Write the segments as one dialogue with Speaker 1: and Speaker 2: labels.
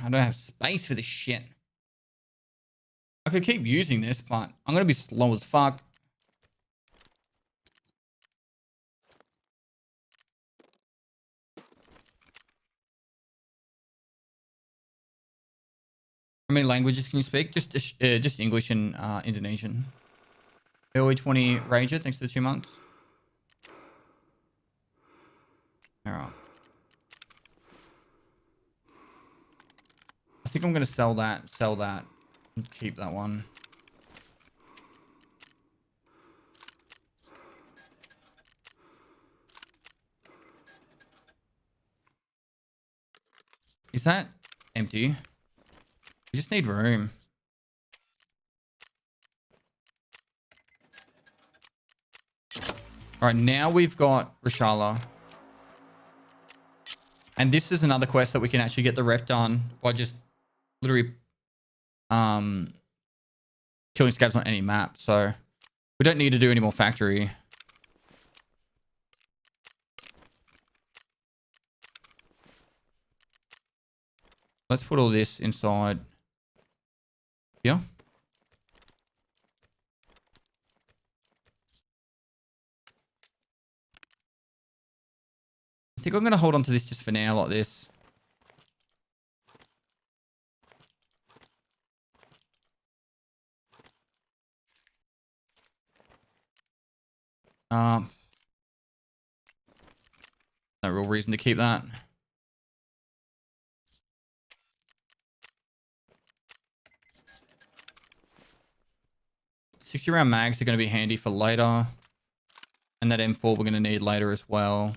Speaker 1: I don't have space for this shit. I could keep using this, but I'm going to be slow as fuck. How many languages can you speak? Just English and Indonesian. Early 20 Rager, thanks for the 2 months. All right. I think I'm going to sell that, and keep that one. Is that empty? We just need room. All right, now we've got Rashala. And this is another quest that we can actually get the rep done by just literally killing scabs on any map. So we don't need to do any more factory. Let's put all this inside here. I think I'm going to hold on to this just for now, like this. No real reason to keep that. $60-round mags are going to be handy for later. And that M4 we're going to need later as well.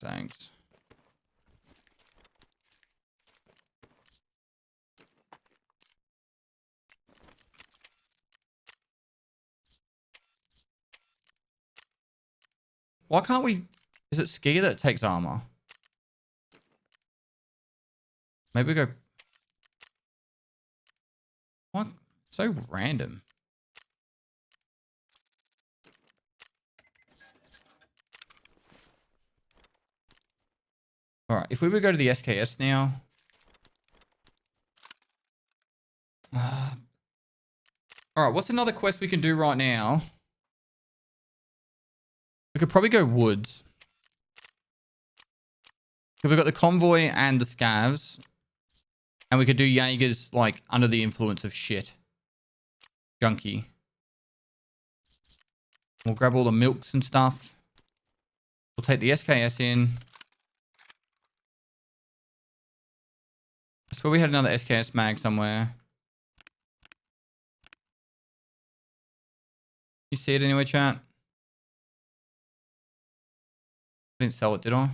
Speaker 1: Thanks. Why can't we... Is it ski that takes armor? Maybe we go... What? So random. Alright, if we would go to the SKS now... Alright, what's another quest we can do right now? We could probably go woods. So we've got the convoy and the scavs. And we could do Jaegers, like, under the influence of shit. Junkie. We'll grab all the milks and stuff. We'll take the SKS in. I swear we had another SKS mag somewhere. You see it anywhere, chat? I didn't sell it, did I?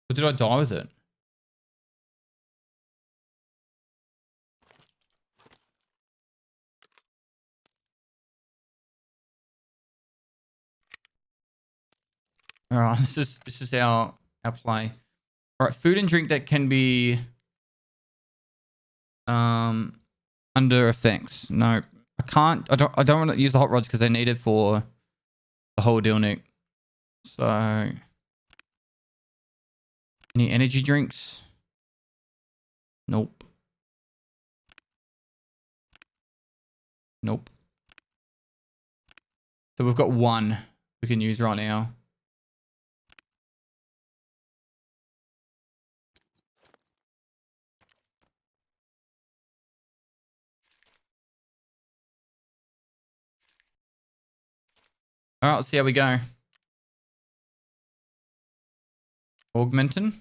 Speaker 1: Or did I die with it? All right, this is our play. All right, food and drink that can be under effects. No, I can't. I don't want to use the hot rods because they're needed for the whole deal, Nick. So any energy drinks? Nope. Nope. So we've got one we can use right now. All right, let's see how we go. Augmentin.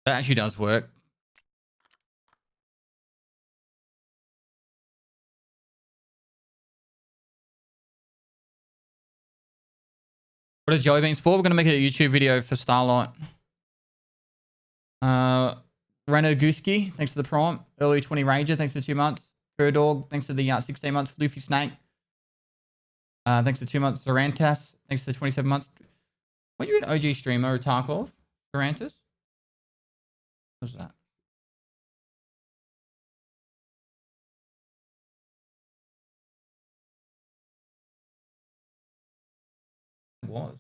Speaker 1: That actually does work. What are jelly beans for? We're going to make a YouTube video for Starlight. Reno Gooski, thanks for the prime. Early 20 Ranger, thanks for 2 months. Dog, thanks for the 16 months. Floofy Snake. Thanks for 2 months. Zorantas, thanks for 27 months. Were you an OG streamer or Tarkov? Tarantus? What's that? It was.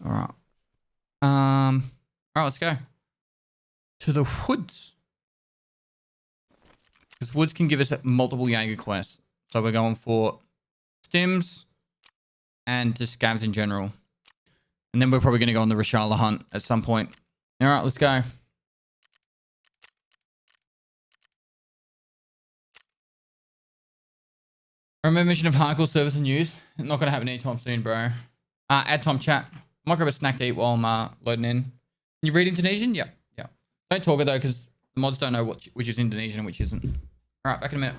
Speaker 1: All right. All right, let's go to the woods. Because woods can give us multiple Jaeger quests. So we're going for stims and just scavs in general. And then we're probably going to go on the Rashala hunt at some point. All right, let's go. Remember mission of hardcore service and news. Not going to happen anytime soon, bro. Add Tom chat. Might grab a snack to eat while I'm loading in. Can you read Indonesian? Yeah. Yeah. Don't talk it though, because the mods don't know which is Indonesian and which isn't. All right, back in a minute.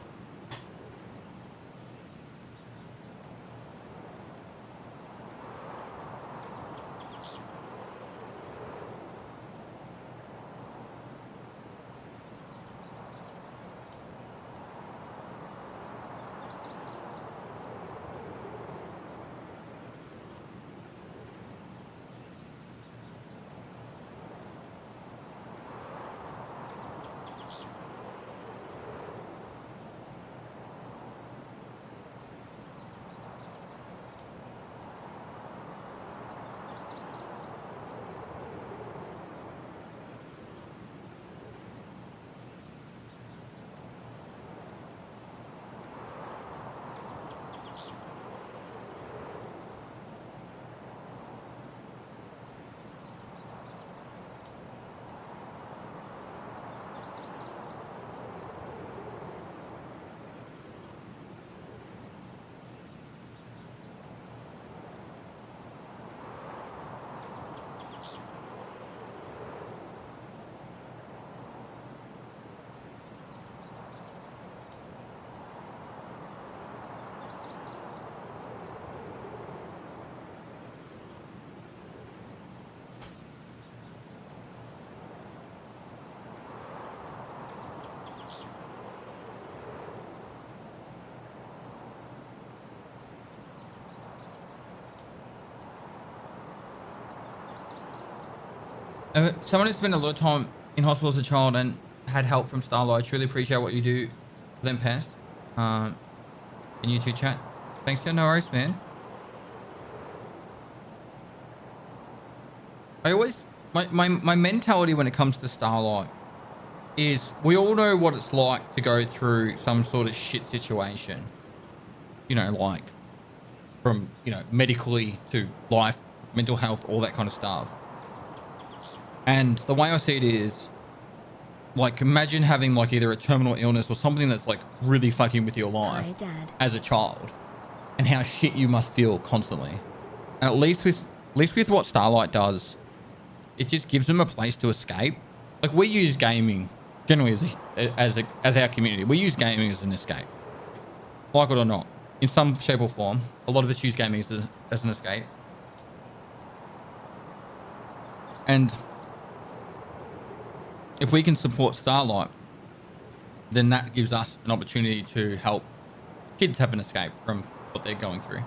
Speaker 1: Someone who spent a lot of time in hospital as a child and had help from Starlight. I truly appreciate what you do for them, Pest. In YouTube chat. Thanks, no worries, man. I always my mentality when it comes to Starlight is we all know what it's like to go through some sort of shit situation. You know, like from, you know, medically to life, mental health, all that kind of stuff. And the way I see it is, like, imagine having like either a terminal illness or something that's like really fucking with your life as a child, and how shit you must feel constantly. And at least with what Starlight does, it just gives them a place to escape. Like, we use gaming generally as our community. We use gaming as an escape, like it or not, in some shape or form. A lot of us use gaming as an escape, and if we can support Starlight, then that gives us an opportunity to help kids have an escape from what they're going through.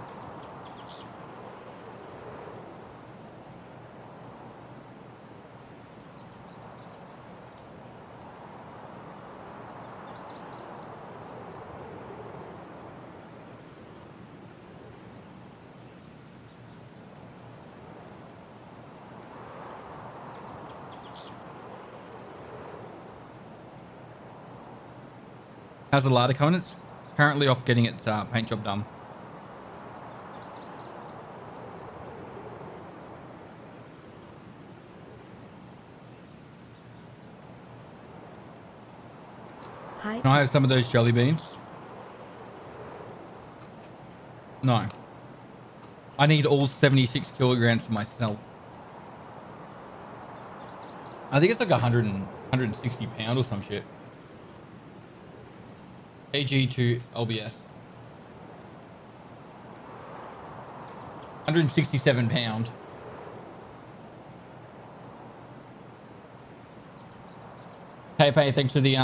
Speaker 1: How's the ladder coming? It's currently off getting its paint job done. Can I have some of those jelly beans? No. I need all 76 kilograms for myself. I think it's like 160 pound or some shit. kg to LBS. 167 pound. Pepe, thanks for the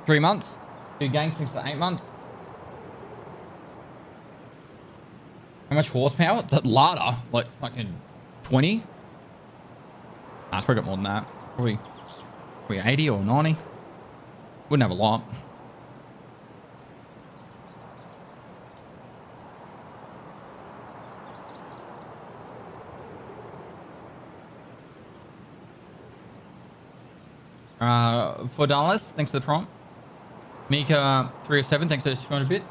Speaker 1: 3 months. Dude Gangs, thanks for 8 months. How much horsepower? That Lada, like fucking 20? Nah, it's probably got more than that. Probably 80 or 90. Wouldn't have a lot. $4, thanks for the prompt. Mika 307, thanks for the 200 bits.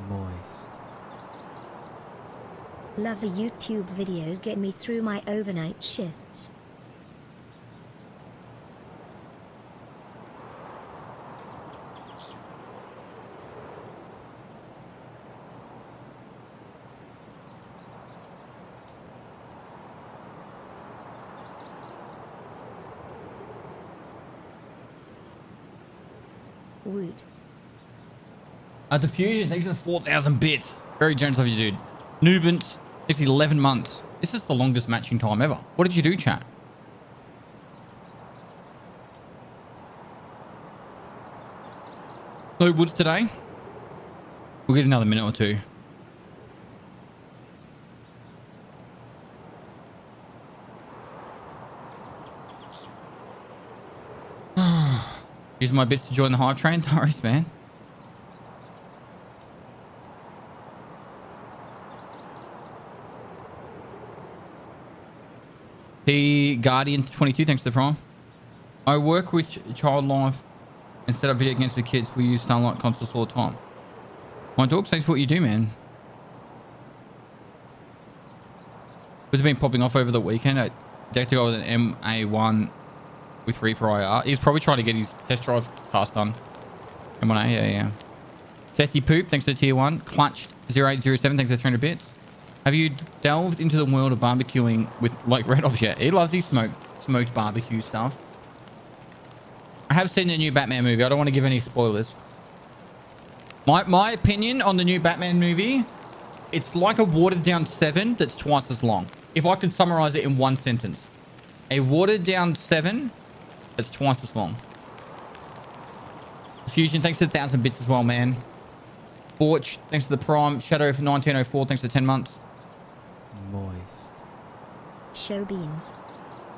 Speaker 2: Moist.
Speaker 3: Love the YouTube videos, get me through my overnight shifts. Woot.
Speaker 1: Diffusion, thanks for the 4,000 bits. Very generous of you, dude. Nubans, it's 11 months. This is the longest matching time ever. What did you do, chat? No Woods today? We'll get another minute or two. Use my bits to join the hype train. No worries, man. P Guardian 22, thanks for the prime. I work with child life and set up video games for kids. We use Starlight consoles all the time. My dog, thanks for what you do, man. It's been popping off over the weekend. I decked to go with an MA1 with Reaper IR. He's probably trying to get his test drive pass done. M1A, yeah. Sethy Poop, thanks for tier 1. Clutched 0807, thanks for 300 bits. Have you delved into the world of barbecuing with like Red Ops yet? He loves his smoked barbecue stuff. I have seen the new Batman movie. I don't want to give any spoilers. My opinion on the new Batman movie, it's like a watered down 7 that's twice as long. If I could summarize it in one sentence. A watered down 7 that's twice as long. Fusion, thanks for 1,000 bits as well, man. Borch, thanks for the prime. Shadow for 1904, thanks for 10 months.
Speaker 2: Moist.
Speaker 3: Show beans.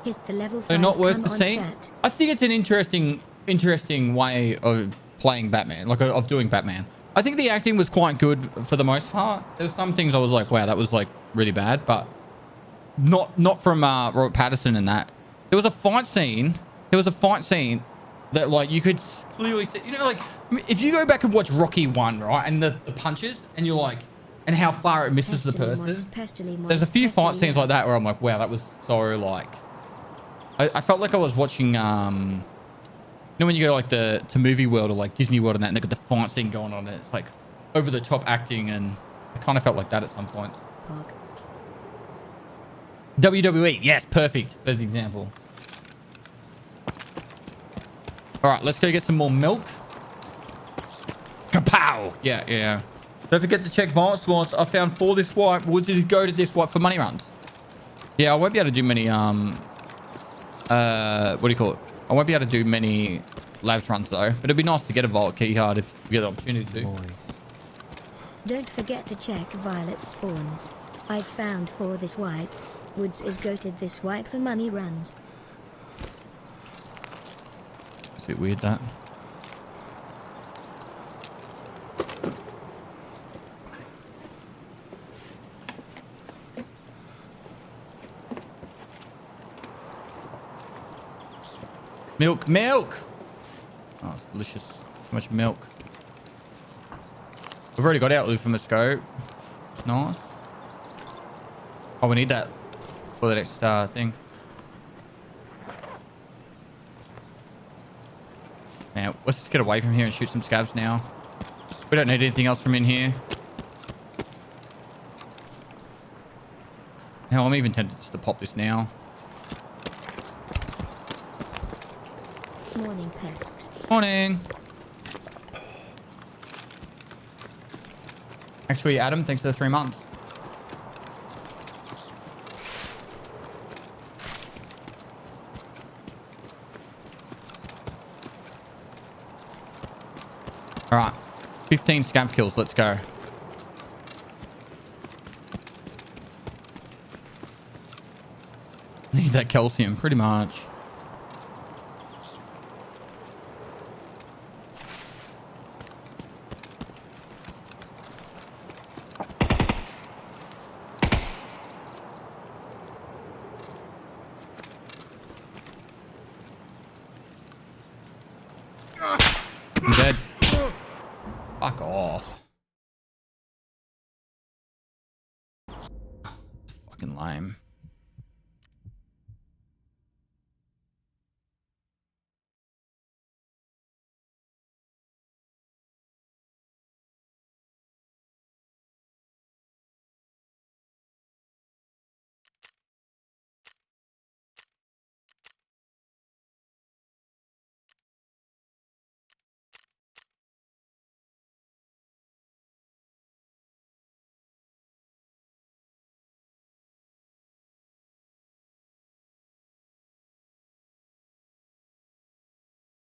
Speaker 3: Hit the level 5.
Speaker 1: So not worth the
Speaker 3: on
Speaker 1: scene.
Speaker 3: chat.
Speaker 1: I think it's an interesting way of playing Batman, like of doing Batman. I think the acting was quite good for the most part. There were some things I was like, wow, that was like really bad, but not from Robert Pattinson and that. There was a fight scene. That like you could clearly see, you know, like if you go back and watch Rocky 1, right, and the punches, and you're like, and how far it misses the person. There's a few fight scenes like that where I'm like, wow, that was so like, I felt like I was watching, you know, when you go like to movie world or like Disney World and that, and they got the fight scene going on, and it's like over the top acting, and I kind of felt like that at some point. WWE, yes, perfect. There's the example. All right, let's go get some more milk. Kapow! Yeah. Don't forget to check Violent Swans. I found 4 this wipe. Woods is go to this wipe for money runs. Yeah, I won't be able to do many, what do you call it? I won't be able to do many labs runs though, but it'd be nice to get a Vault key card if we get the opportunity to.
Speaker 2: Moist.
Speaker 3: Don't forget to check Violet Spawns. I've found 4 this wipe. Woods is goated this wipe for money runs.
Speaker 1: It's a bit weird that. Milk! Oh, it's delicious. So much milk. We've already got outloop from the scope. It's nice. Oh, we need that for the next thing. Now, let's just get away from here and shoot some scavs now. We don't need anything else from in here. Hell, I'm even tempted just to pop this now.
Speaker 3: Morning, Pest.
Speaker 1: Morning. Actually, Adam, thanks for the 3 months. All right. 15 scav kills. Let's go. Need that calcium, pretty much. I'm dead. Fuck off. It's fucking lame.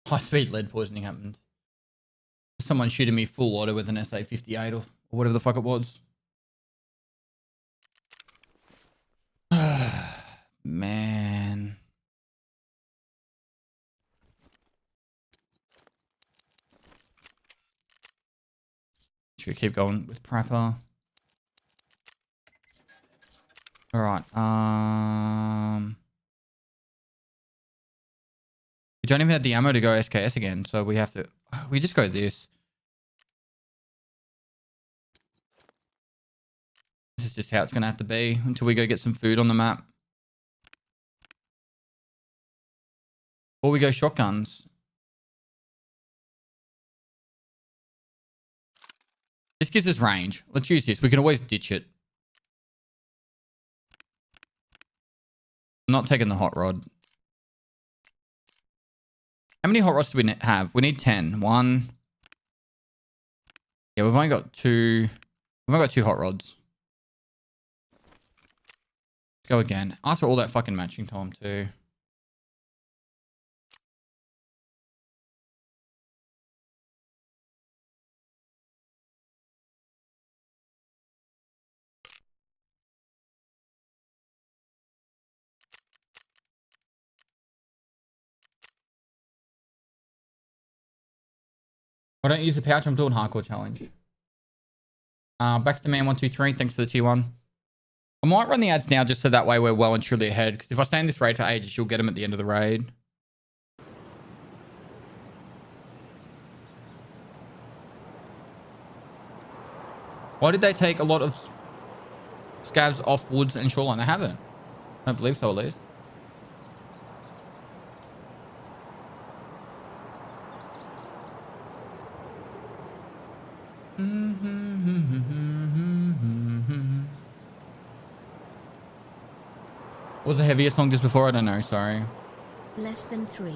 Speaker 1: High-speed lead poisoning happened. Someone shooting me full auto with an SA-58 or whatever the fuck it was. Man. Should we keep going with Prepper? All right. We don't even have the ammo to go SKS again, so we have to. We just go this. This is just how it's gonna have to be until we go get some food on the map. Or we go shotguns. This gives us range. Let's use this. We can always ditch it. I'm not taking the hot rod. How many hot rods do we have? We need 10. One. Yeah, we've only got two. We've only got 2 hot rods. Let's go again. Ask for all that fucking matching time too. I don't use the pouch. I'm doing hardcore challenge. Baxter Man 123. Thanks for the tier 1. I might run the ads now just so that way we're well and truly ahead. Because if I stay in this raid for ages, you'll get them at the end of the raid. Why did they take a lot of scavs off Woods and Shoreline? They haven't. I don't believe so, at least. What was the heaviest song just before? I don't know, sorry.
Speaker 3: Less than 3.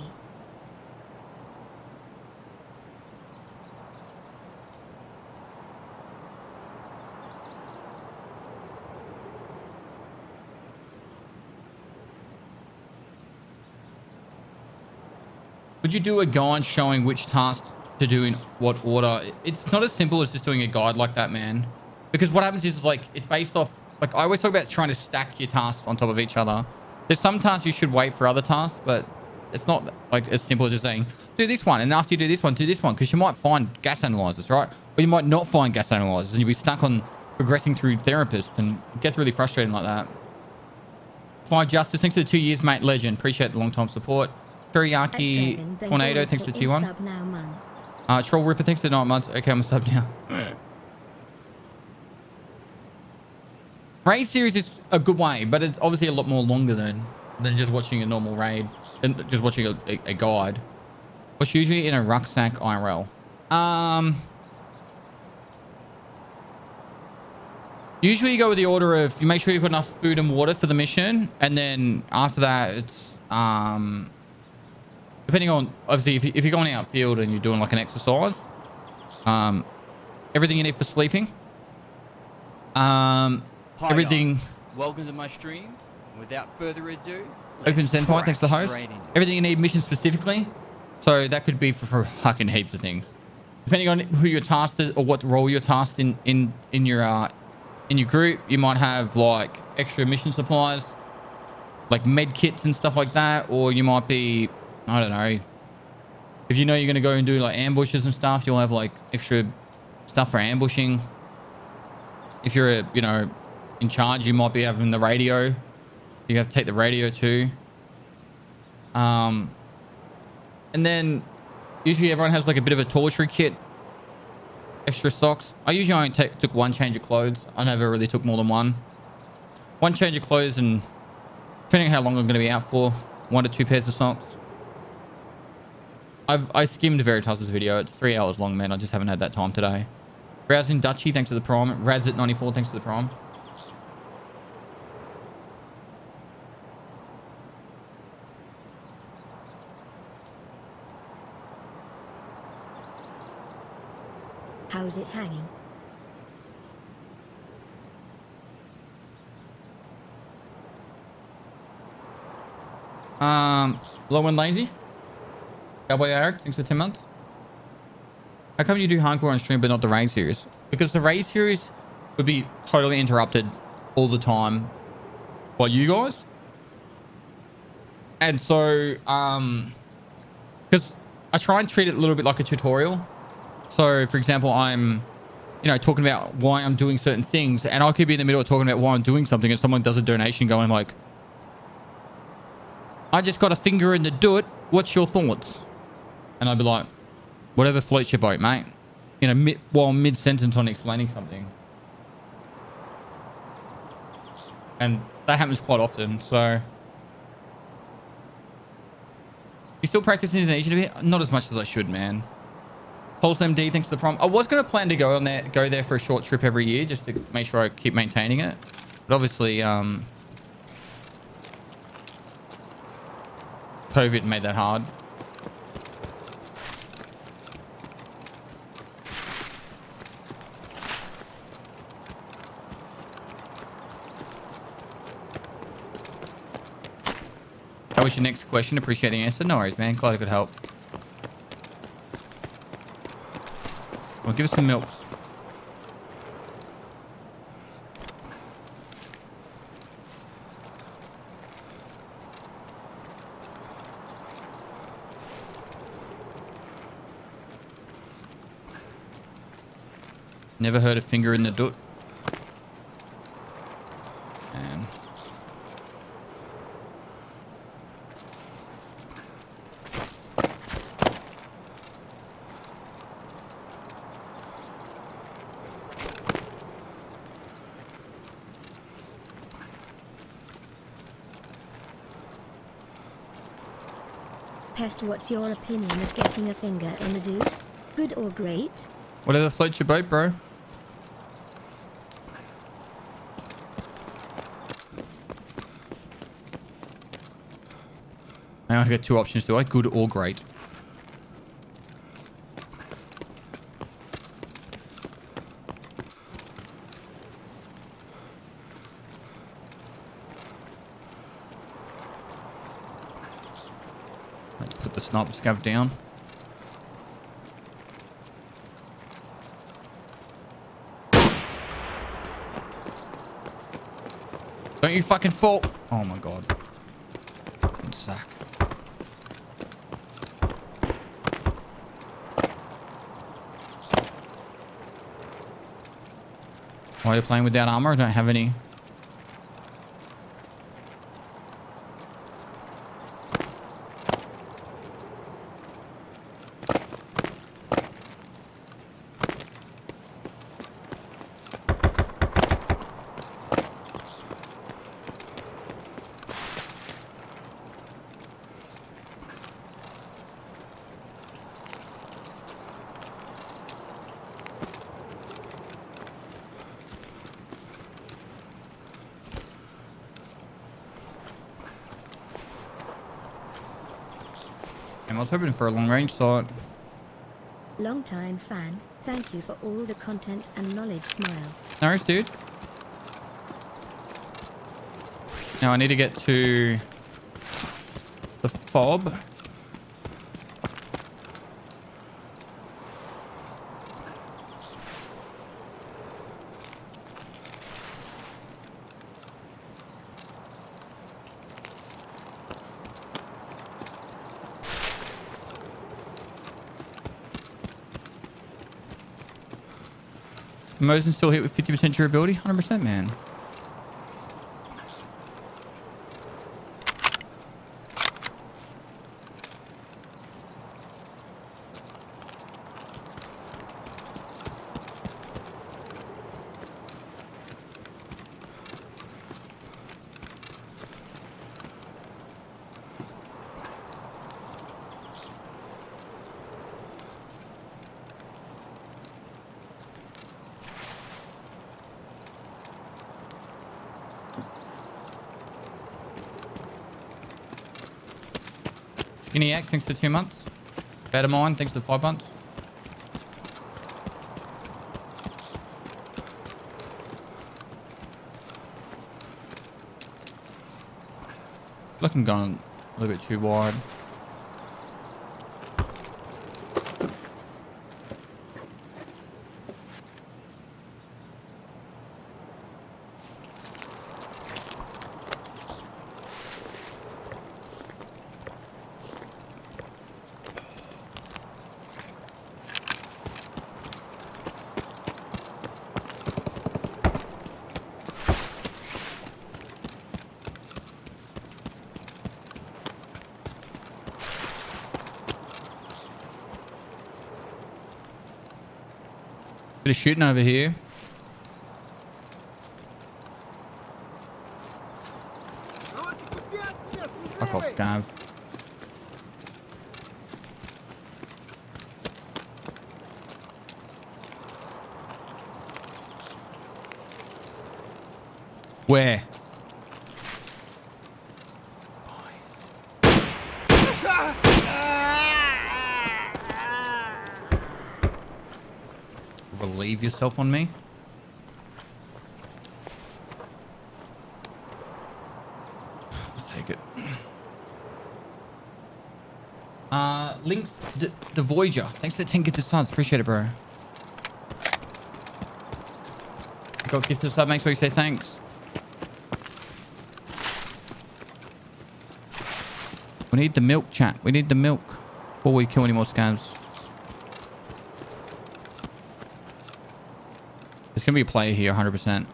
Speaker 1: Would you do a guide showing which task to do in what order? It's not as simple as just doing a guide like that, man. Because what happens is, like, it's based off... Like, I always talk about trying to stack your tasks on top of each other. There's some tasks you should wait for other tasks, but it's not, like, as simple as just saying, do this one, and after you do this one, because you might find gas analyzers, right? Or you might not find gas analyzers, and you'll be stuck on progressing through therapists, and it gets really frustrating like that. My Justice, thanks for the 2 years, mate. Legend. Appreciate the long-time support. Teriyaki Tornado, thanks for the tier 1. Troll Ripper, thanks for the 9 months. Okay, I'm a sub now. Raid series is a good way, but it's obviously a lot more longer than just watching a normal raid, and just watching a guide. What's usually in a rucksack IRL? Usually you go with the order of, you make sure you've got enough food and water for the mission, and then after that it's depending on, obviously, if you're going outfield and you're doing like an exercise, everything you need for sleeping,
Speaker 2: Hi,
Speaker 1: everything.
Speaker 2: Welcome to my stream. Without further ado,
Speaker 1: Open standpoint, thanks to the host. Everything you need mission specifically. So that could be for fucking heaps of things. depending on who your tasked is or what role you're tasked in your group, you might have like extra mission supplies, like med kits and stuff like that, or you might be, I don't know, if you know you're going to go and do like ambushes and stuff, you'll have like extra stuff for ambushing. If you're in charge, you might be having the radio. You have to take the radio too. And then usually everyone has like a bit of a torture kit, extra socks. I usually only took one change of clothes. I never really took more than one change of clothes, and depending on how long I'm going to be out for, 1 to 2 pairs of socks. I skimmed Veritas's video. It's 3 hours long, man. I just haven't had that time today. Raz in Dutchy, thanks to the prime. Raz at 94, thanks to the prime.
Speaker 3: How's it hanging?
Speaker 1: Low and lazy. Cowboy Eric, thanks for 10 months. How come you do hardcore on stream but not the raid series? Because the raid series would be totally interrupted all the time by you guys. And so, because I try and treat it a little bit like a tutorial. So, for example, I'm, talking about why I'm doing certain things, and I could be in the middle of talking about why I'm doing something, and someone does a donation going like, I just got a finger in the doot. What's your thoughts? And I'd be like, whatever floats your boat, mate. While mid-sentence on explaining something. And that happens quite often, so... You still practice Indonesian a bit? Not as much as I should, man. Pulse MD, thanks to the prom. I was going to plan to go there for a short trip every year just to make sure I keep maintaining it. But obviously, COVID made that hard. That was your next question. Appreciate the answer. No worries, man. Glad I could help. Well, give us some milk. Never heard a finger in the doot. And
Speaker 3: Pest, what's your opinion of getting a finger in the dude? Good or great?
Speaker 1: whatever floats your boat, bro. Now I get 2 options, do I? Good or great. Let's put the sniper scav down. Don't you fucking fall. Oh my god. Fucking sack. Why are you playing without armor? I don't have any. I was hoping for a long range sight.
Speaker 3: Long time fan, thank you for all the content and knowledge, smile.
Speaker 1: No worries, dude. Now I need to get to the fob. Mosin still hit with 50% durability? 100%, man. Skinny X, thanks for 2 months. Better Mind, thanks for the 5 months. Looking gone a little bit too wide. Bit of shooting over here. Fuck off, Scav. Where? Relieve yourself on me. I'll take it. Links the Voyager. Thanks for the 10 gifted subs. Appreciate it, bro. You got gifted sub. Make sure you say thanks. We need the milk, chat. We need the milk before we kill any more scavs. There's going to be a player here, 100%.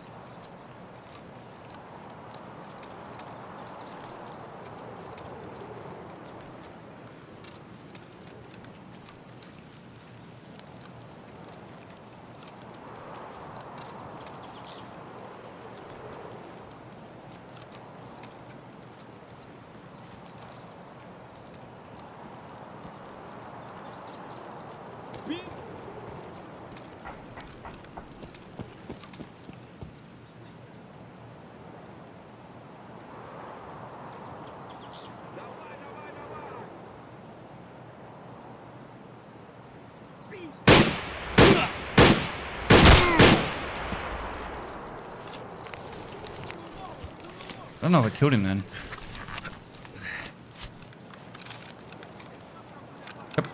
Speaker 1: I don't know if I killed him then. Yep.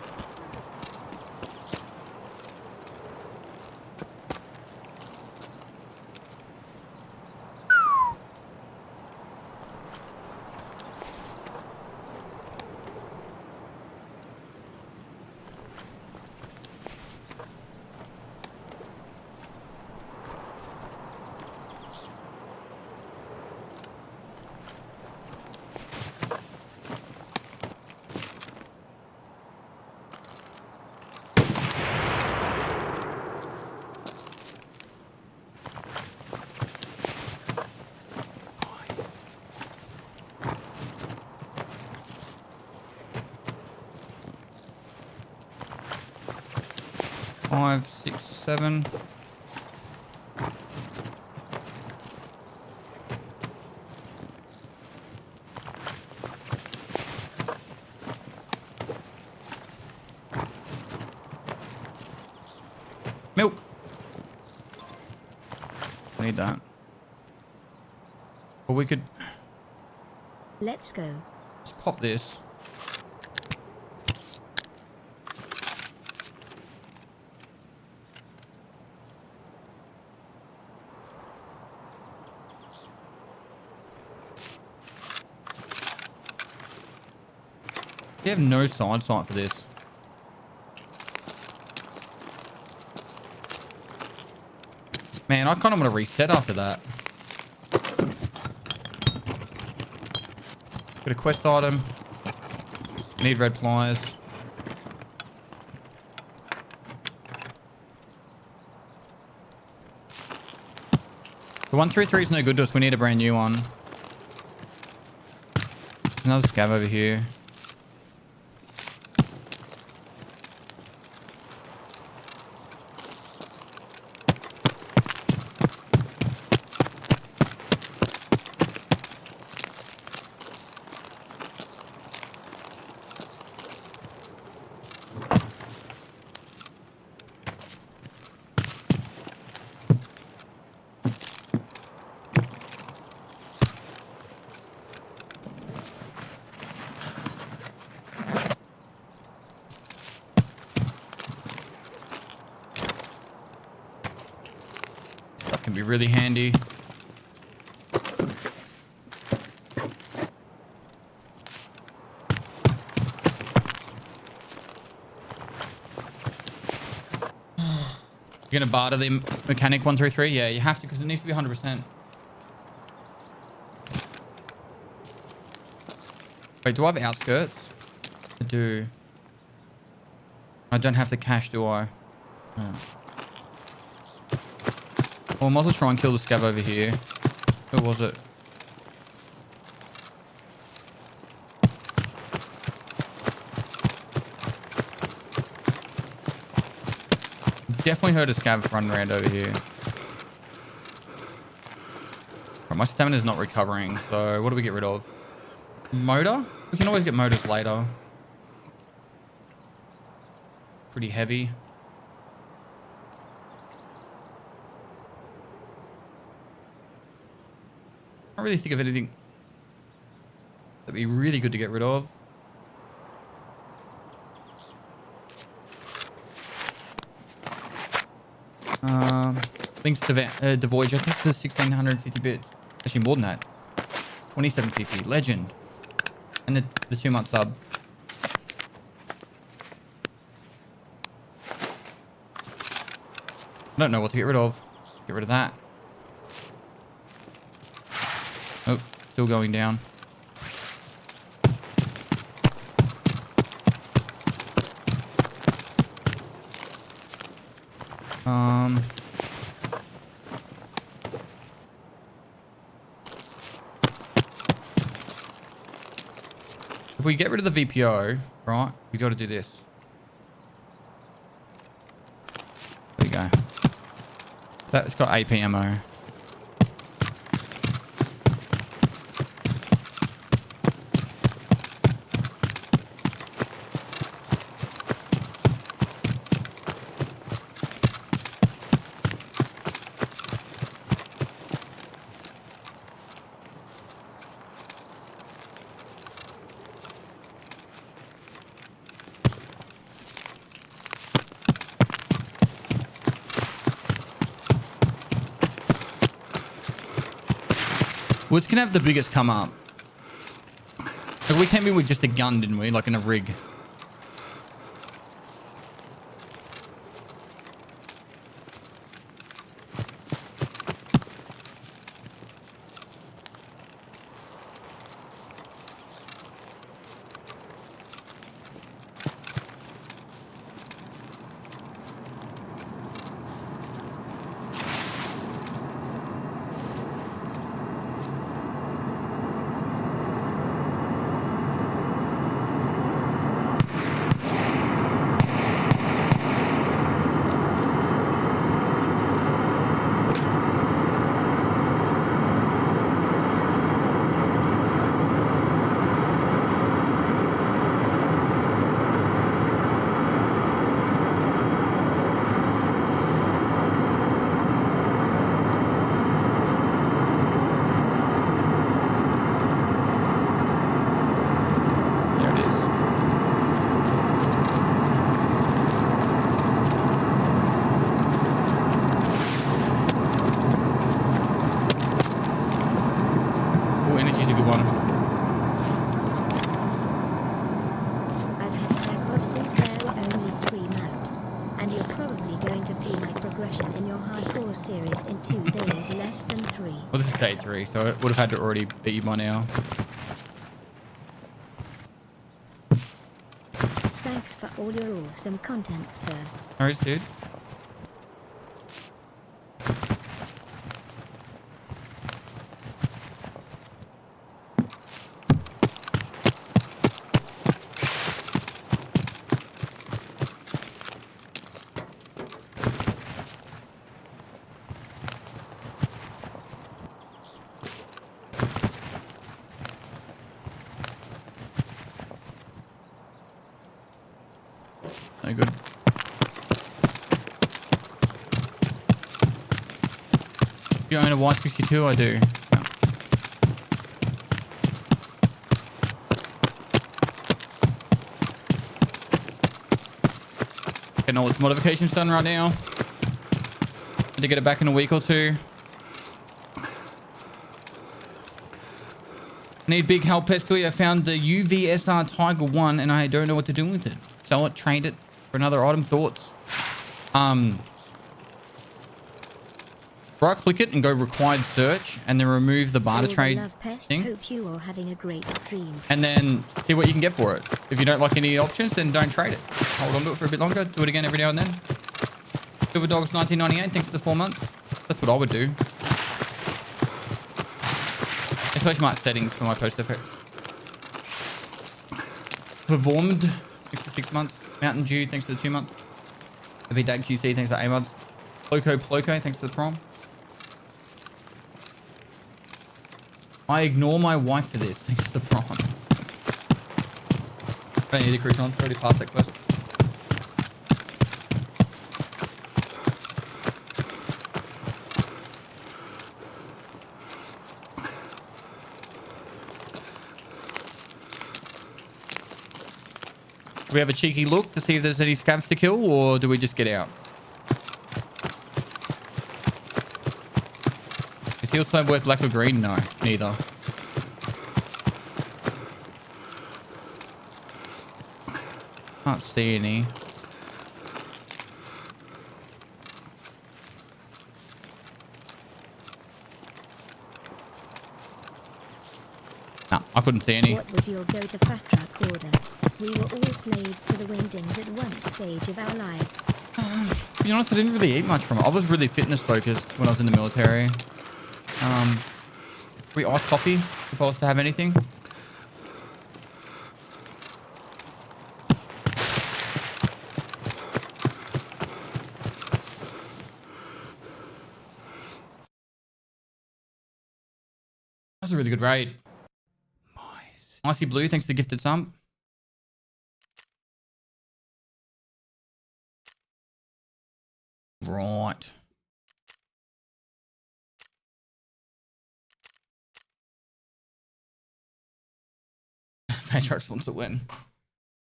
Speaker 1: Five, six, seven. Milk. I need that. Or we could
Speaker 3: Let's go.
Speaker 1: just pop this. You have no side sight for this. Man, I kind of want to reset after that. Got a quest item. Need red pliers. The 133 is no good to us. We need a brand new one. Another scav over here. Stuff can be really handy. You're gonna barter the mechanic 133? Yeah, you have to because it needs to be 100%. Wait, do I have outskirts? I do. I don't have the cash, do I? Oh. Well, I might as well try and kill the scav over here. Where was it? Definitely heard a scav run around over here. Right, my stamina's not recovering, so what do we get rid of? Motor? We can always get motors later. Pretty heavy. Can't really think of anything that'd be really good to get rid of. Links to the Voyager. I think it's 1650 bits. Actually, more than that. 2750. Legend. And the 2-month sub. I don't know what to get rid of. Get rid of that. Oh, still going down. If we get rid of the VPO, right, we got to do this. There you go. That's got AP ammo. Woods can have the biggest come up. Like we came in with just a gun, didn't we? Like in a rig.
Speaker 3: less than 3.
Speaker 1: Well, this is day 3, so it would have had to already beat you by now.
Speaker 3: Thanks for all your awesome content, sir.
Speaker 1: No worries, dude. No good. You own a Y62? I do. Yeah. Getting all its modifications done right now. Need to get it back in a week or 2. Need big help, Pestle. I found the UVSR Tiger 1 and I don't know what to do with it. Sell it, trade it for another item. Thoughts? Right click it and go required search and then remove the barter trade thing.
Speaker 3: Hope you are having a great stream.
Speaker 1: And then see what you can get for it. If you don't like any options, then don't trade it. Hold on to it for a bit longer. Do it again every now and then. Silver Dogs 1998. Thanks for the 4 months. That's what I would do. Especially my settings for my post effect. Performed. Thanks for 6 months. Mountain Dew. Thanks for the 2 months. The Dad QC. Thanks for A-Mods. Ploco. Thanks for the prom. I ignore my wife for this. Thanks for the prom. I don't need a cruise on. Already past that quest. Do we have a cheeky look to see if there's any scavs to kill, or do we just get out? Is heal slab worth black or green? No, neither. Can't see any. No, I couldn't see any.
Speaker 3: What was your go-to fat truck order? We were all slaves to the windings at one stage of our lives.
Speaker 1: To be honest, I didn't really eat much from it. I was really fitness focused when I was in the military. We iced coffee if I was to have anything. That's a really good raid. Nice. Icy Blue, thanks for the gifted sum. Right. Patriarchs wants to win.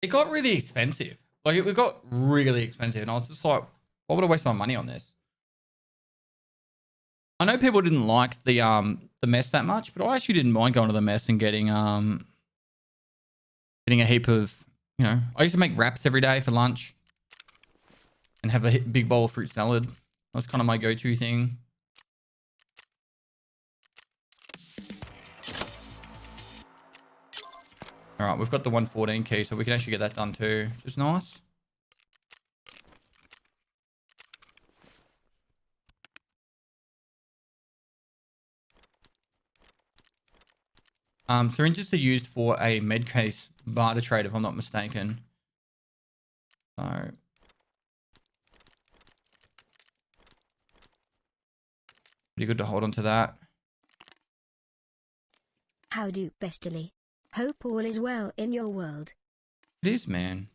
Speaker 1: It got really expensive. Like, it got really expensive. And I was just like, why would I waste my money on this? I know people didn't like the mess that much, but I actually didn't mind going to the mess and getting a heap of, you know, I used to make wraps every day for lunch and have a big bowl of fruit salad. That was kind of my go-to thing. All right, we've got the 114 key, so we can actually get that done too, which is nice. Syringes are used for a med case barter trade, if I'm not mistaken. So pretty good to hold on to that.
Speaker 3: How do, Bestily? Hope all is well in your world.
Speaker 1: It is, man.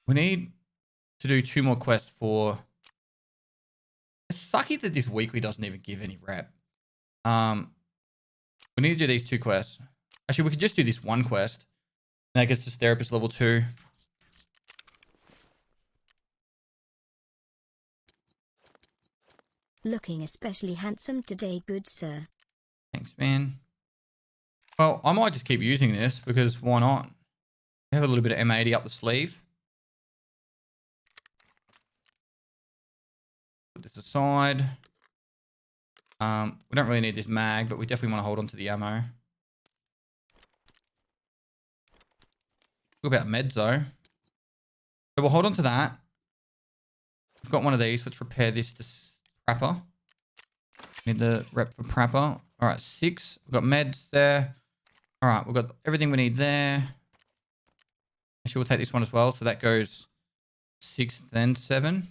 Speaker 1: We need to do 2 more quests for... It's sucky that this weekly doesn't even give any rep. We need to do these 2 quests. Actually, we could just do this 1 quest. And that gets us therapist level 2.
Speaker 3: Looking especially handsome today, good sir.
Speaker 1: Thanks, man. Well, I might just keep using this because why not? I have a little bit of M80 up the sleeve. Put this aside. We don't really need this mag, but we definitely want to hold on to the ammo. What about meds though? So we'll hold on to that. We've got one of these. Let's repair this to Prapper. Need the rep for Prapper. All right, 6. We've got meds there. All right, we've got everything we need there. Actually, we'll take this one as well. So that goes 6, then 7.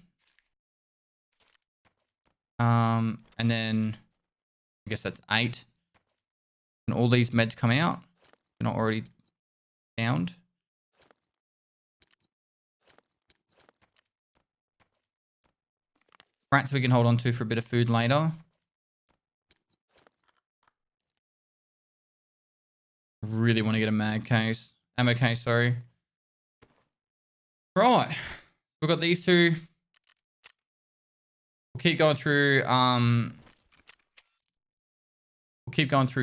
Speaker 1: And then I guess that's 8. And all these meds come out. They're not already found. Rats we can hold on to for a bit of food later. Really want to get a mag case. Ammo case, sorry. Right. We've got these two. We'll keep going through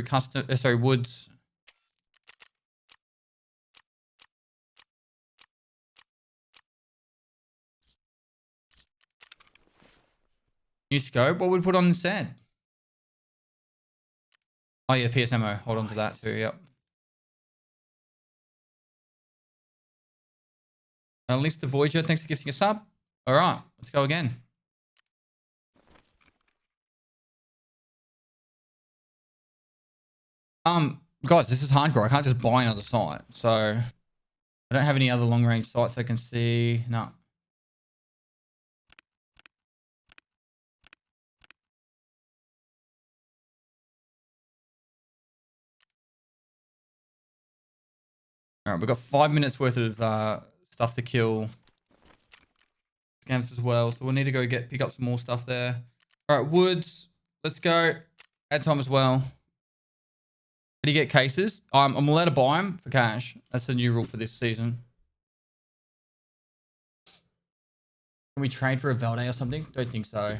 Speaker 1: custom woods. New scope. What would we put on instead? Oh yeah, PSMO. Hold on to that too. Yep. At least the Voyager. Thanks for gifting a sub. All right, let's go again. Guys, this is hardcore. I can't just buy another sight. So I don't have any other long range sights I can see. No. All right, we've got 5 minutes worth of stuff to kill. Scams as well, so we'll need to go pick up some more stuff there. All right, woods. Let's go. Add time as well. How do you get cases? I'm allowed to buy them for cash. That's the new rule for this season. Can we trade for a Valde or something? Don't think so.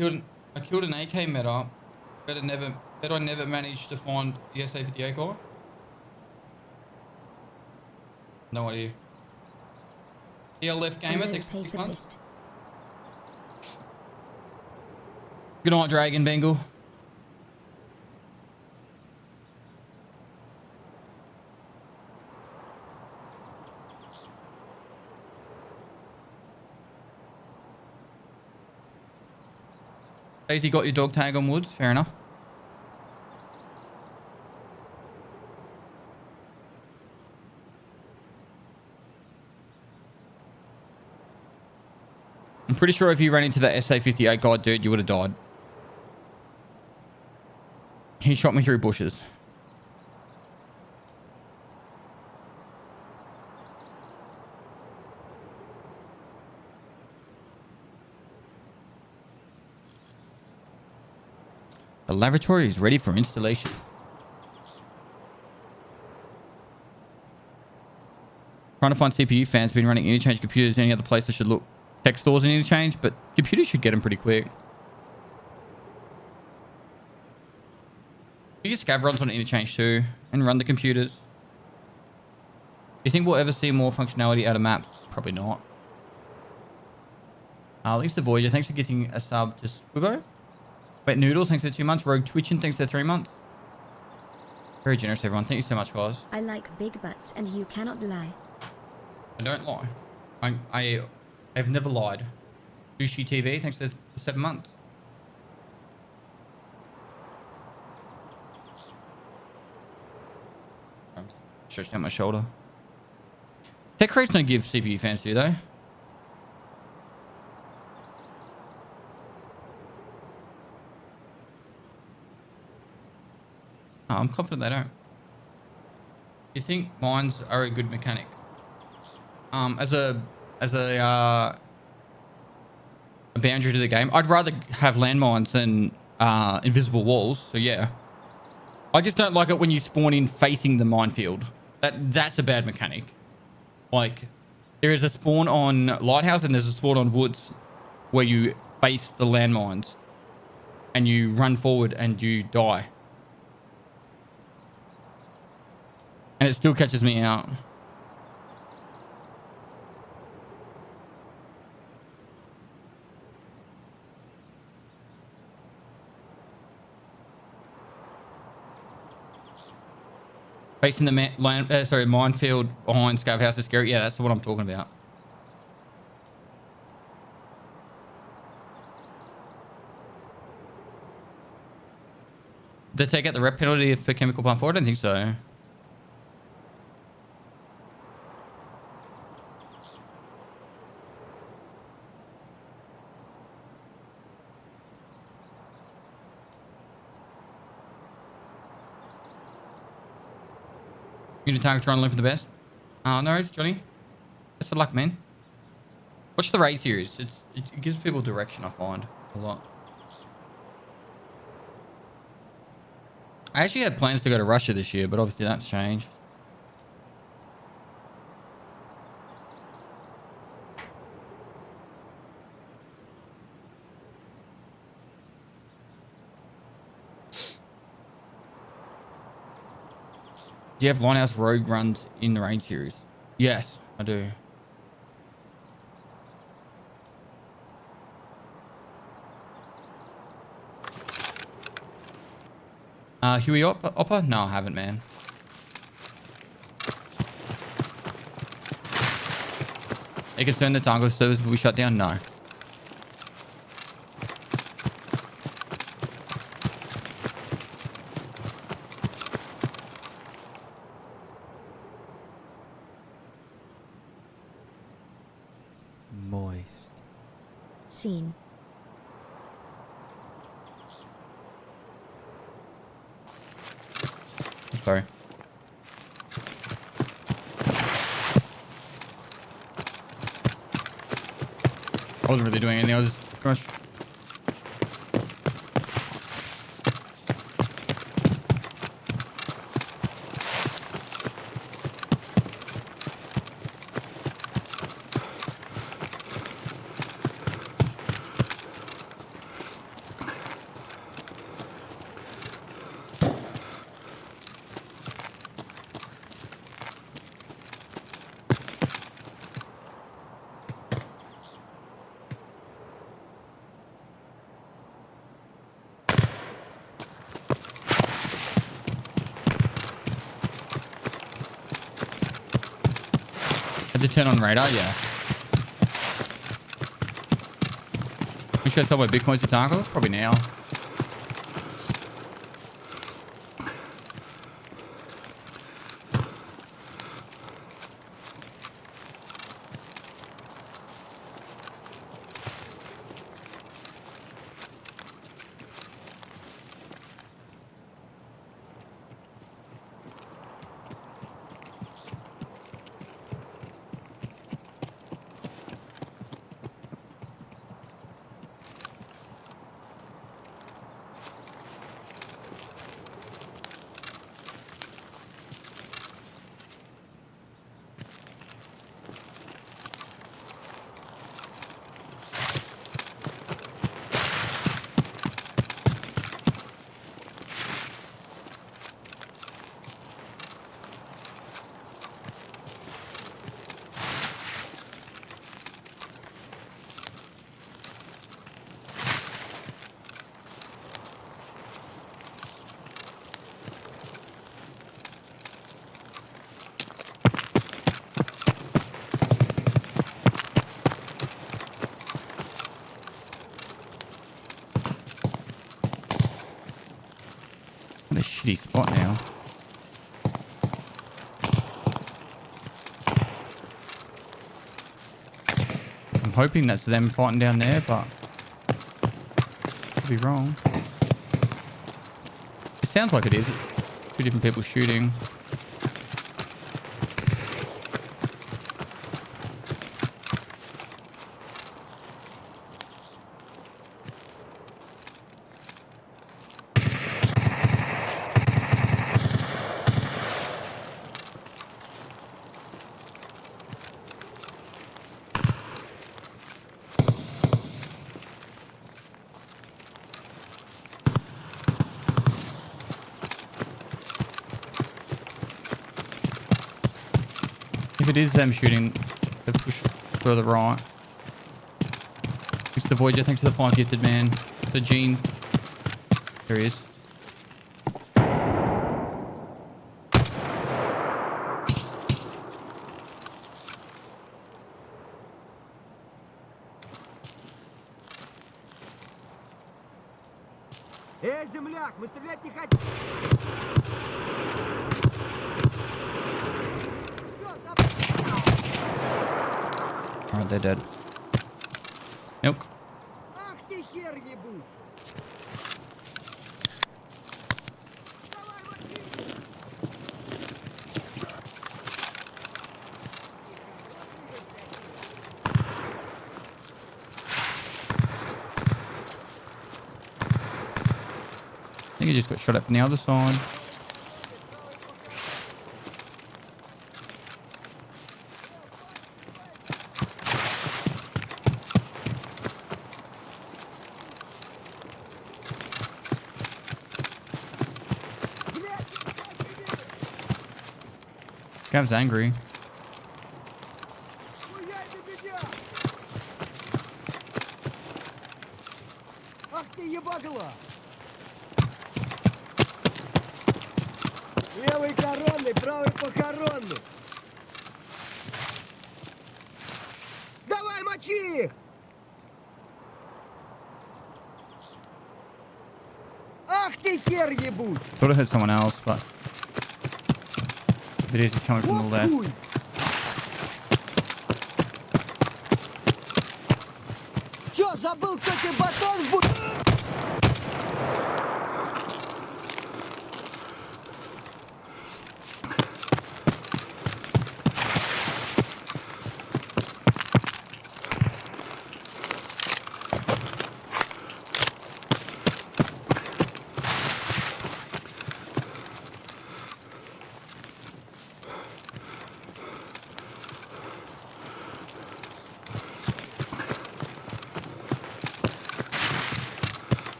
Speaker 1: I killed an AK meta. Bet I never managed to find the SA-58 guy. No idea. DLF gamer, thanks for 6 months. Good night, Dragon Bengal. Daisy got your dog tag on woods. Fair enough. I'm pretty sure if you ran into that SA-58 guy, dude, you would have died. He shot me through bushes. The laboratory is ready for installation. Trying to find CPU fans. Been running interchange computers. Any other place that should look? Tech stores and interchange, but computers should get them pretty quick. You get scav runs on interchange too and run the computers. Do you think we'll ever see more functionality out of maps? Probably not. At least the Voyager. Thanks for getting a sub to Squibo. Wait, Noodles, thanks for 2 months. Rogue Twitchin, thanks for 3 months. Very generous, everyone. Thank you so much, guys.
Speaker 3: I like big butts and you cannot lie.
Speaker 1: I don't lie. I've never lied. Sushi TV, thanks for 7 months. Stretched out my shoulder. Tech crates don't give CPU fans, do they? Oh, I'm confident they don't. You think mines are a good mechanic? As a boundary to the game, I'd rather have landmines than invisible walls. So yeah, I just don't like it when you spawn in facing the minefield. That's a bad mechanic. Like, there is a spawn on Lighthouse and there's a spawn on Woods where you face the landmines and you run forward and you die. And it still catches me out. Facing the minefield behind Scav House is scary. Yeah, that's what I'm talking about. Did they take out the rep penalty for chemical pump 4? I don't think so. Unit target trying to live for the best. No worries, Johnny. Best of luck, man. Watch the raid series. It gives people direction, I find, a lot. I actually had plans to go to Russia this year, but obviously that's changed. Do you have Linehouse Rogue runs in the raid series? Yes, I do. Huey Oppa? No, I haven't, man. Are you concerned the Tarkov service will be shut down? No.
Speaker 2: Moist.
Speaker 3: Scene.
Speaker 1: I'm sorry. I wasn't really doing anything. I was just pretty much... Had to turn on radar, yeah. We should sell my bitcoins to Tarkov? Probably now. shitty spot now. I'm hoping that's them fighting down there, but could be wrong. It sounds like it is. It's two different people shooting. If it is them shooting, they push further right. Mr. Voyager, thanks for the 5 gifted, man. So Gene, there he is.
Speaker 4: Земляк, мы стрелять не хотим!
Speaker 1: Alright, they're dead. Milk.
Speaker 4: Ах ты хер ебучий! Давай, Матвей!
Speaker 1: I think he just got shot at from the other side. This guy's angry.
Speaker 4: Ах ты ебагла! Левый коронный, правый похоронный! Давай, мочи их! Ах ты хер ебучий!
Speaker 1: Thought I heard someone else, but if it is, it's coming from the left.
Speaker 4: Хуй! Чё, забыл, кто тебе батон в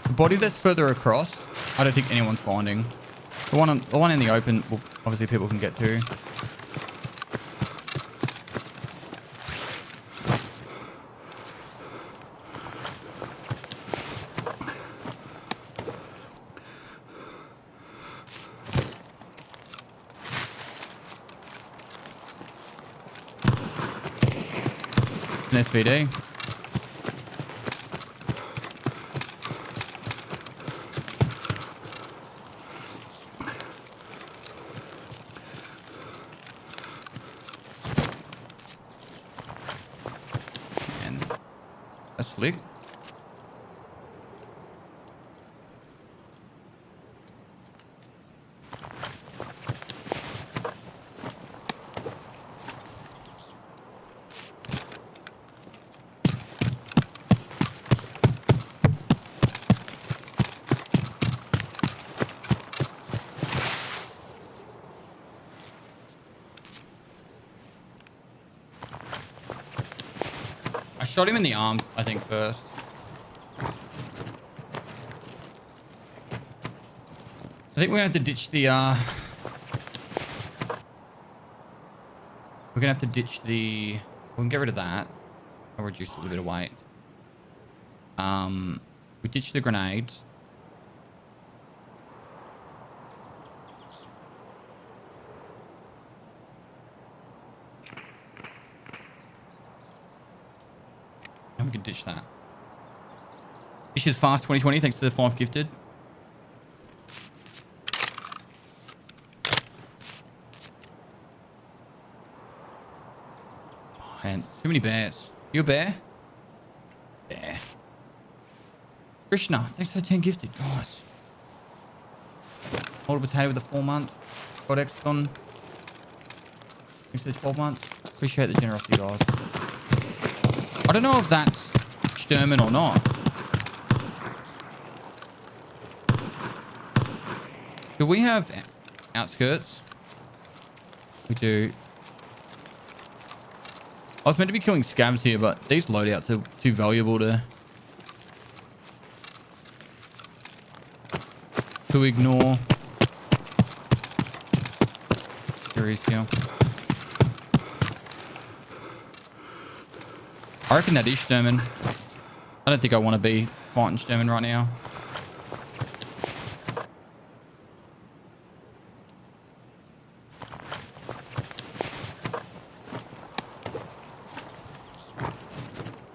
Speaker 1: The body that's further across, I don't think anyone's finding. The one in the open, well, obviously people can get to. An SVD. And that's slick. I shot him in the arm, I think, first. I think we're gonna have to ditch the we're gonna have to ditch the, we can get rid of that. I'll reduce a little bit of weight. We ditch the grenades. And we can ditch that. Dishes Fast 2020, thanks to the 5 gifted. Man, too many bears. You a bear? Bear. Krishna, thanks for the 10 gifted, guys. Hold a potato with the 4 months. Got Exxon. Thanks for the 12 months. Appreciate the generosity, guys. I don't know if that's Sturman or not. Do we have outskirts? We do. I was meant to be killing scavs here, but these loadouts are too valuable to ignore. There is here. I reckon that is Sturman. I don't think I want to be fighting Sturman right now.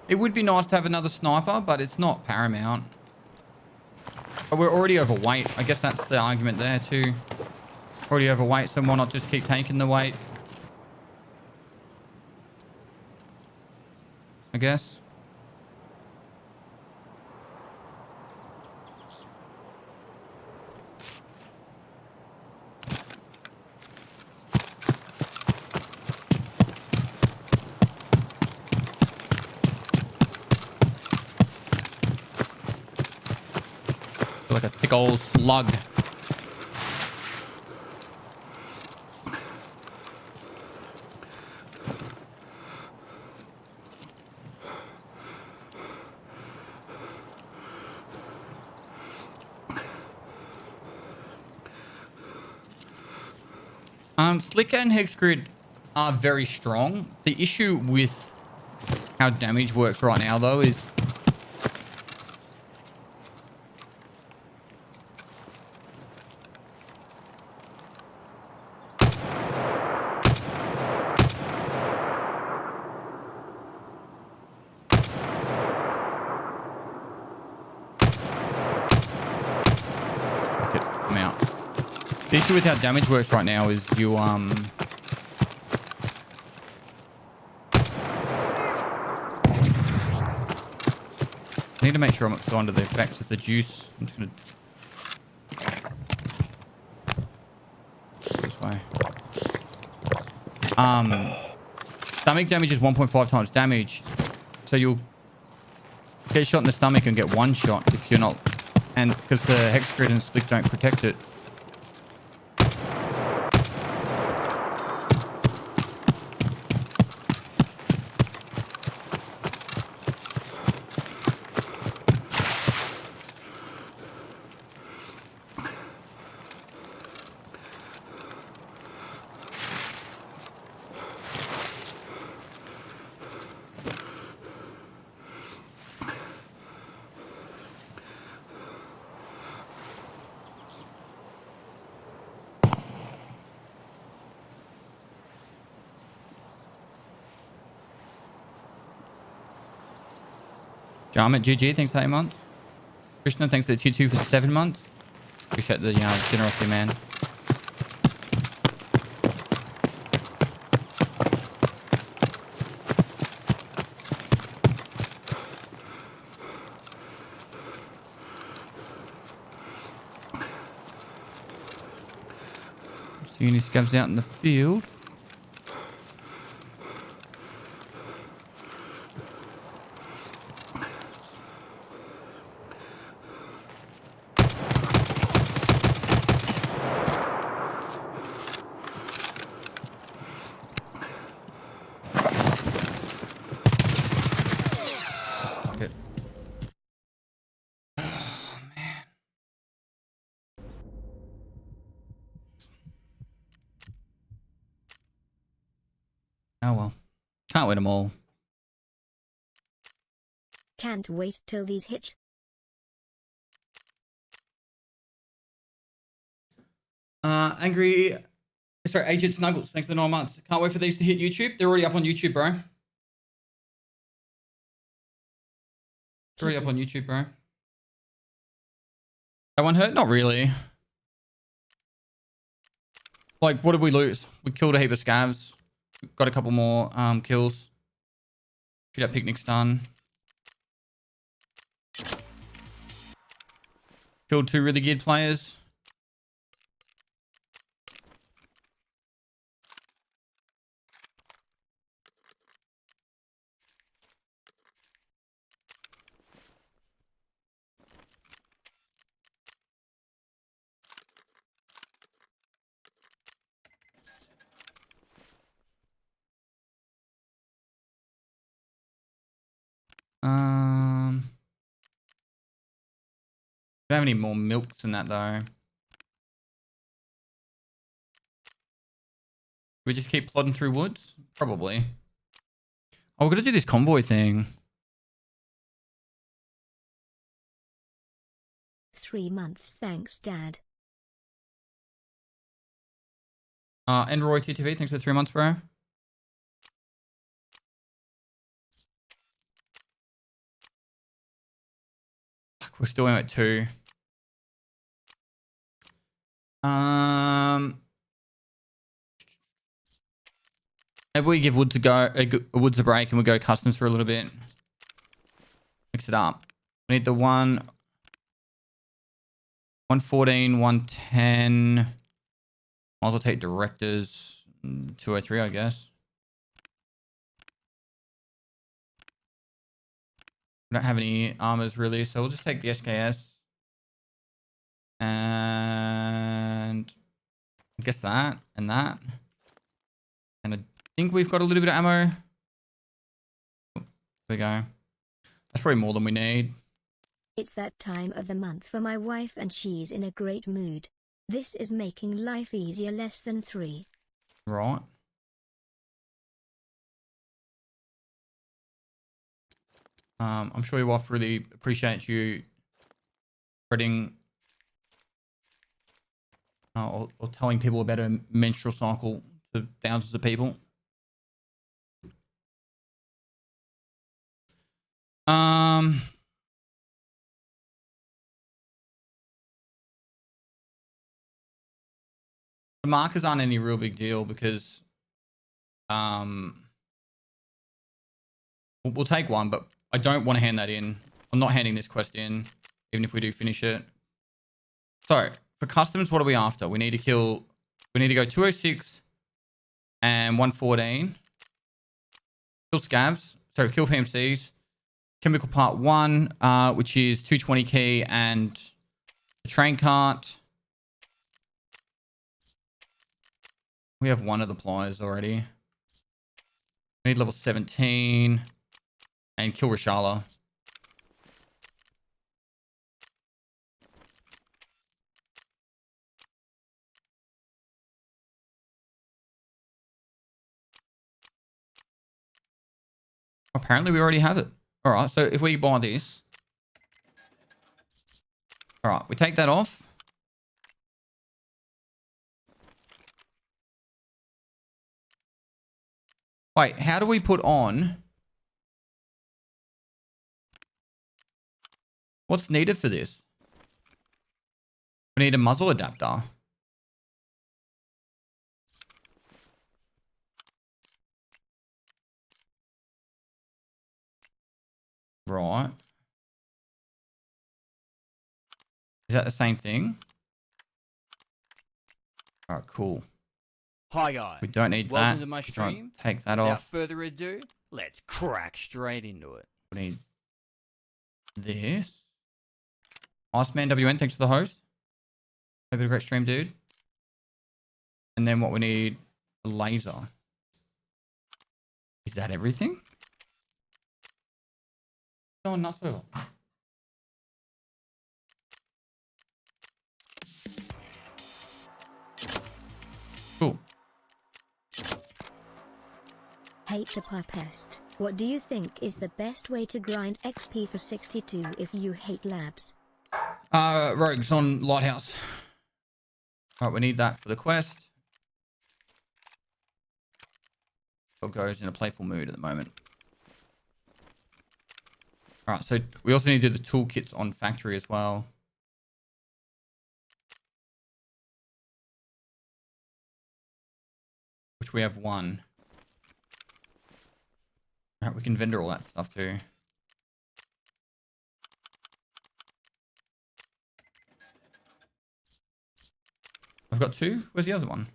Speaker 1: It would be nice to have another sniper, but it's not paramount. But we're already overweight. I guess that's the argument there too. Already overweight, so why not just keep taking the weight? I guess. Like a thick old slug. Slicker and Hexgrid are very strong. The issue with how damage works right now, though, is the issue with how damage works right now is you I need to make sure I'm not going to the effects of the juice. I'm just gonna this way. Stomach damage is 1.5 times damage, so you'll get shot in the stomach and get one shot if you're not, and because the hex grid and split don't protect it. Jarmet GG, thanks for 8 months. Krishna, thanks for the tier 2 for 7 months. Appreciate the generosity, man. So any scavs out in the field. Oh well. Can't win them all.
Speaker 3: Can't wait till these hit.
Speaker 1: Agent Snuggles, thanks for the 9 months. Can't wait for these to hit YouTube. They're already up on YouTube, bro. They're already up on YouTube, bro. That one hurt? Not really. Like, what did we lose? We killed a heap of scavs. Got a couple more kills. Shootout picnic's done. Killed 2 really good players. Don't have any more milks in that though. We just keep plodding through woods? Probably. Oh, we're gonna do this convoy thing.
Speaker 3: 3 months, thanks, Dad.
Speaker 1: And Roy TTV, thanks for 3 months, bro. Fuck, we're still in at 2. Maybe we give Woods a break and we go customs for a little bit. Mix it up. We need the 114, 110. Might as well take directors. 203, I guess. We don't have any armors really, so we'll just take the SKS. And I guess that and that. And I think we've got a little bit of ammo. There we go. That's probably more than we need.
Speaker 3: It's that time of the month for my wife and she's in a great mood. This is making life easier. Less than 3.
Speaker 1: Right. I'm sure your wife really appreciates you spreading or telling people about a menstrual cycle to thousands of people. The markers aren't any real big deal because we'll take one, but I don't want to hand that in. I'm not handing this quest in, even if we do finish it. So for customs, what are we after? We need to go 206 and 114. Kill scavs, sorry, kill PMCs. Chemical part 1, which is 220 key and a train cart. We have one of the pliers already. We need level 17 and kill Rashala. Apparently we already have it. All right, so if we buy this. All right, we take that off. Wait, how do we put on? What's needed for this? We need a muzzle adapter. Right. Is that the same thing? All right, cool.
Speaker 2: Hi guys.
Speaker 1: We don't need
Speaker 2: Welcome
Speaker 1: that.
Speaker 2: to my
Speaker 1: Just try and
Speaker 2: stream.
Speaker 1: take that
Speaker 2: Without
Speaker 1: off.
Speaker 2: further ado, let's crack straight into it.
Speaker 1: We need this. Iceman WN, thanks for the host. Hope you had a great stream, dude. And then what we need, a laser. Is that everything? Oh, nuts over. Cool.
Speaker 3: Hate the pest. What do you think is the best way to grind XP for 62 if you hate labs?
Speaker 1: Rogues on Lighthouse. Alright, we need that for the quest. Dog goes in a playful mood at the moment. Alright, so we also need to do the toolkits on factory as well. Which we have one. Alright, we can vendor all that stuff too. I've got 2. Where's the other one?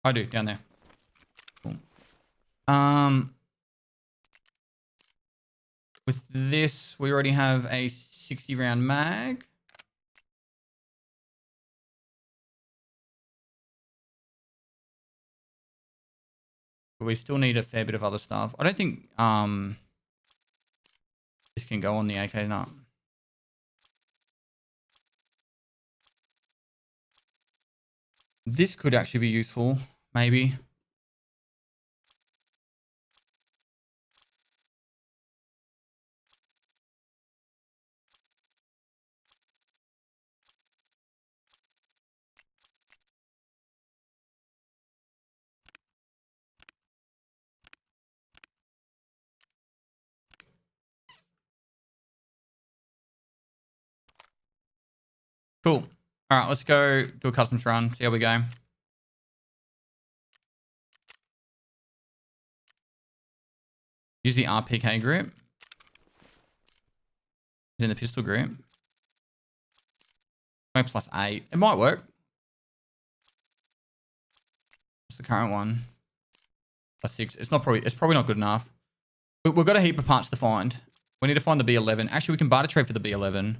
Speaker 1: I do, down there. Cool. With this, we already have a 60 round mag. But we still need a fair bit of other stuff. I don't think this can go on the AK nut. This could actually be useful, maybe. Cool. All right, let's go do a customs run. See how we go. Use the RPK grip. It's in the pistol grip. +8. It might work. What's the current one? +6. It's probably not good enough. But we've got a heap of parts to find. We need to find the B11. Actually, we can barter trade for the B11.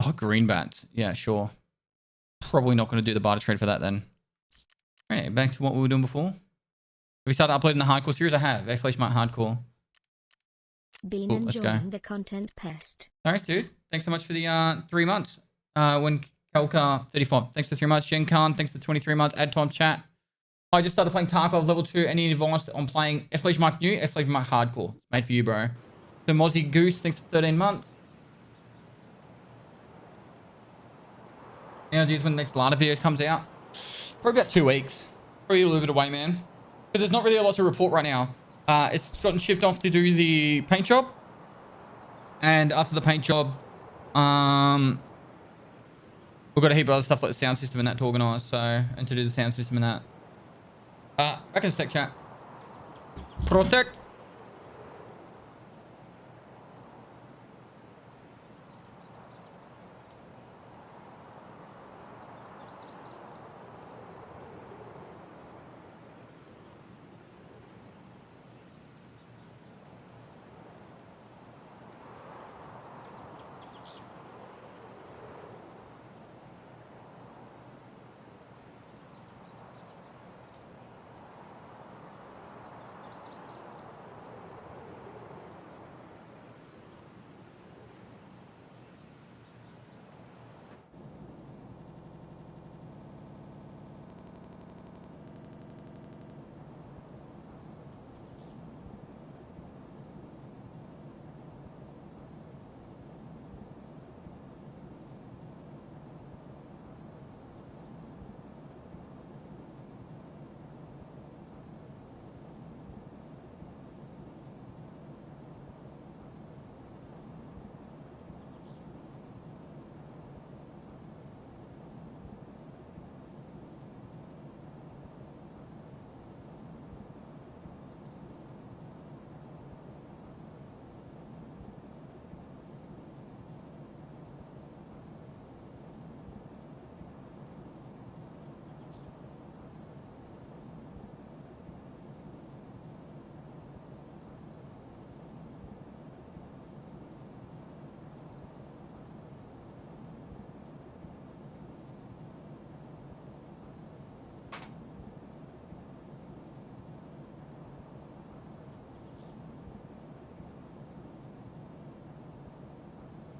Speaker 1: Oh, green bats. Yeah, sure. Probably not going to do the barter trade for that then. Okay, back to what we were doing before. Have we started uploading the hardcore series? I have. !Mark hardcore.
Speaker 3: Been
Speaker 1: Cool, let's go.
Speaker 3: enjoying the content pest.
Speaker 1: Nice, dude. Thanks so much for the 3 months. When Kelkar 35. Thanks for 3 months. Jen Khan, thanks for 23 months. Add time chat. I just started playing Tarkov level 2. Any advice on playing !Mark new? !Mark hardcore. It's made for you, bro. So Mozzie Goose, thanks for 13 months. Now, dudes, when the next Lada video comes out, probably about 2 weeks. Probably a little bit away, man. But there's not really a lot to report right now. It's gotten shipped off to do the paint job. And after the paint job, we've got a heap of other stuff like the sound system and that to organise. So, and to do the sound system and that. Back in a sec, chat. Protect.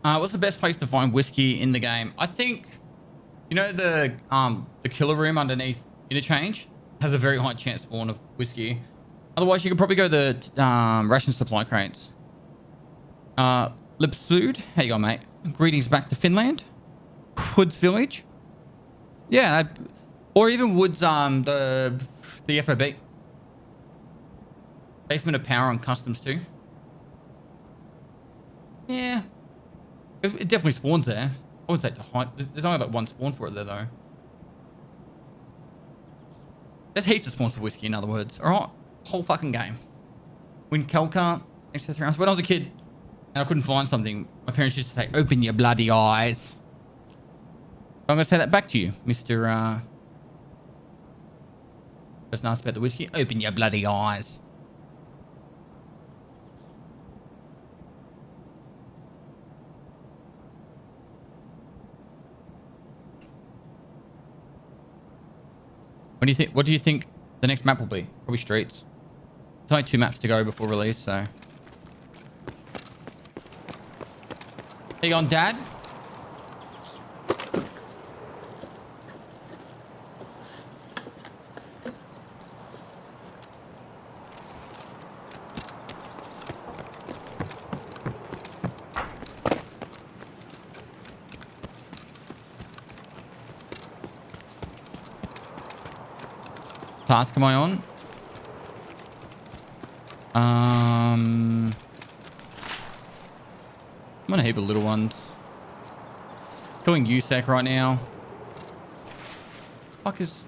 Speaker 1: What's the best place to find whiskey in the game? I think, you know, the killer room underneath interchange has a very high chance spawn of whiskey. Otherwise, you could probably go the ration supply crates. Lipsud, how you going, mate? Greetings back to Finland. Woods Village. Yeah, or even Woods, the FOB. Basement of Power on Customs too. Yeah. It definitely spawns there. I would say to hide. There's only like one spawn for it there, though. There's heaps of spawns for whiskey, in other words. All right, whole fucking game. Win Kelka, extra 3 rounds. When I was a kid and I couldn't find something, my parents used to say, "Open your bloody eyes." I'm gonna say that back to you, Mr. Just asked about the whiskey. Open your bloody eyes. What do you think? What do you think the next map will be? Probably streets. There's only 2 maps to go before release, so. How you going, Dad? Task am I on? I'm on a heap of little ones. Killing USEC right now. Fuck is...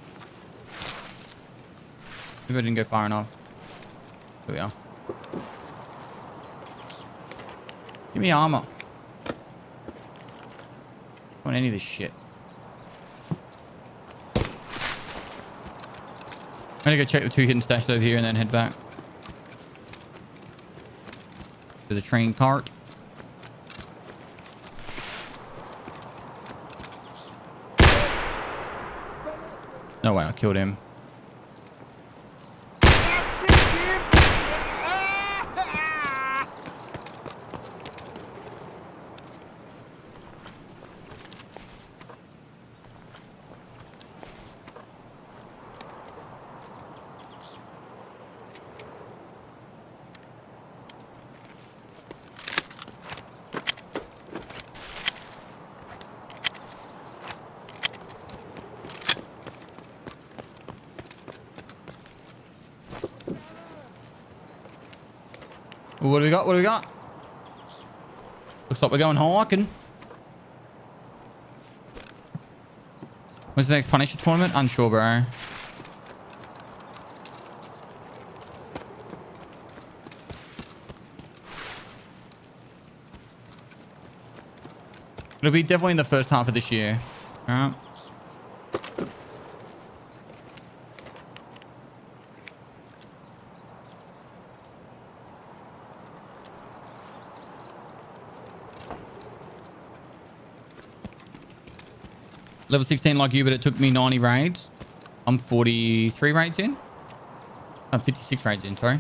Speaker 1: Maybe I didn't go far enough. Here we are. Give me armor. I don't want any of this shit. I'm gonna go check the 2 hidden stashed over here and then head back to the train cart. No way, I killed him. What do we got? What do we got? Looks like we're going hiking. When's the next Punisher tournament? Unsure, bro. It'll be definitely in the first half of this year. Alright. Level 16 like you, but it took me 90 raids. I'm 43 raids in. I'm 56 raids in, sorry.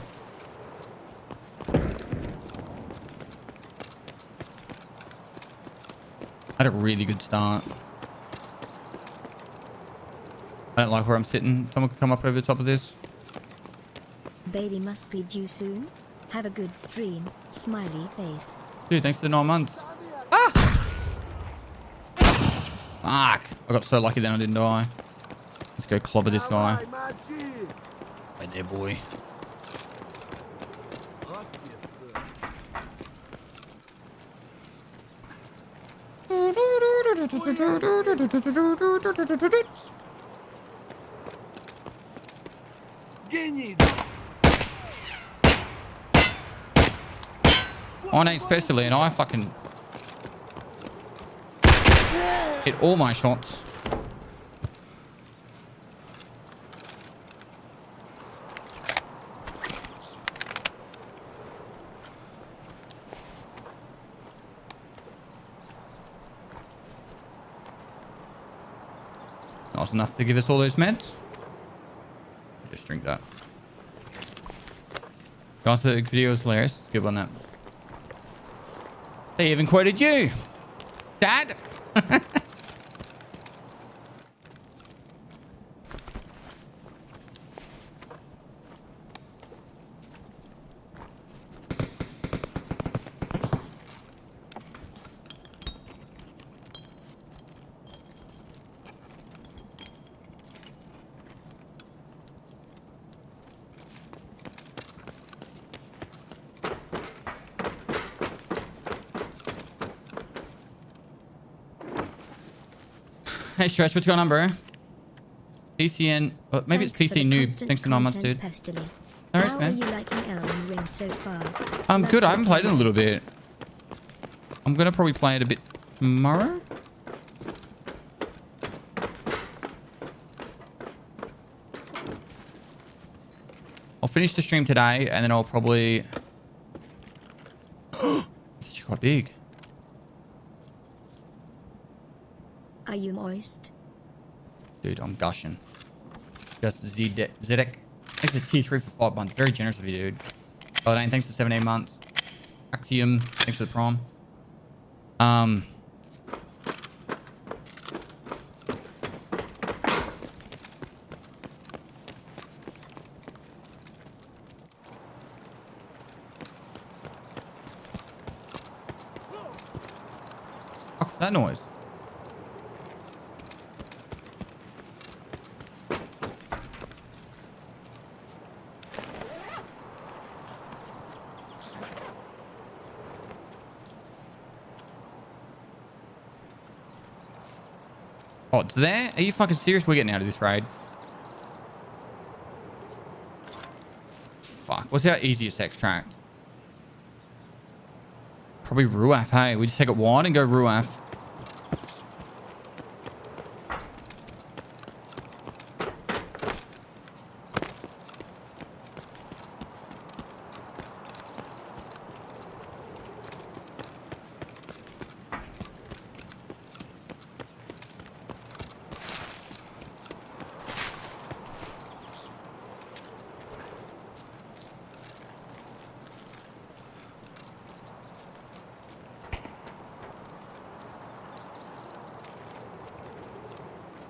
Speaker 1: I had a really good start. I don't like where I'm sitting. Someone could come up over the top of this.
Speaker 3: Baby must be due soon. Have a good stream. Smiley face.
Speaker 1: Dude, thanks for the 9 months. Fuck. I got so lucky then I didn't die. Let's go clobber this guy. Right there, boy. On especially, and I fucking hit all my shots. Not enough to give us all those meds. Just drink that. Guys, the video is hilarious. Skip on that. They even quoted you, Dad. Hey, Stretch, what's going on, bro? PCN. Maybe it's PC noob. Thanks for 9 months, dude.
Speaker 3: Pestily.
Speaker 1: No worries,
Speaker 3: How are
Speaker 1: man.
Speaker 3: you liking Elden Ring so far?
Speaker 1: I'm good. I haven't played it in a
Speaker 3: Lovely.
Speaker 1: little bit. I'm gonna probably play it a bit tomorrow. I'll finish the stream today, and then I'll probably. It's actually quite big.
Speaker 3: Are you moist?
Speaker 1: Dude, I'm gushing. Just Zedek. Thanks for T3 for 5 months. Very generous of you, dude. Dane, thanks for 17 months. Axiom, thanks for the prom. What's that noise? Oh, it's there? Are you fucking serious? We're getting out of this raid. Fuck. What's our easiest extract? Probably Ruaf, hey. We just take it wide and go Ruaf.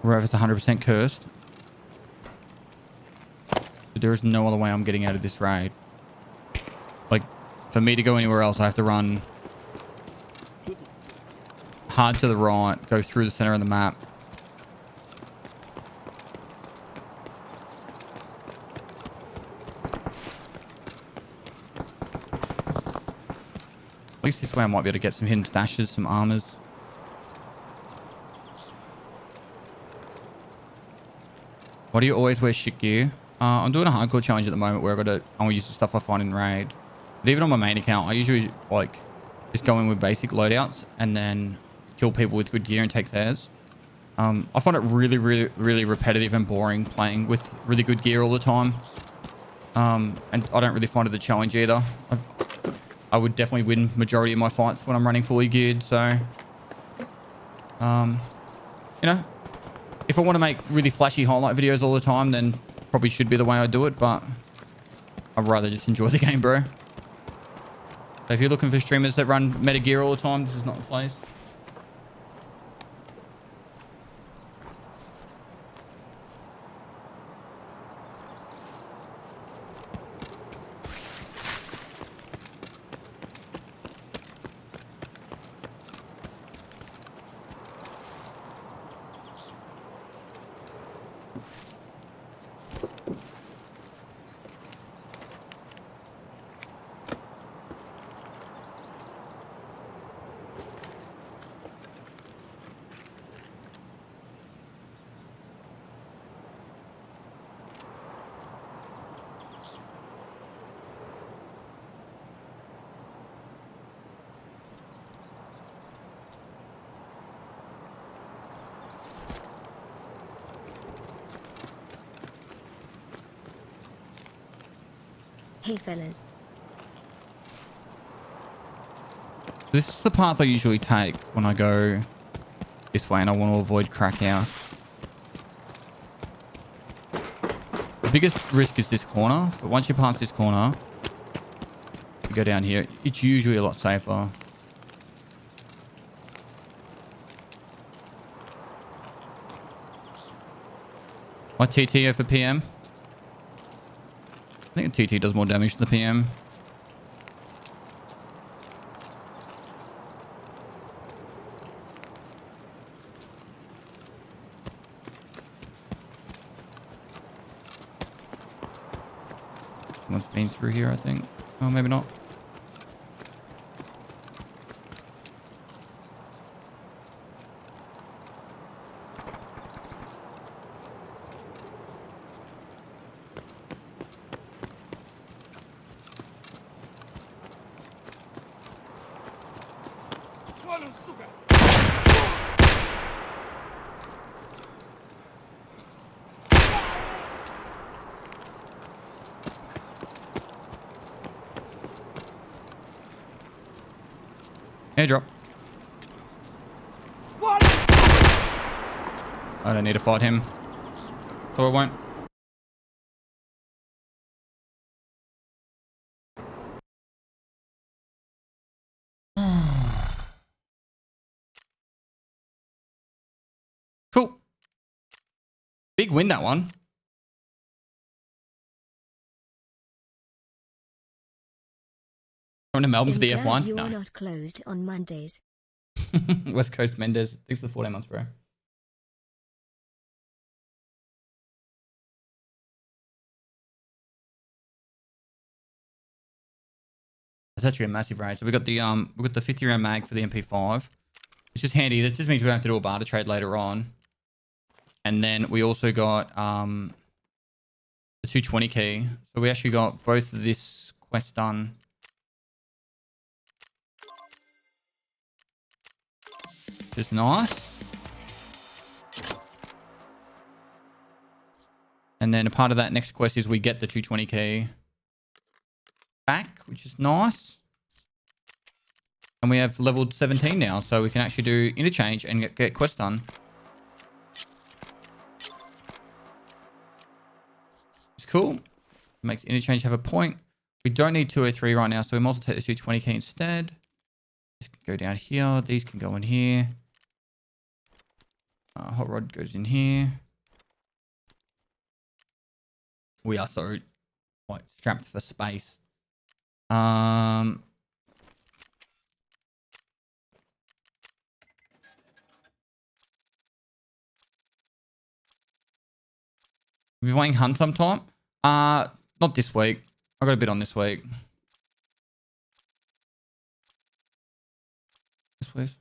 Speaker 1: Ruaf is 100% cursed. But there is no other way I'm getting out of this raid. Like, for me to go anywhere else, I have to run hard to the right, go through the center of the map. At least this way I might be able to get some hidden stashes, some armors. Why do you always wear shit gear? I'm doing a hardcore challenge at the moment where I want to use the stuff I find in raid. But even on my main account, I usually like just go in with basic loadouts and then kill people with good gear and take theirs. I find it really repetitive and boring playing with really good gear all the time. And I don't really find it a challenge either. I would definitely win majority of my fights when I'm running fully geared. So, you know, if I want to make really flashy highlight videos all the time, then probably should be the way I do it. But I'd rather just enjoy the game, bro. So if you're looking for streamers that run meta gear all the time, this is not the place.
Speaker 3: Hey fellas.
Speaker 1: This is the path I usually take when I go this way and I want to avoid crack house. The biggest risk is this corner, but once you pass this corner, you go down here, it's usually a lot safer. My TT over PM. I think the TT does more damage than the PM. Someone's been through here, I think. Oh, maybe not. Airdrop. I don't need to fight him. So I won't. Cool. Big win, that one. Coming to Melbourne for the
Speaker 3: Glad
Speaker 1: F1?
Speaker 3: you're
Speaker 1: No.
Speaker 3: not closed on Mondays.
Speaker 1: West Coast Mendez. Thanks for the 14 months, bro. It's actually a massive range. So we got the 50 round mag for the MP5. It's just handy. This just means we don't have to do a barter trade later on. And then we also got the 220 key. So we actually got both of this quest done. Which is nice. And then a part of that next quest is we get the 220 key back, which is nice. And we have leveled 17 now, so we can actually do interchange and get quests done. It's cool. Makes interchange have a point. We don't need 203 right now, so we might as well take the 220 key instead. This can go down here. These can go in here. Hot rod goes in here. We are so like strapped for space. We're playing Hunt sometime. Not this week. I got a bit on this week. This please.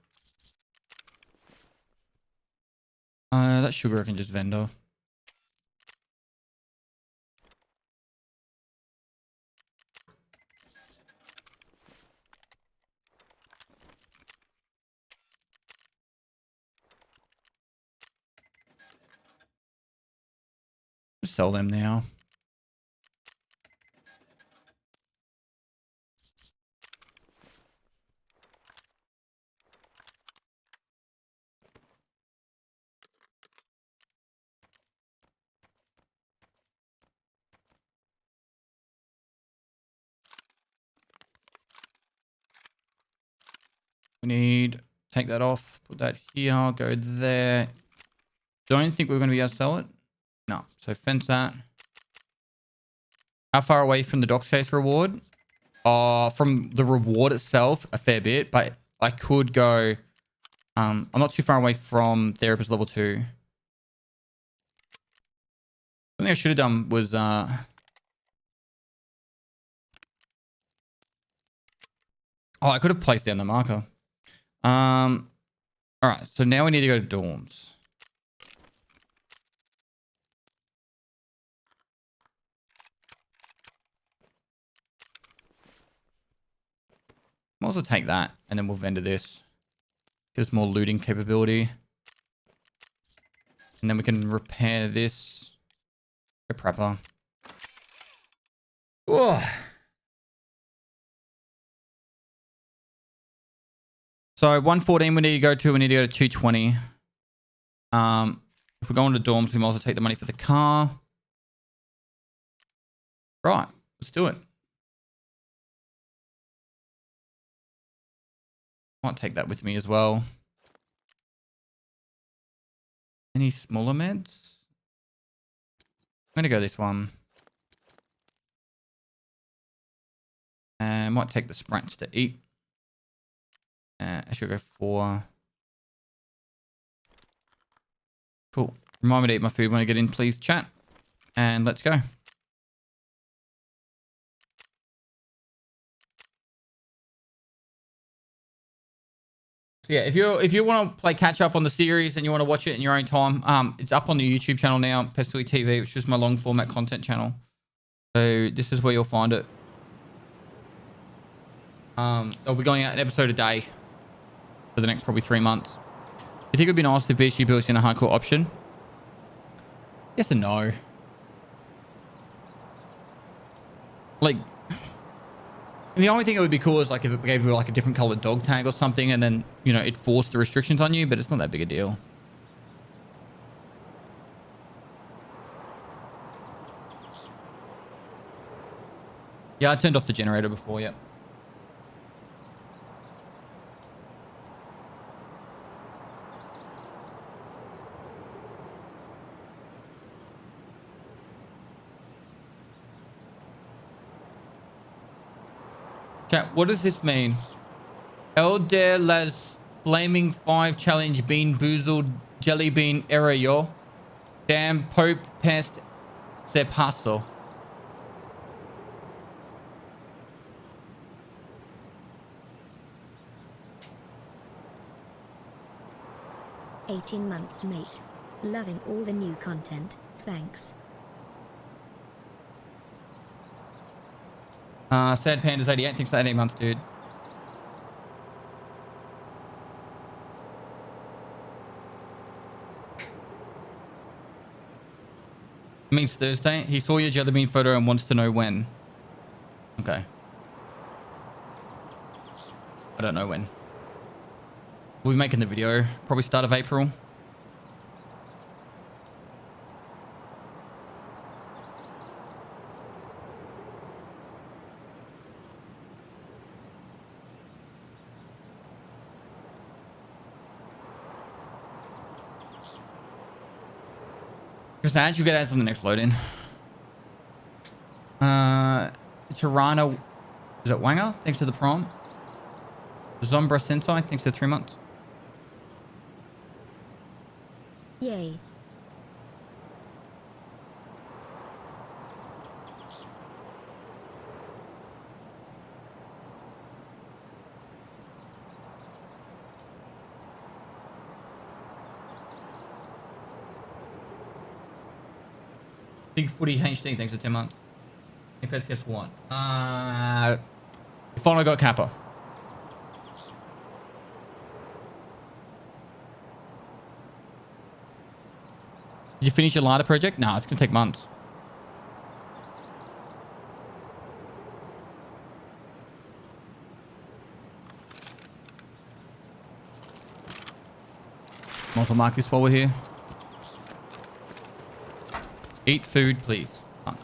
Speaker 1: That sugar I can just vendor. Just sell them now. We need, take that off, put that here, go there. Don't think we're going to be able to sell it. No. So fence that. How far away from the docs case reward? From the reward itself, a fair bit, but I could go, I'm not too far away from therapist level 2. Something I should have done was, oh, I could have placed down the marker. All right, so now we need to go to dorms. Might as well take that, and then we'll vendor this. Gives more looting capability. And then we can repair this. Go prepper. Whoa. So 114 we need to go to. We need to go to 220. If we're going to dorms, we might as well take the money for the car. Right. Let's do it. Might take that with me as well. Any smaller meds? I'm going to go this one. And might take the sprints to eat. I should go 4. Cool. Remind me to eat my food when I get in, please, chat. And let's go. So yeah, if you want to play catch up on the series and you want to watch it in your own time, it's up on the YouTube channel now, Pestily TV, which is my long format content channel. So this is where you'll find it. I'll be going out an episode a day. for the next probably 3 months. You think it would be nice if BSG builds in a hardcore option? Yes and no. Like, the only thing it would be cool is like if it gave you like a different colored dog tag or something, and then, you know, it forced the restrictions on you, but it's not that big a deal. Yeah, I turned off the generator before, yep. Chat, what does this mean? El de las Flaming 5 challenge bean boozled jelly bean error, yo. Damn Pope pest se paso.
Speaker 3: "18 months, mate. Loving all the new content. Thanks."
Speaker 1: Sad Pandas 88 thinks 18 months, dude. It means Thursday. He saw your jelly bean photo and wants to know when. Okay. I don't know when. We'll be making the video probably start of April. Just ads, you get ads on the next load in. Tirana, is it Wanger? Thanks for the prom. Zombra Sensei, thanks for 3 months.
Speaker 3: Yay.
Speaker 1: Big Footy HD, thanks for 10 months. If guess what? You finally got Kappa. Did you finish your lighter project? No, it's gonna take months. Might as well mark this while we're here. Eat food, please. Done.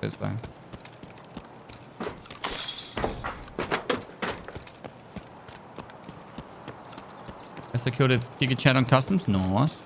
Speaker 1: This way. I secured a giga chat on customs. Nice.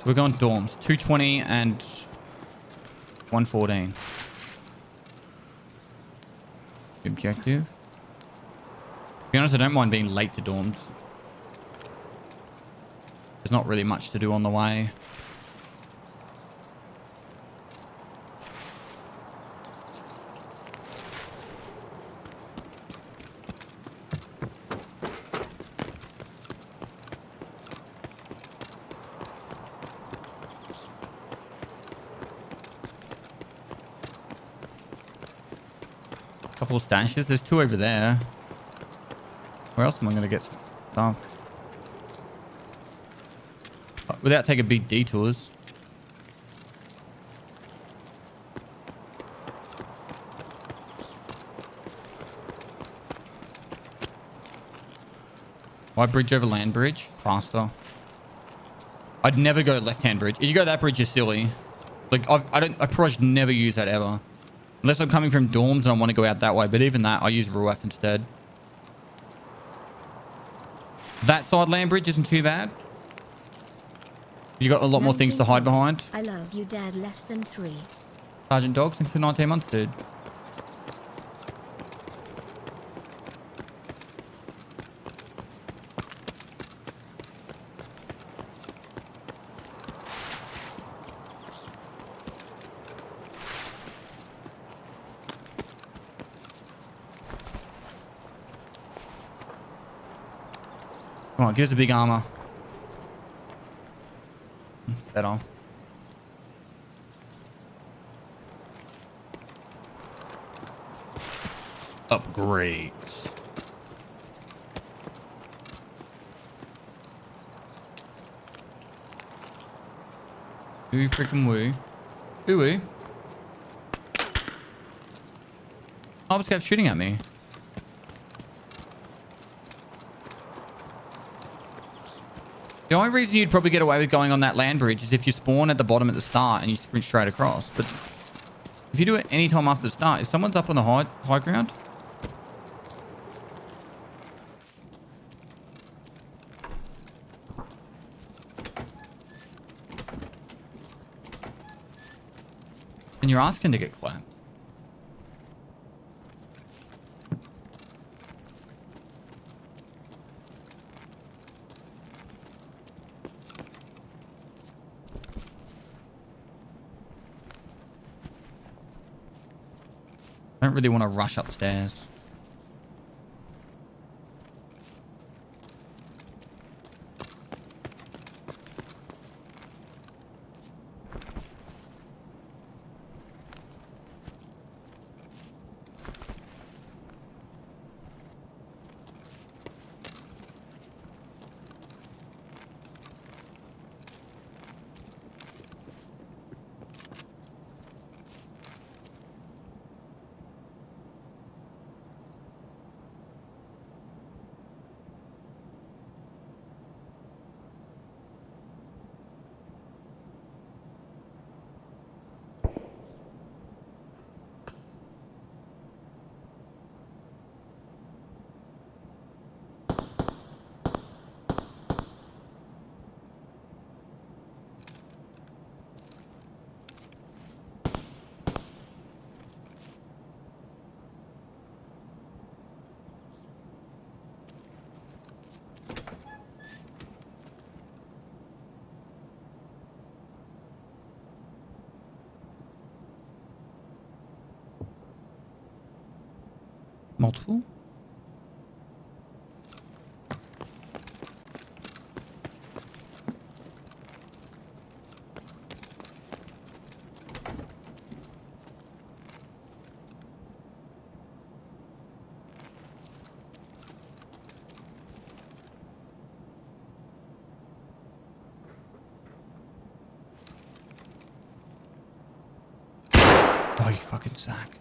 Speaker 1: We're going dorms. 220 and 114. Objective. To be honest, I don't mind being late to dorms. There's not really much to do on the way. Couple of stashes. There's 2 over there. Where else am I going to get stuff? Without taking big detours. Why bridge over land bridge? Faster. I'd never go left-hand bridge. If you go that bridge, you're silly. Like, I pretty much never use that ever. Unless I'm coming from dorms and I want to go out that way. But even that, I use RUF instead. That side land bridge isn't too bad. You got a lot more things to hide behind.
Speaker 3: I love you, Dad. Less than 3.
Speaker 1: Sergeant Dog, since the 19 months, dude. Come on, give us a big armor. Better. Upgrades. Woo freaking woo. Woo woo. I was kept shooting at me. The only reason you'd probably get away with going on that land bridge is if you spawn at the bottom at the start and you sprint straight across. But if you do it any time after the start, if someone's up on the high ground, then you're asking to get clapped. I don't really want to rush upstairs. Multiple? Oh, you fucking sack.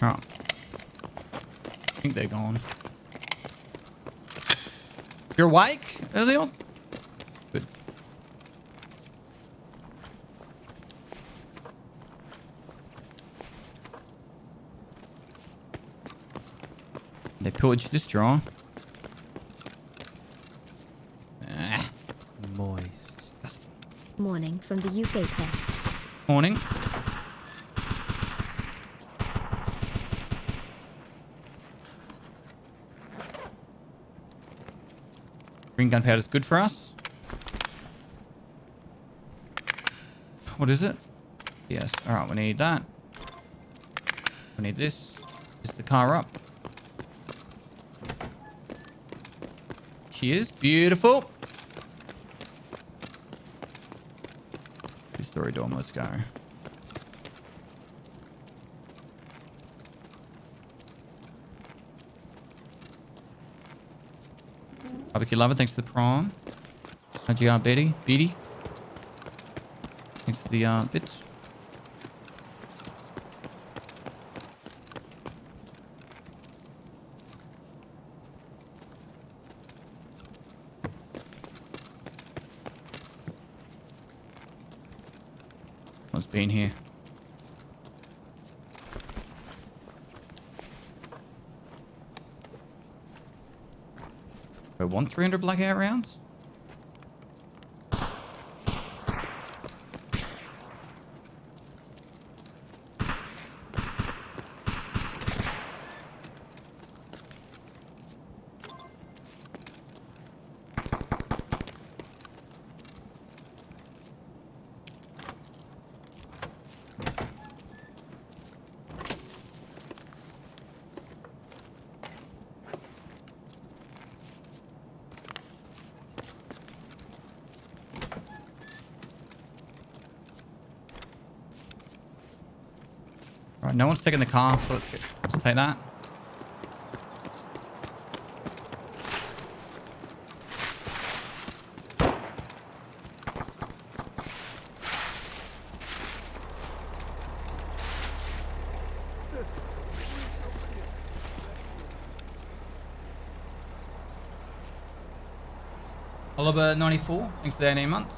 Speaker 1: Oh. I think they're gone. You're awake, Elliot? Good. They pillaged this drawer. Ah.
Speaker 2: Moist.
Speaker 1: Disgusting.
Speaker 3: Morning from the UK pest.
Speaker 1: Morning. Green gunpowder is good for us. What is it? Yes. All right, we need that. We need this. Is the car up? she is. Beautiful. Two-story dorm. Let's go. Barbecue lover, thanks for the prawn. GR Betty. Beatty. Thanks for the bits. What's been here? I want 300 blackout rounds? Right, no one's taking the car, so let's take that. Oliver 94, thanks for the 18 months.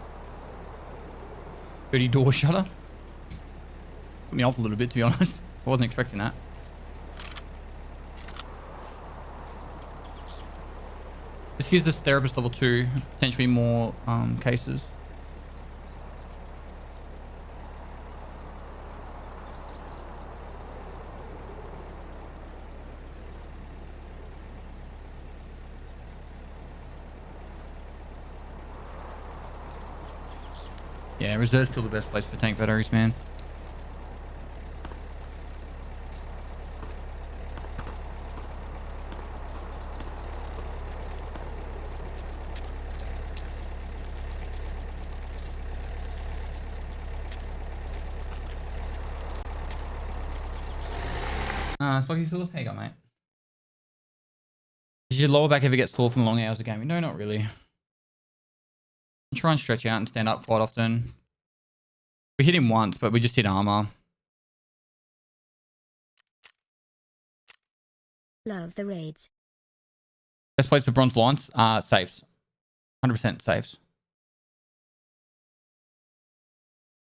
Speaker 1: 30 door shutter. Put me off a little bit, to be honest. I wasn't expecting that. This gives us therapist level 2, potentially more cases. Yeah, reserve's still the best place for tank batteries, man. Soggy sauce, how you got, mate? Does your lower back ever get sore from long hours of gaming? No, not really. I try and stretch out and stand up quite often. We hit him once, but we just hit armor.
Speaker 3: Love the raids.
Speaker 1: Best place for bronze lines? Safes. 100% safes.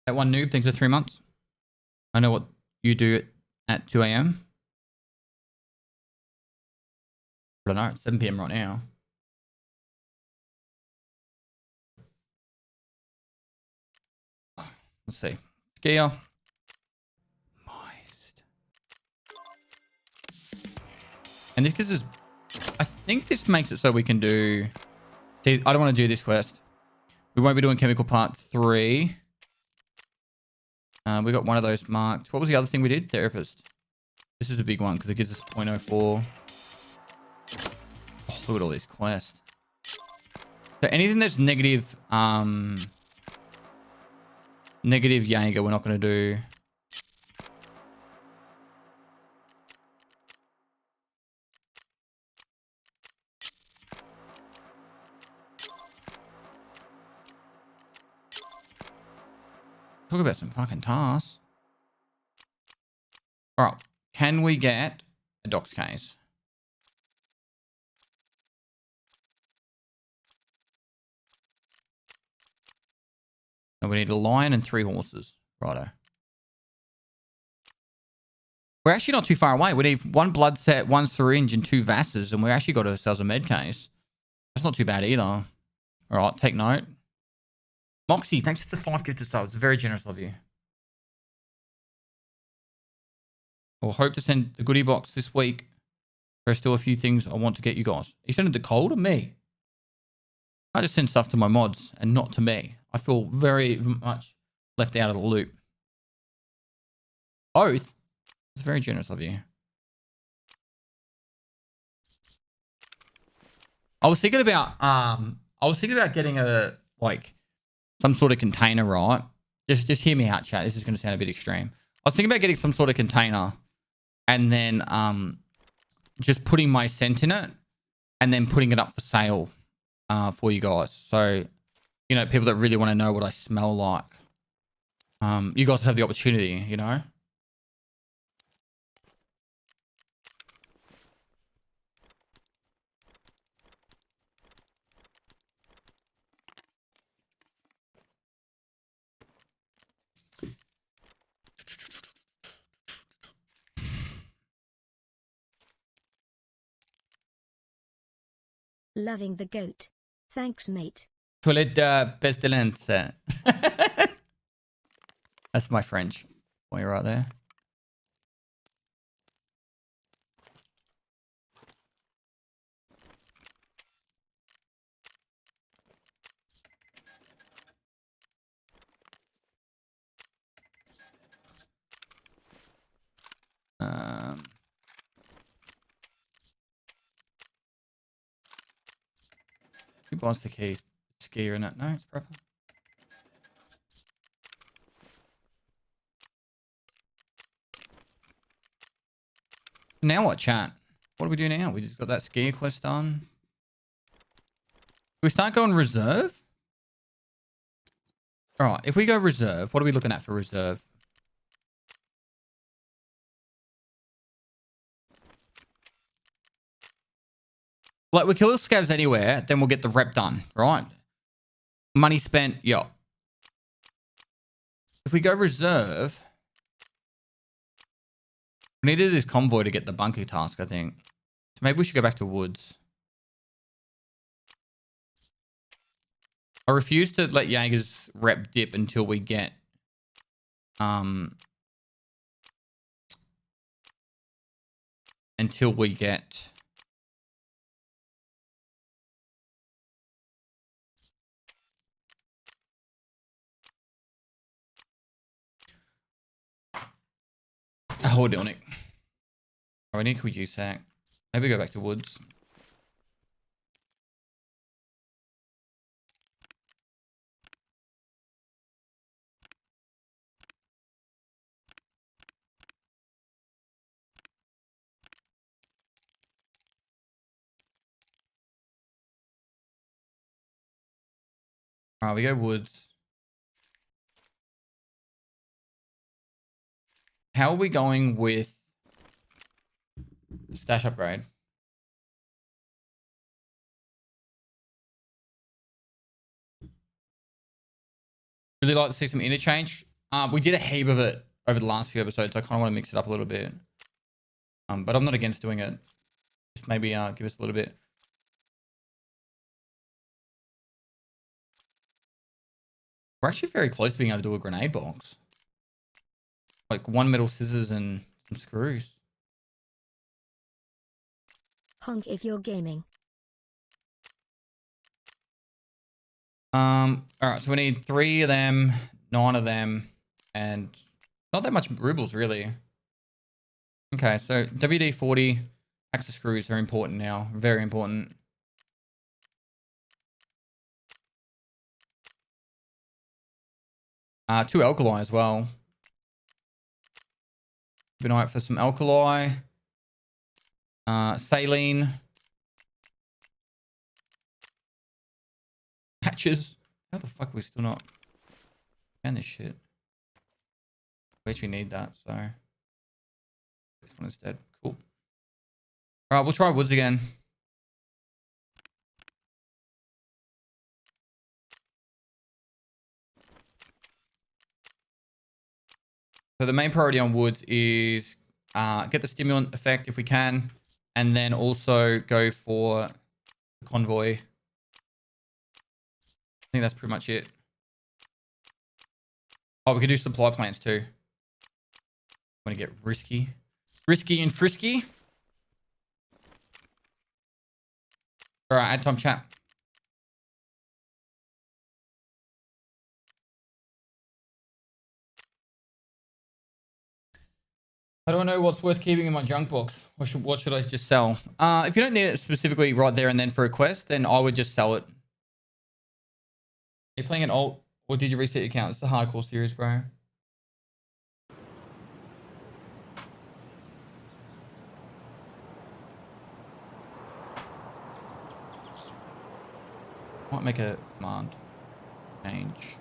Speaker 1: That one noob, thanks for 3 months. I know what you do at 2 a.m. I don't know, it's 7 p.m. right now. Let's see. Skier. Moist. And this gives us... I think this makes it so we can do... See, I don't want to do this quest. We won't be doing chemical part 3. We got one of those marked. What was the other thing we did? Therapist. This is a big one because it gives us 0.04. Oh, look at all these quests. So anything that's negative... Negative Jaeger, we're not going to do. Talk about some fucking tasks. All right. Can we get a docs case? And we need a lion and 3 horses. Righto. We're actually not too far away. We need 1 blood set, 1 syringe, and 2 Vasses, and we actually got ourselves a med case. That's not too bad either. All right, take note. Moxie, thanks for the 5 gifted subs. Very generous of you. We'll hope to send the goodie box this week. There's still a few things I want to get you guys. Are you sending the cold or me? I just send stuff to my mods and not to me. I feel very much left out of the loop. Both? It's very generous of you. I was thinking about getting a like some sort of container, right? Just hear me out, chat. This is going to sound a bit extreme. I was thinking about getting some sort of container and then just putting my scent in it and then putting it up for sale for you guys. So, you know, people that really want to know what I smell like. You guys have the opportunity, you know?
Speaker 3: Loving the goat. Thanks, mate.
Speaker 1: Toilette pestilence. That's my French. While you're right there. Who wants the keys? Skier in it? No, it's proper. Now what, chat? What do we do now? We just got that skier quest done. Do we start going reserve? All right, if we go reserve, what are we looking at for reserve? Like, we kill the scavs anywhere, then we'll get the rep done, right? Money spent, yo. If we go reserve, we need to do this convoy to get the bunker task, I think. So maybe we should go back to Woods. I refuse to let Jaeger's rep dip until we get oh, we're doing it. Oh, I need to use sack. Maybe go back to Woods. All right, we go Woods. How are we going with stash upgrade? Really like to see some interchange. We did a heap of it over the last few episodes. So I kind of want to mix it up a little bit. But I'm not against doing it. Just maybe give us a little bit. We're actually very close to being able to do a grenade box. Like one metal scissors and some screws.
Speaker 3: Honk if you're gaming.
Speaker 1: All right, so we need 3 of them, 9 of them, and not that much rubles really. Okay, so WD-40 packs of screws are important now. Very important. Two alkali as well. Keep an eye out for some alkali. Saline. Patches. How the fuck are we still not getting this shit? We actually need that, so this one instead. Cool. All right, we'll try Woods again. So the main priority on Woods is get the stimulant effect if we can, and then also go for the convoy. I think that's pretty much it. Oh, we could do supply plants too. Want to get risky. Risky and frisky. All right, add time chat. I don't know what's worth keeping in my junk box. What should I just sell? If you don't need it specifically right there and then for a quest, then I would just sell it. Are you playing an alt, or did you reset your account? It's the hardcore series, bro. Might make a command change.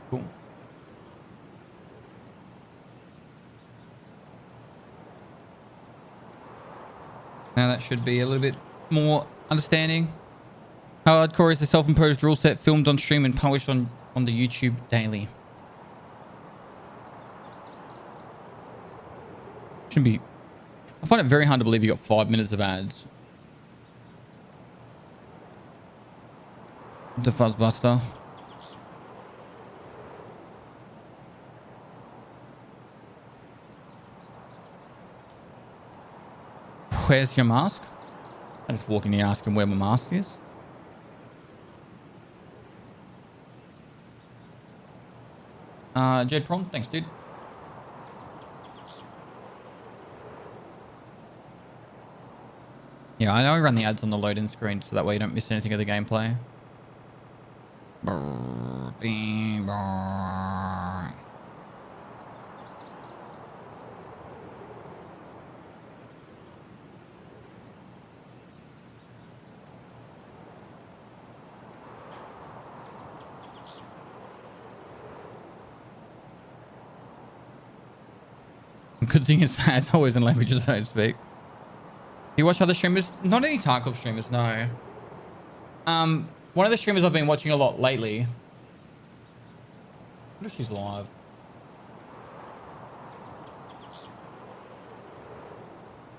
Speaker 1: Cool. Now that should be a little bit more understanding. How hardcore is the self-imposed rule set filmed on stream and published on the YouTube daily? Shouldn't be. I find it very hard to believe you got 5 minutes of ads. The Fuzzbuster. Where's your mask? I just walk in here asking where my mask is. Jed Prom, thanks, dude. Yeah, I know I run the ads on the load-in screen so that way you don't miss anything of the gameplay. Good thing is that it's always in languages I don't speak. You watch other streamers? Not any Tarkov streamers, no. One of the streamers I've been watching a lot lately. I wonder if she's live.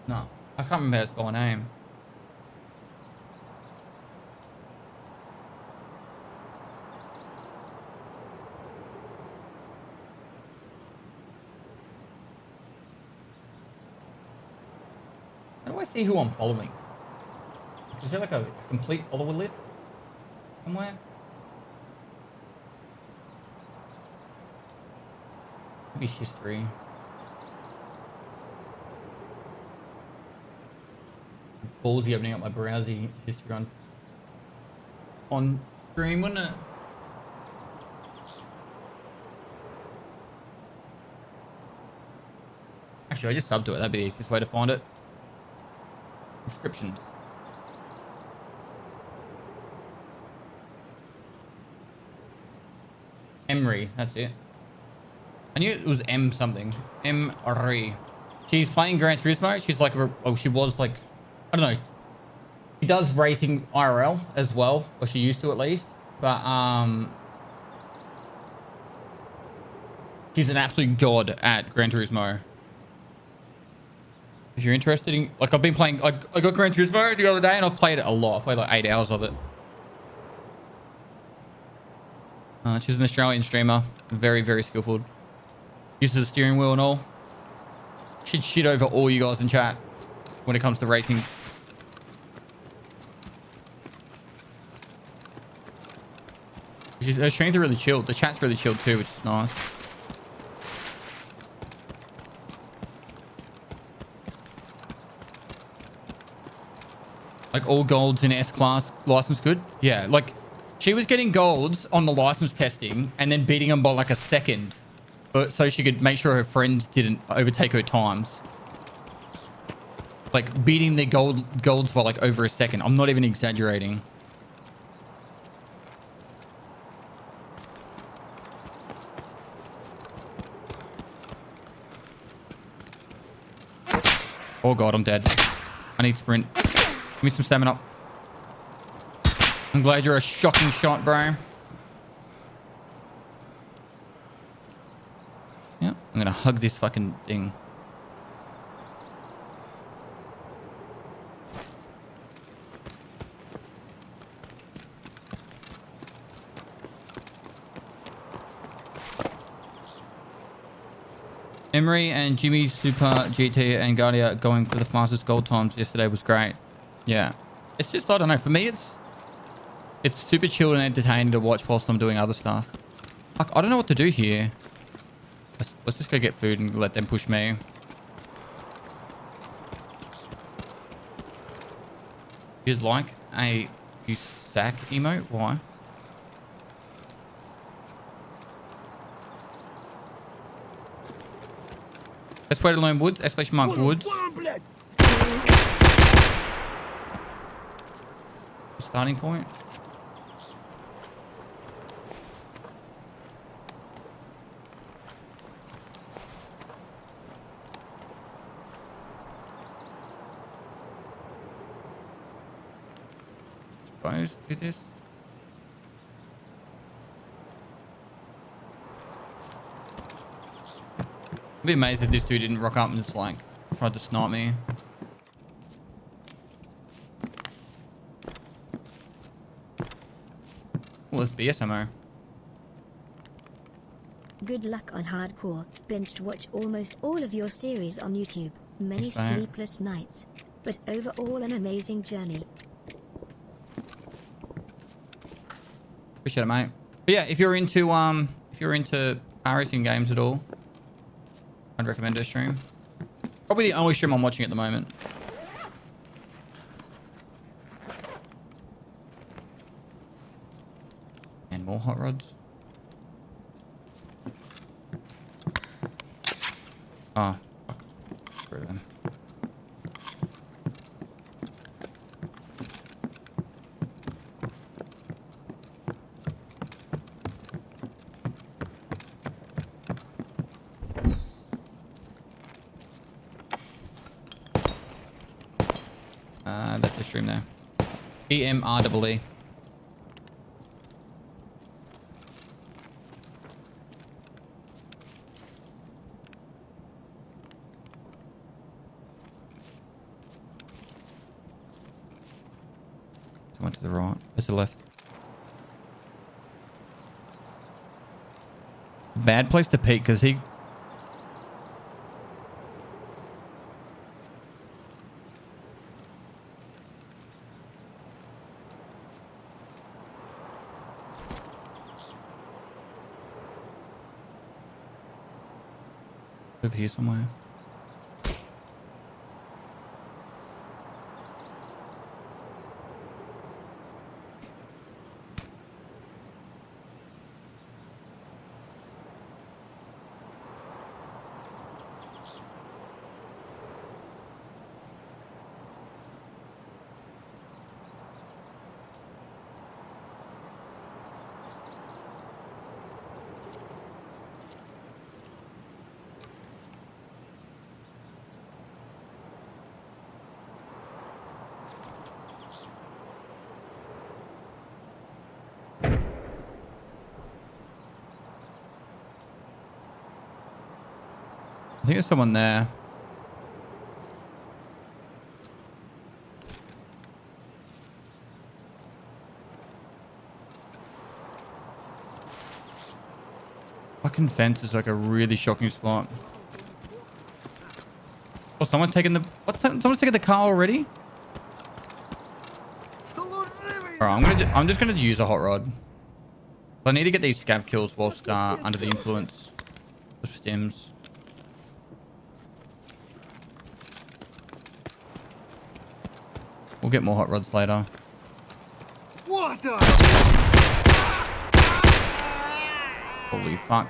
Speaker 1: No, I can't remember how to spell her name. How do I see who I'm following? Is there like a complete follower list somewhere? Maybe history. Ballsy opening up my browser history on stream, wouldn't it? Actually, I just subbed to it. That'd be the easiest way to find it. Subscriptions. Emery, that's it. I knew it was M something. Emery. She's playing Gran Turismo. She's like, oh, she was like, I don't know. She does racing IRL as well, or she used to at least. But she's an absolute god at Gran Turismo. If you're interested in, like, I've been playing, I got Gran Turismo the other day and I've played it a lot. I've played like 8 hours of it. She's an Australian streamer, very, very skillful. Uses the steering wheel and all. She'd shit over all you guys in chat when it comes to racing. Her streams are really chilled. The chat's really chilled too, which is nice. Like all golds in S-Class license good? Yeah, like she was getting golds on the license testing and then beating them by like a second. But so she could make sure her friends didn't overtake her times. Like beating their golds by like over a second. I'm not even exaggerating. Oh god, I'm dead. I need sprint. Give me some stamina. I'm glad you're a shocking shot, bro. Yeah, I'm gonna hug this fucking thing. Emery and Jimmy Super GT and Guardia going for the fastest goal times yesterday was great. Yeah. It's just, I don't know, for me it's super chill and entertaining to watch whilst I'm doing other stuff. Fuck, I don't know what to do here. Let's just go get food and let them push me. You'd like a you sack emote? Why? Best way to learn Woods, exclamation mark Woods. Starting point. Suppose do this. I'd be amazed if this dude didn't rock up and just like tried to snipe me. Well, it's BSMO.
Speaker 3: Good luck on hardcore. Binged watch almost all of your series on YouTube. Many
Speaker 1: Thanks, mate.
Speaker 3: sleepless nights, but overall an amazing journey.
Speaker 1: Appreciate it, mate. But yeah, if you're into car racing games at all, I'd recommend a stream. Probably the only stream I'm watching at the moment. And more hot rods. Oh, fuck. Screw them. That's the stream there. EMREE. Someone to the right. There's the left. Bad place to peek because he... Over here somewhere. I think there's someone there. Fucking fence is like a really shocking spot. Oh, someone taking the... What? Someone's taking the car already? Alright, I'm just gonna use a hot rod. I need to get these scav kills whilst under the influence of stims. We'll get more hot rods later.
Speaker 4: What the?
Speaker 1: Holy fuck.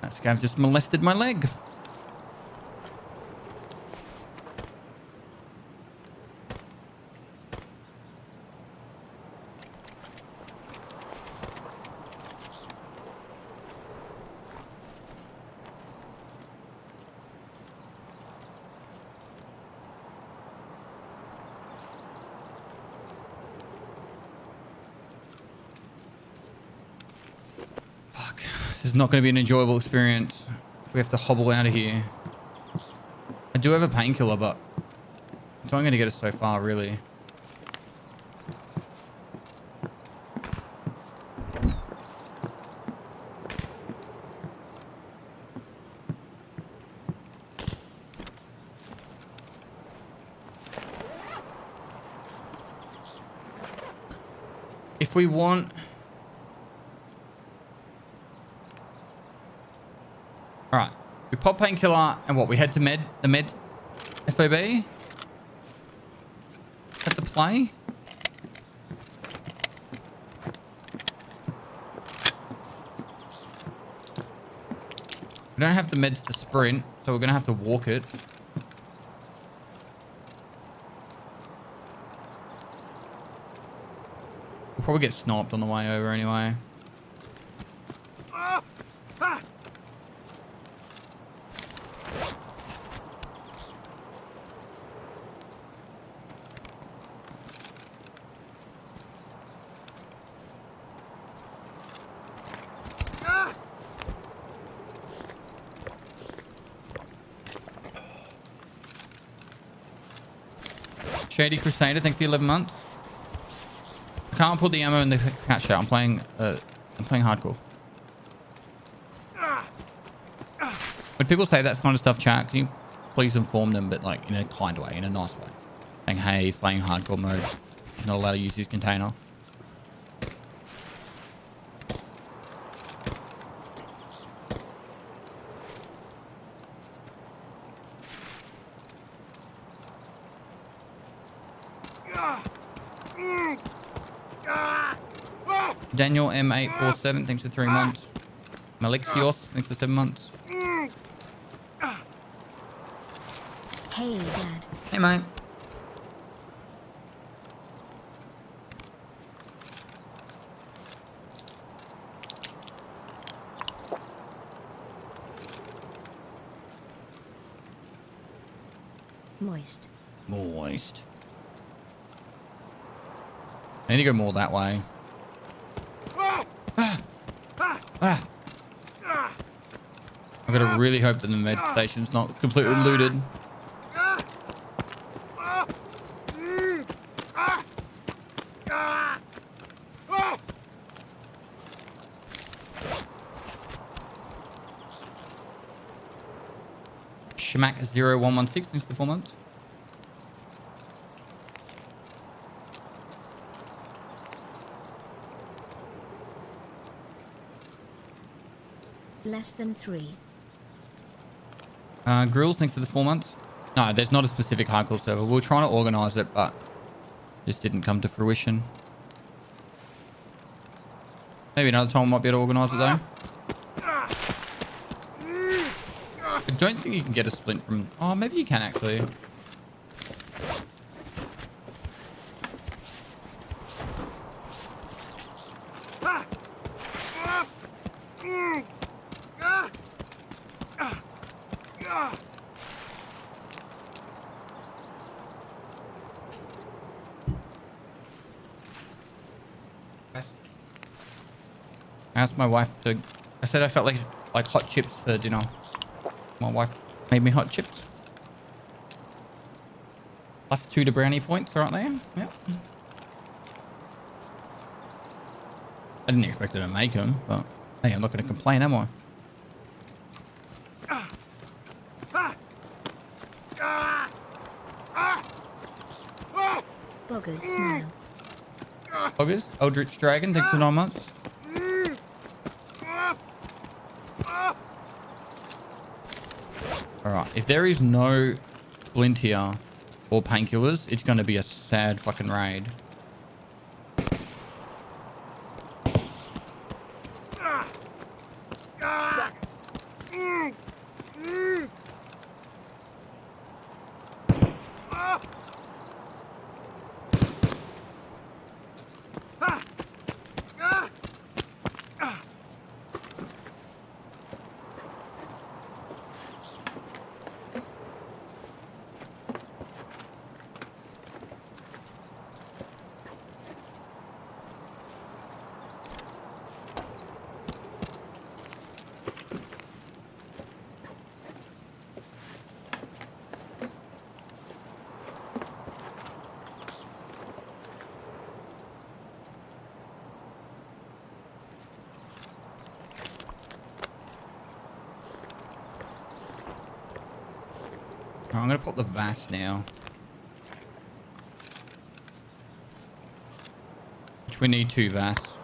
Speaker 1: That scav just molested my leg. not going to be an enjoyable experience if we have to hobble out of here. I do have a painkiller, but it's only going to get us so far, really. If we want... Alright. We pop painkiller and what? We head to the med FOB? Is that the play? We don't have the meds to sprint, so we're going to have to walk it. We'll probably get sniped on the way over anyway. Shady Crusader, thanks for the 11 months. I can't put the ammo in the catch out. I'm playing hardcore. When people say that kind of stuff, chat, can you please inform them, but like in a kind way, in a nice way, saying, "Hey, he's playing hardcore mode. He's not allowed to use his container." Daniel M847, thanks for 3 months. Malixios, thanks for 7 months.
Speaker 3: Hey, Dad.
Speaker 1: Hey, mate.
Speaker 3: Moist.
Speaker 1: Moist. I need to go more that way. I've got to really hope that the med station's not completely looted. Schmack0116, thanks for 4 months.
Speaker 3: Less than 3.
Speaker 1: Grills, thanks for the 4 months. No, there's not a specific hardcore server. We were trying to organize it, but just didn't come to fruition. Maybe another time we might be able to organize it though. I don't think you can get a splint from... Oh, maybe you can actually. I asked my wife to... I said I felt like hot chips for dinner. My wife made me hot chips. +2 to brownie points are right there. Yep. I didn't expect her to make them, but hey, I'm not going to complain, am I?
Speaker 3: Boggers smile.
Speaker 1: Boggers, Eldritch Dragon, thanks for 9 months. Alright, if there is no splint here or painkillers, it's going to be a sad fucking raid. Right, I'm going to pop the VAS now. Which we need 2 VAS.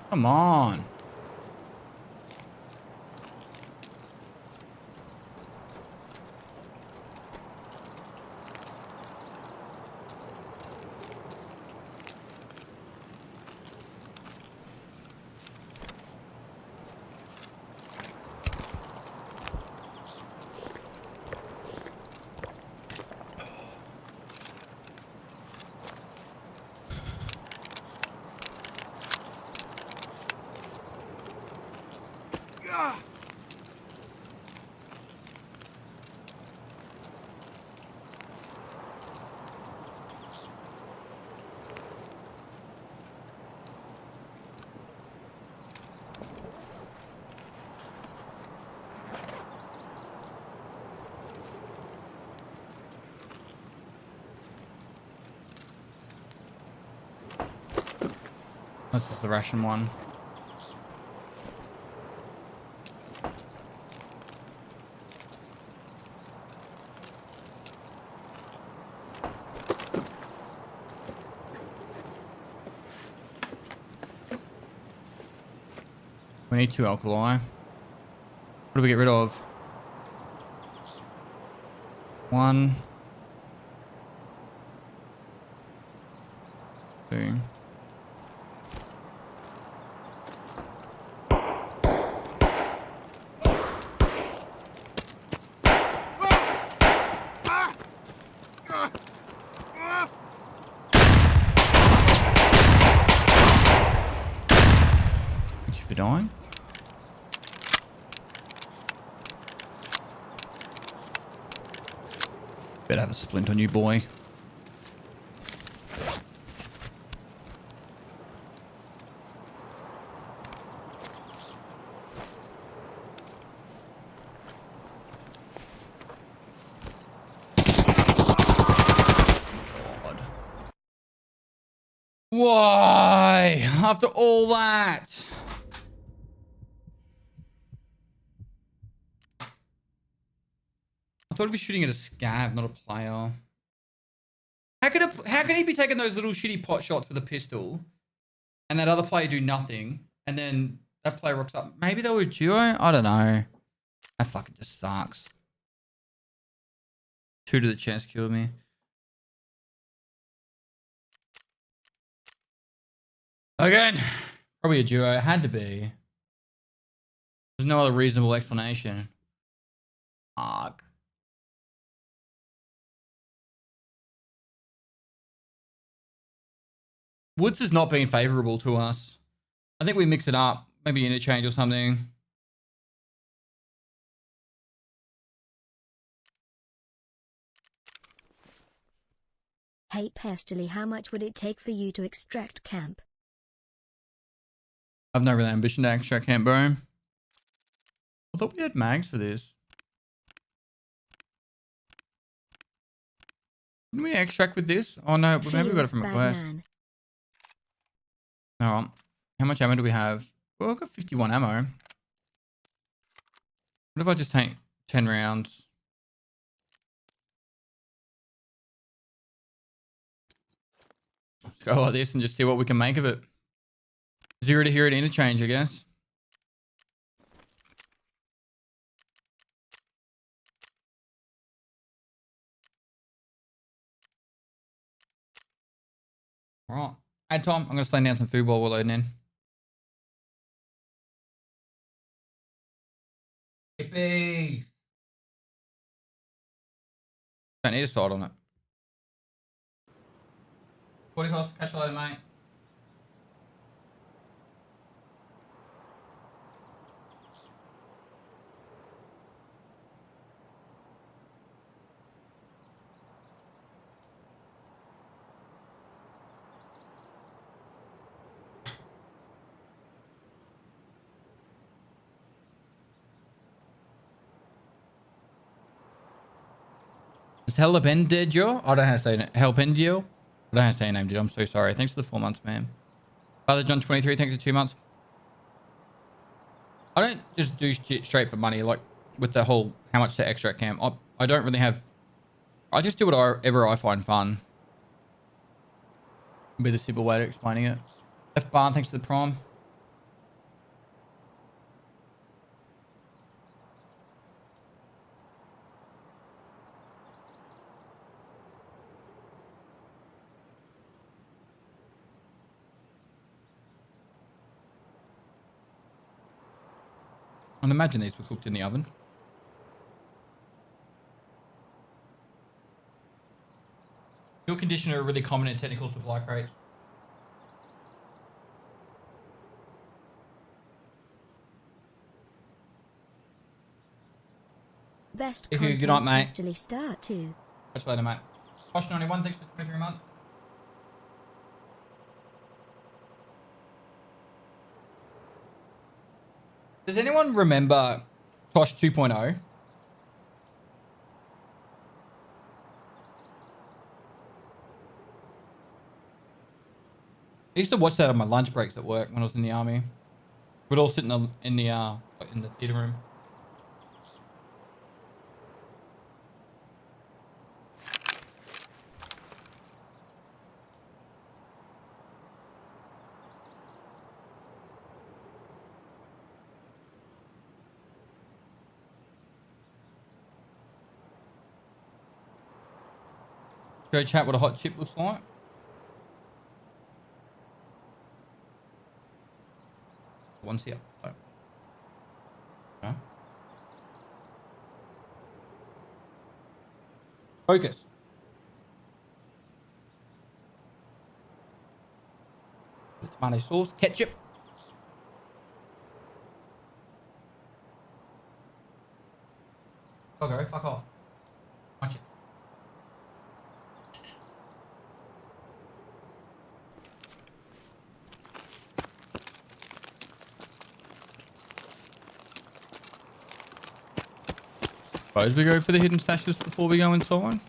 Speaker 1: Come on.
Speaker 4: Ah!
Speaker 1: This is the Russian one. We need 2 alkali. What do we get rid of? 1. 2. Thank you for dying. Better have a splint on you, boy. God. Why? After all that? I thought he'd be shooting at a scav, not a player. How can he be taking those little shitty pot shots with a pistol and that other player do nothing and then that player rocks up? Maybe they were a duo? I don't know. That fucking just sucks. 2 to the chest killed me. Again, probably a duo. It had to be. There's no other reasonable explanation. Fuck. Woods has not been favorable to us. I think we mix it up. Maybe interchange or something.
Speaker 3: Hey Pestily, how much would it take for you to extract camp?
Speaker 1: I've no real ambition to extract camp, bro. I thought we had mags for this. Didn't we extract with this? Oh no, maybe we got it from a quest. Alright. How much ammo do we have? Well, we've got 51 ammo. What if I just take 10 rounds? Let's go like this and just see what we can make of it. 0 to hero to interchange, I guess. Alright. Add time. I'm going to slay down some food while we're loading in. Hippies. Don't need a side on it. 40 cost. Catch you later, mate. It's Helpendio. I don't know how to say it. Helpendio. I don't know how to say your name, dude. I'm so sorry. Thanks for the 4 months, man. Father John 23. Thanks for 2 months. I don't just do shit straight for money, like with the whole how much to extract cam. I don't really have. I just do whatever I find fun. Be the simple way to explaining it. F bar, thanks for the prime. I'd imagine these were cooked in the oven. Fuel conditioner are really common in technical supply crates.
Speaker 3: Best
Speaker 1: If you
Speaker 3: content
Speaker 1: good night, mate.
Speaker 3: hastily start too.
Speaker 1: Catch you later, mate. Posh 91, thanks for 23 months. Does anyone remember Tosh 2.0? I used to watch that on my lunch breaks at work when I was in the army. We'd all sit in the theater room. Go chat what a hot chip looks like. One's here. So. Okay. Focus. Tomato sauce, ketchup. Okay, fuck off. Watch it. Suppose we go for the hidden stashes before we go inside.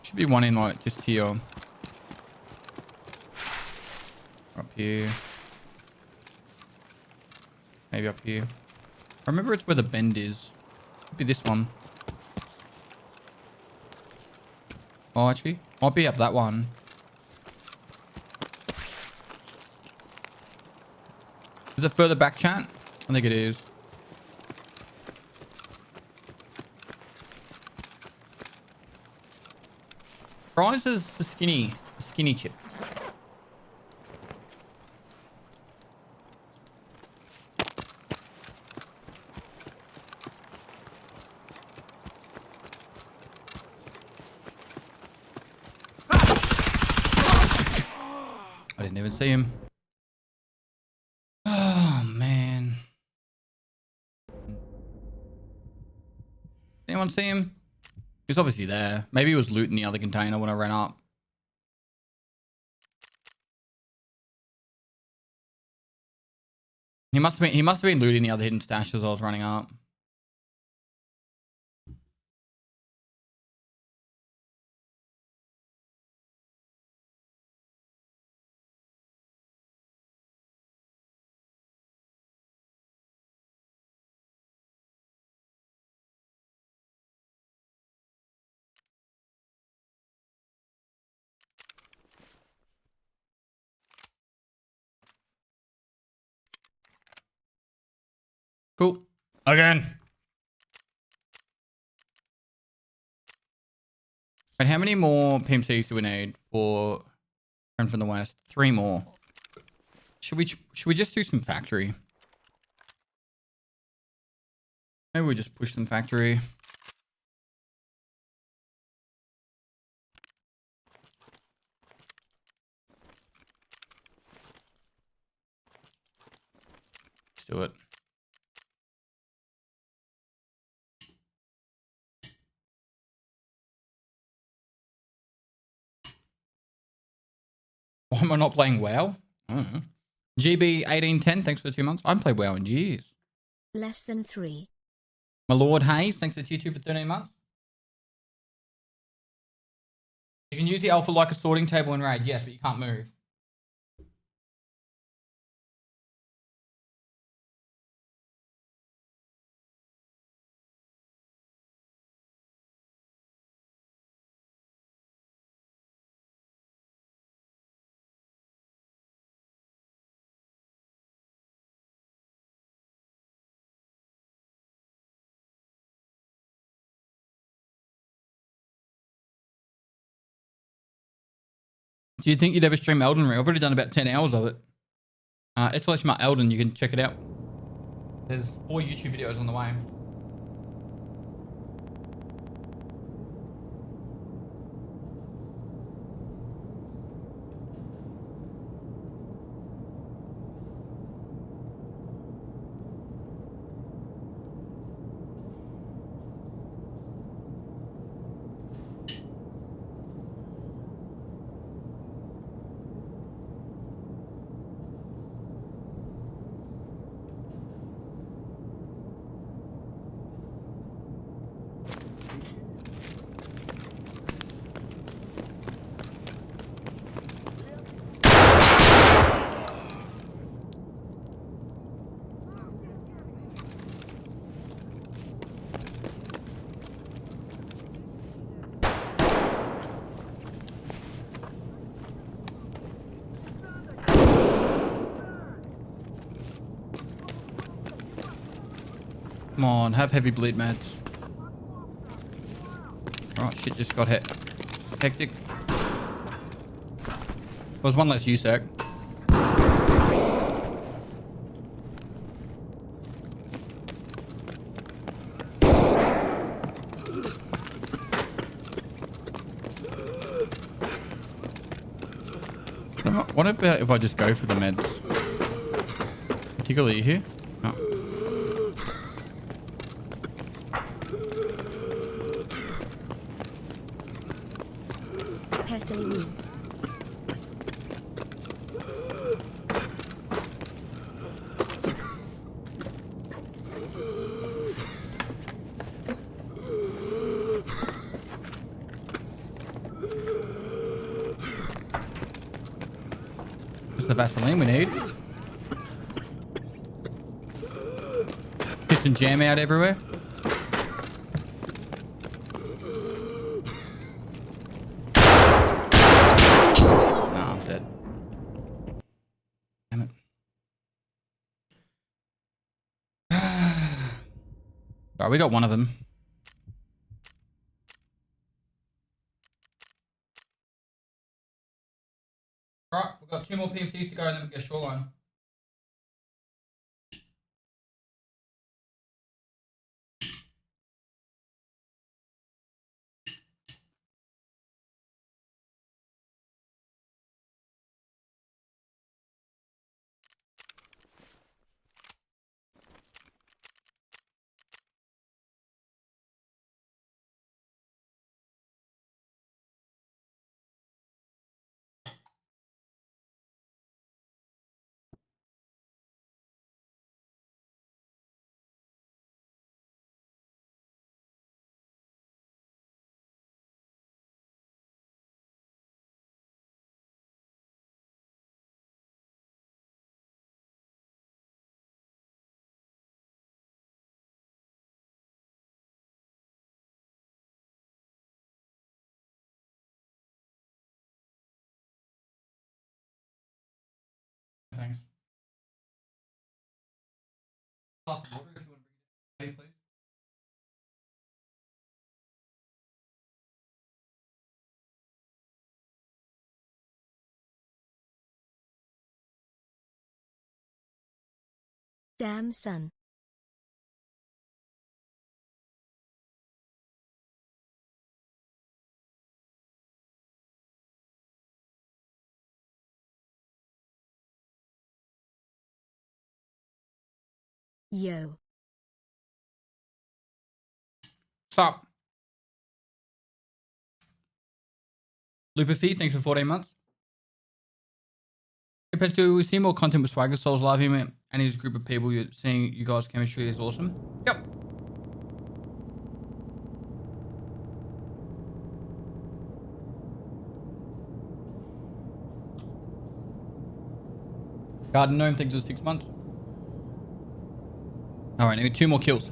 Speaker 1: Should be one in like just here. Up here. Maybe up here. I remember it's where the bend is. Could be this one. Oh, actually, might be up that one. Is it further back, chat? I think it is. Fries is the skinny chips. I didn't even see him. Oh, man. Anyone see him? He was obviously there. Maybe he was looting the other container when I ran up. He must have been looting the other hidden stash as I was running up. Cool. Again. But how many more PMCs do we need for Friend from the West? 3 more. Should we just do some factory? Maybe we just push some factory. Let's do it. Why am I not playing WoW? I don't know. GB1810, thanks for the 2 months. I haven't played WoW in years.
Speaker 3: Less than 3.
Speaker 1: My Lord Hayes, thanks to tier 2 for 13 months. You can use the alpha like a sorting table in raid, yes, but you can't move. Do you think you'd ever stream Elden Ring? I've already done about 10 hours of it. It's my Elden, you can check it out. There's 4 YouTube videos on the way. Come on, have heavy bleed meds. Oh shit, just got hit. Hectic. There was one less USAC. What about if I just go for the meds? Particularly here? No.
Speaker 3: Pestle.
Speaker 1: This is the Vaseline we need. Piss and jam out everywhere. Nah, I'm dead. Damn it. Alright, we got one of them. Alright, we've got 2 more PMCs to go and then we go shoreline. Thanks. Glass of water if you want to bring it, please.
Speaker 3: Damn son. Yo.
Speaker 1: Sup? Lupafee, thanks for 14 months. Hey, Pesto, we see more content with Swagger Souls live here, man, and his group of people. You're seeing you guys' chemistry is awesome. Yep. Garden gnome thinks it's 6 months. All right, need 2 more kills.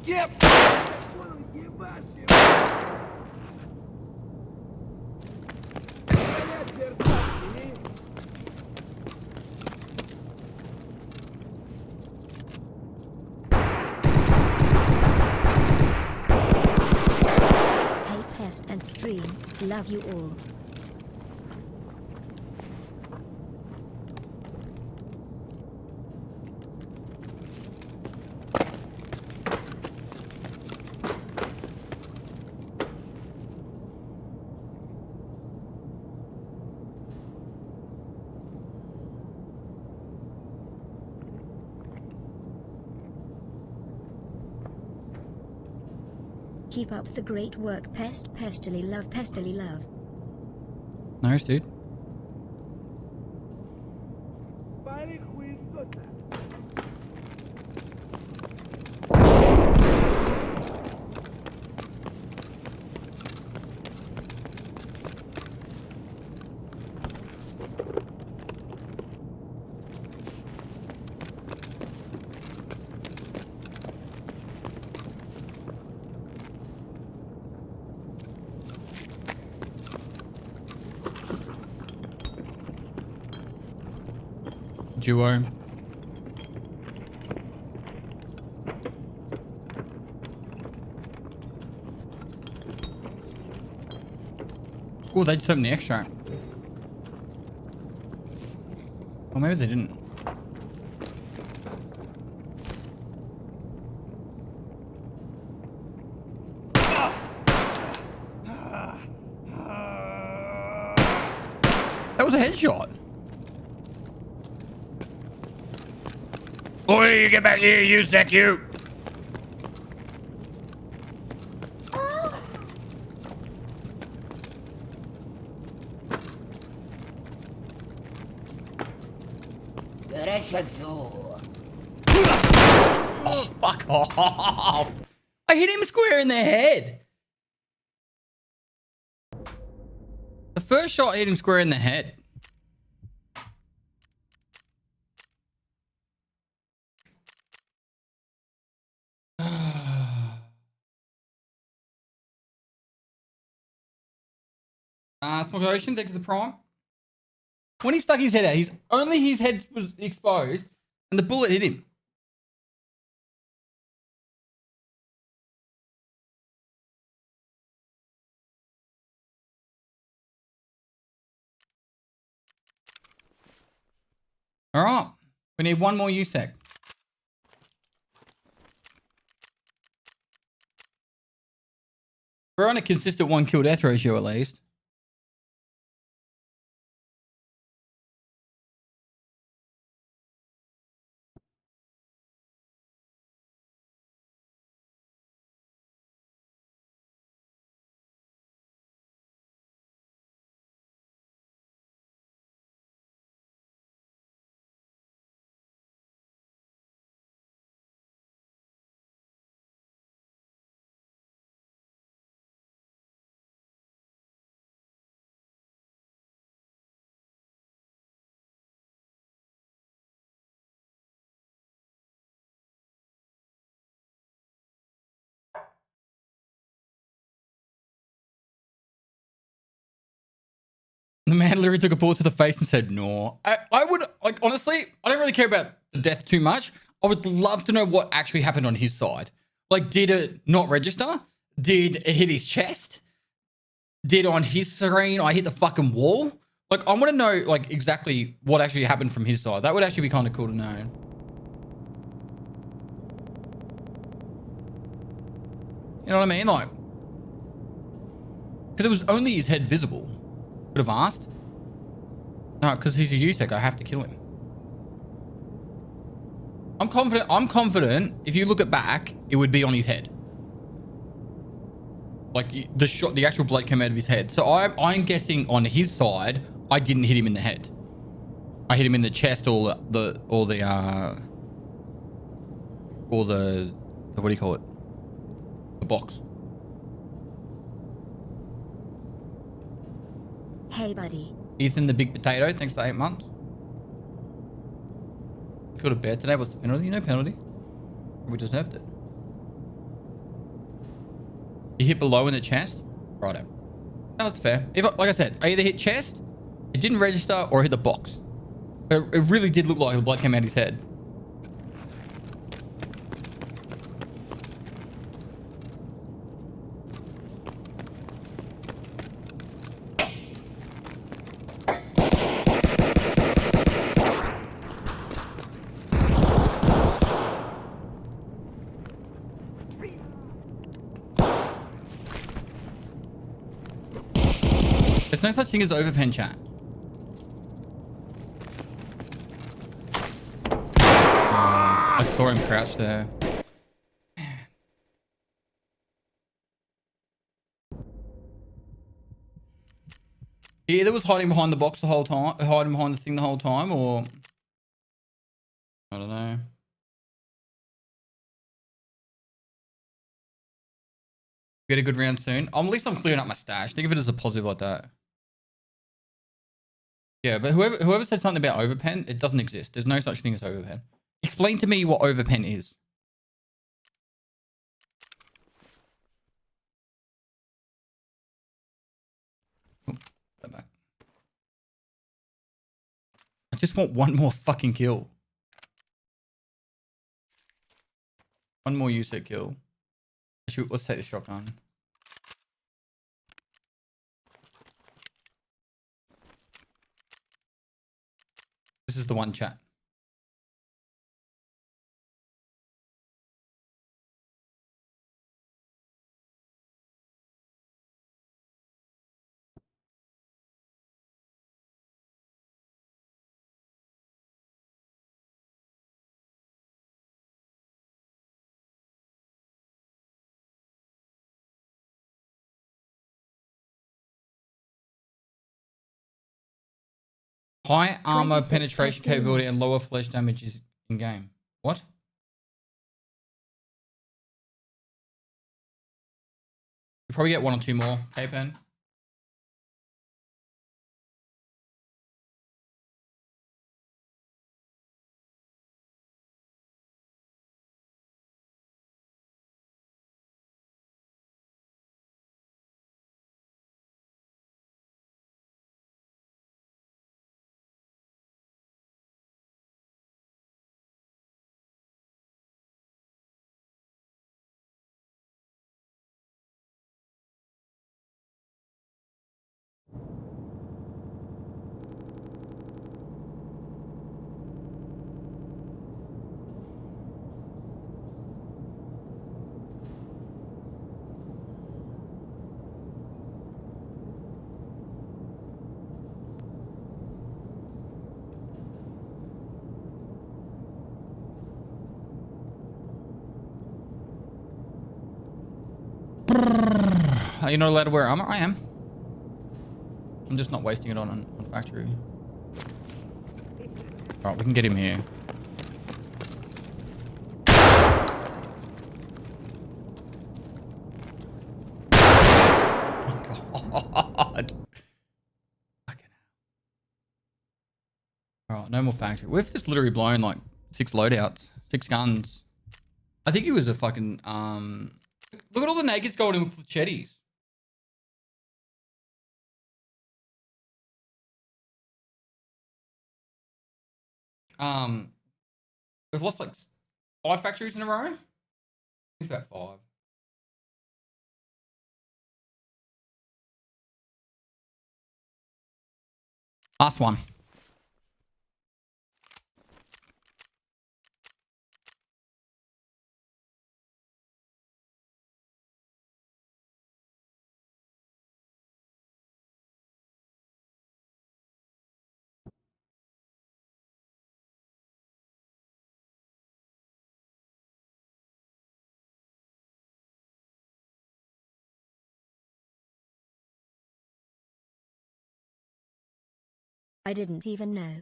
Speaker 4: Yep.
Speaker 3: Hey Pest and Stream, love you all. Keep up the great work, Pest. Pestily love, pestily love.
Speaker 1: Nice, dude. Duo. Oh, they just opened the extract. Or maybe they didn't. That was a headshot.
Speaker 5: Oi, you get back here, you sack you!
Speaker 1: Oh, fuck off. I hit him square in the head. The first shot hit him square in the head. Smoke Ocean, thanks for the prime. When he stuck his head out, only his head was exposed and the bullet hit him. All right. We need 1 more USEC. We're on a consistent 1 kill death ratio at least. The man literally took a bullet to the face and said, no. I would, like, honestly, I don't really care about the death too much. I would love to know what actually happened on his side. Like, did it not register? Did it hit his chest? Did on his screen I hit the fucking wall? Like, I want to know, like, exactly what actually happened from his side. That would actually be kind of cool to know. You know what I mean? Like, because it was only his head visible. Could have asked. No, because he's a USEC. I have to kill him. I'm confident if you look at back, it would be on his head. Like the shot, the actual blood came out of his head. So I'm guessing on his side, I didn't hit him in the head. I hit him in the chest or the what do you call it? The box.
Speaker 3: Hey buddy.
Speaker 1: Ethan the big potato, thanks for 8 months. Killed a bear today. What's the penalty? No penalty. We deserved it. You hit below in the chest? Righto. No, that's fair. If like I said, I either hit chest, it didn't register, or I hit the box. But it really did look like the blood came out of his head. There's no such thing as overpen, chat. I saw him crouch there. He either was hiding behind the box the whole time, hiding behind the thing the whole time, or I don't know. Get a good round soon. At least I'm clearing up my stash. Think of it as a positive like that. Yeah, but whoever said something about overpen, it doesn't exist. There's no such thing as overpen. Explain to me what overpen is. Oh, go back. I just want one more fucking kill. One more USEC kill. Actually, let's take the shotgun. This is the one, chat. High armor
Speaker 3: 26
Speaker 1: penetration
Speaker 3: has been
Speaker 1: capability and
Speaker 3: lost.
Speaker 1: lower flesh damage is in game. What? You probably get one or two more. K-Pen. Are you not allowed to wear armor? I am. I'm just not wasting it on factory. Alright, we can get him here. Oh god. Fucking hell. Alright, no more factory. We've just literally blown like 6 loadouts, 6 guns. I think he was a fucking look at all the nakeds going in with machetes. We've lost like 5 factories in a row. It's about 5. Last one.
Speaker 3: I didn't even know.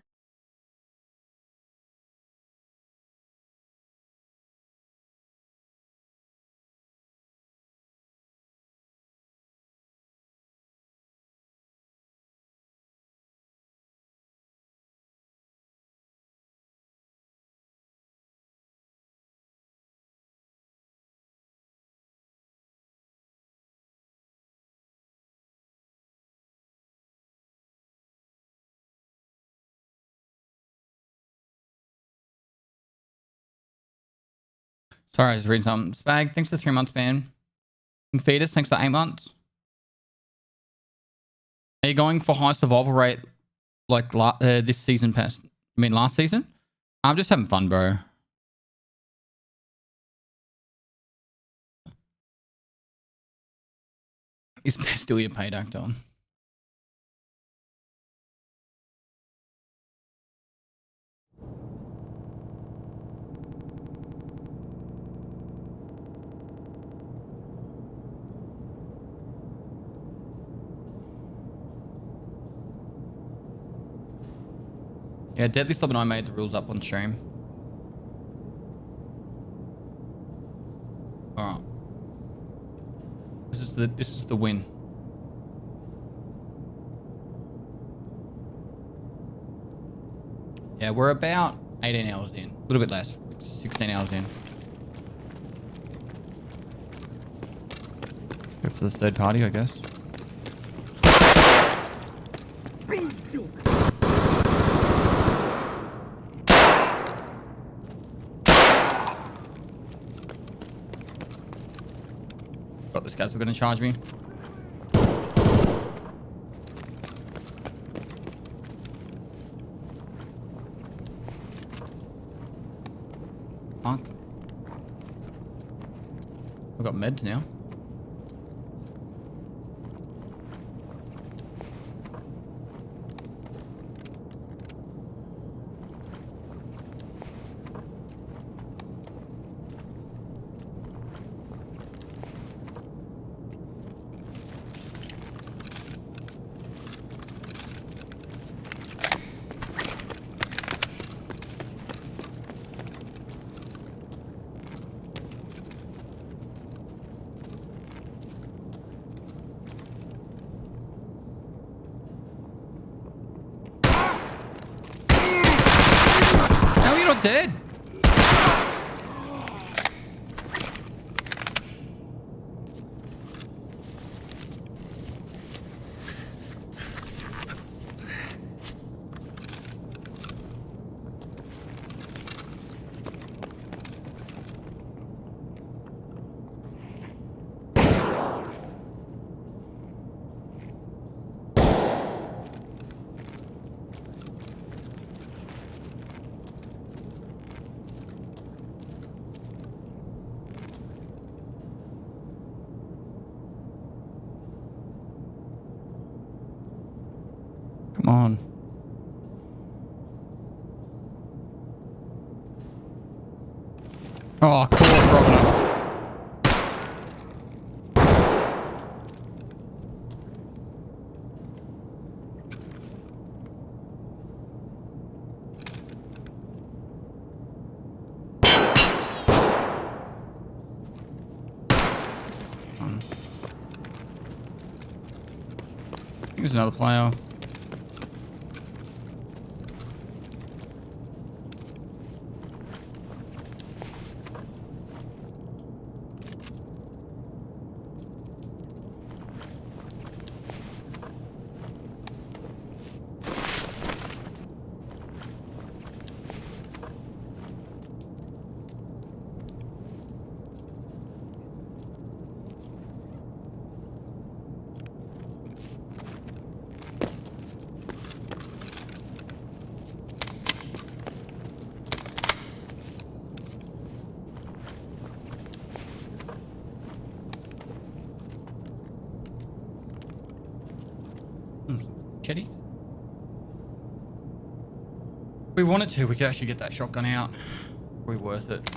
Speaker 1: Sorry, I was reading something. Spag, thanks for 3 months, man. And Fetus, thanks for 8 months. Are you going for high survival rate like this season past? I mean, last season? I'm just having fun, bro. Is still your paid actor? Yeah, Deadly Slob and I made the rules up on stream. Alright. This is the win. Yeah, we're about 18 hours in. A little bit less. 16 hours in. Go for the third party, I guess. Got this guys who are going to charge me. Fuck. I've got meds now. Dead. Come on. Oh, of course, Robin. Here's another player. Kitty? If we wanted to, we could actually get that shotgun out. Probably worth it.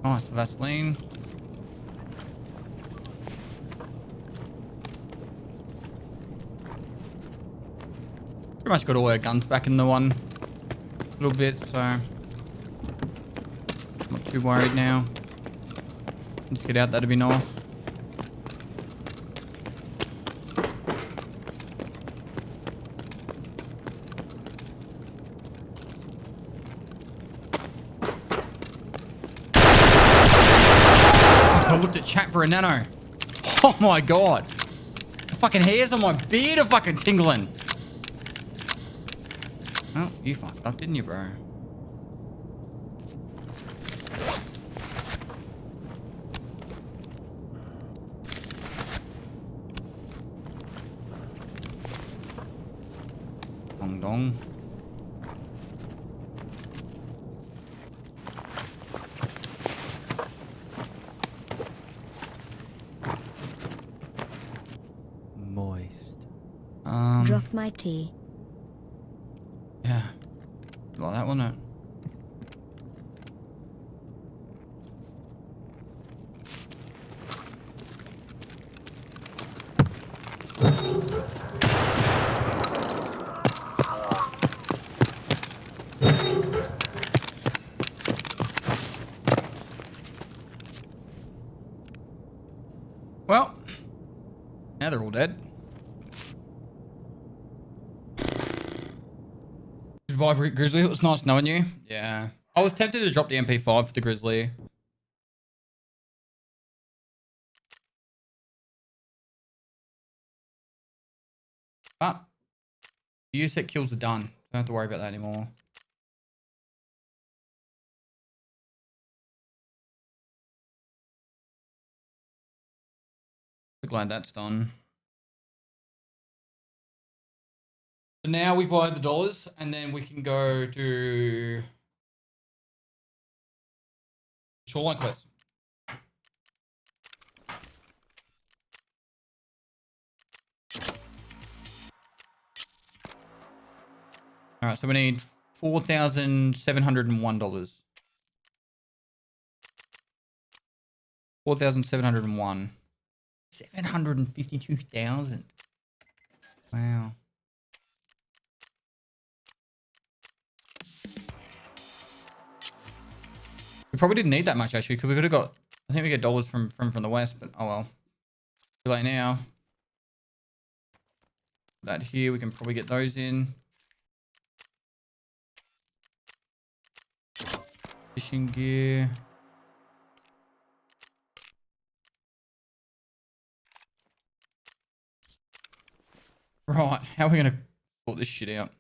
Speaker 1: Oh, it's the Vaseline. Pretty much got all our guns back in the one little bit, so not too worried now. Let's get out, that'd be nice. I looked at chat for a nano. Oh my god. The fucking hairs on my beard are fucking tingling. Oh, you fucked up, didn't you, bro? Dong dong. Moist.
Speaker 3: Drop my tea.
Speaker 1: Yeah. Like that, wasn't it? Well, now they're all dead. Goodbye, Grizzly. It was nice knowing you. Yeah. I was tempted to drop the MP5 for the Grizzly. But the USEC kills are done. Don't have to worry about that anymore. Glad that's done. So now we buy the dollars and then we can go to Shoreline Quest. All right, so we need $4,701. 4,701. 752,000. Wow. We probably didn't need that much actually, because we could have got. I think we get dollars from the west, but oh well. Too late now. That here, we can probably get those in. Fishing gear. Right, how are we gonna sort this shit out?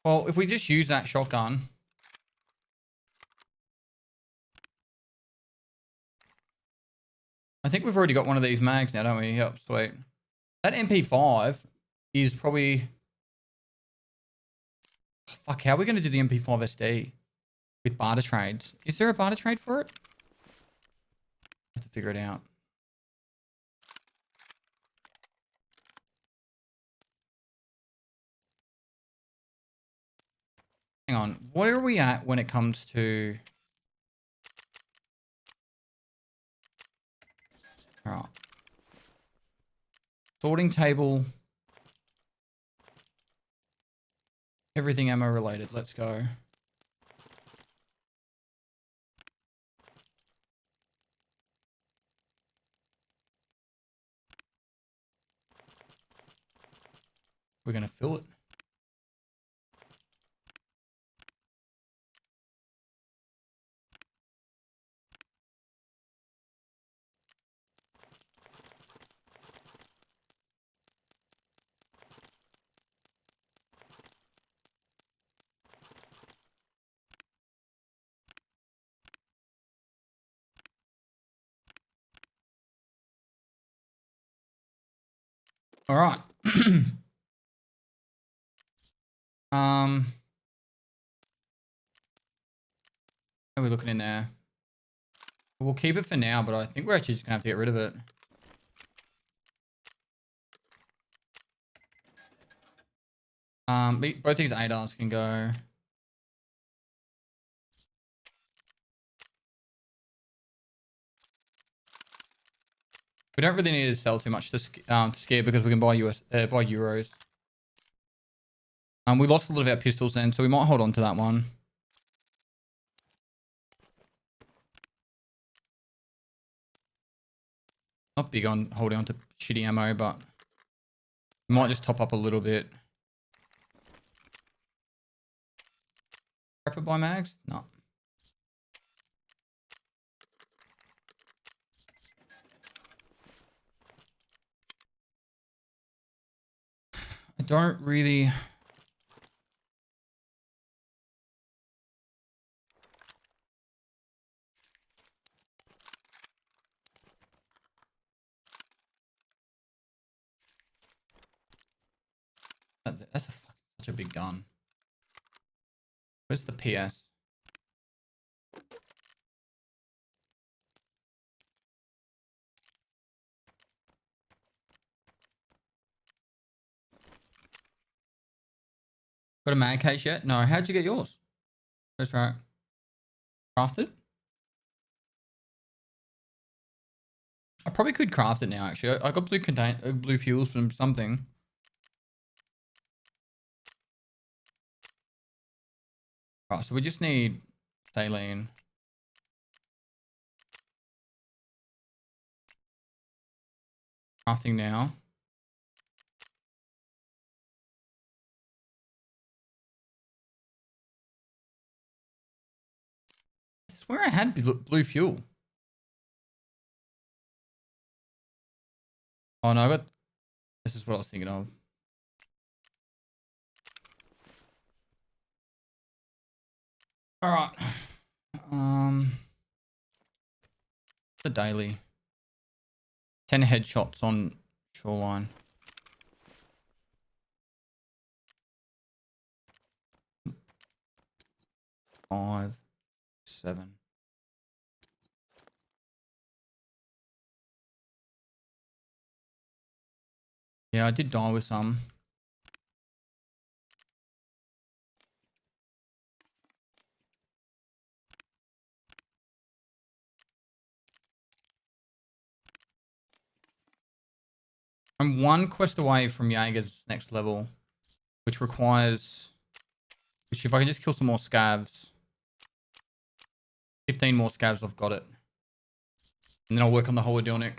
Speaker 1: Well, if we just use that shotgun. I think we've already got one of these mags now, don't we? Yep, sweet. That MP5 is probably... Fuck, how are we going to do the MP5 SD with barter trades? Is there a barter trade for it? I have to figure it out. Hang on, where are we at when it comes to... All right. Sorting table. Everything ammo related. Let's go. We're going to fill it. All right. How are we looking in there? We'll keep it for now, but I think we're actually just gonna have to get rid of it. Both these ADARs can go. We don't really need to sell too much to scare because we can buy buy euros. We lost a lot of our pistols then, so we might hold on to that one. Not big on holding on to shitty ammo, but we might just top up a little bit. Prepper buy mags? No. I don't really... That's such a big gun. Where's the PS? Got a mag case yet? No. How'd you get yours? That's right. Crafted? I probably could craft it now, actually. I got blue fuels from something. Right, so we just need saline. Crafting now. I swear I had blue fuel. Oh no, I got... This is what I was thinking of. All right. The daily. 10 headshots on shoreline. Five, 7. Yeah, I did die with some. I'm one quest away from Jaeger's next level, which requires... Which if I can just kill some more scavs... 15 more scavs, I've got it. And then I'll work on the whole Adilnic.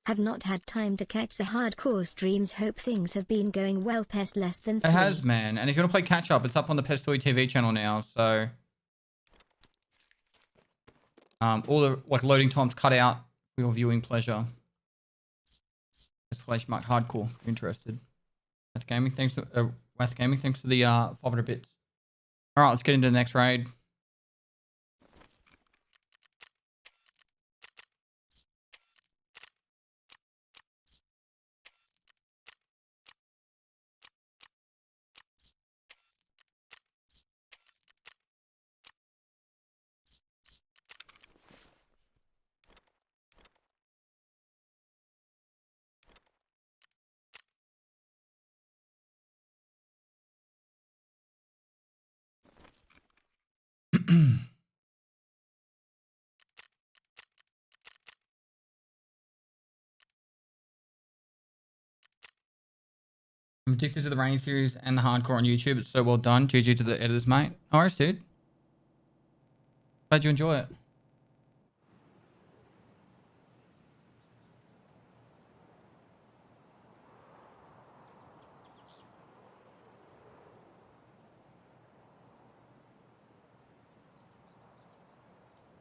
Speaker 3: Have not had time to catch the hardcore streams. Hope things have been going well past less than 3.
Speaker 1: It has, man. And if you want to play catch up, it's up on the Pestoy TV channel now, so... all the loading times cut out for your viewing pleasure. Exclamation mark hardcore if you're interested. Wath Gaming, thanks for the 500 bits. Alright, let's get into the next raid. I'm addicted to the Rain series and the hardcore on YouTube. It's so well done. GG to the editors, mate. No worries, dude. Glad you enjoy it.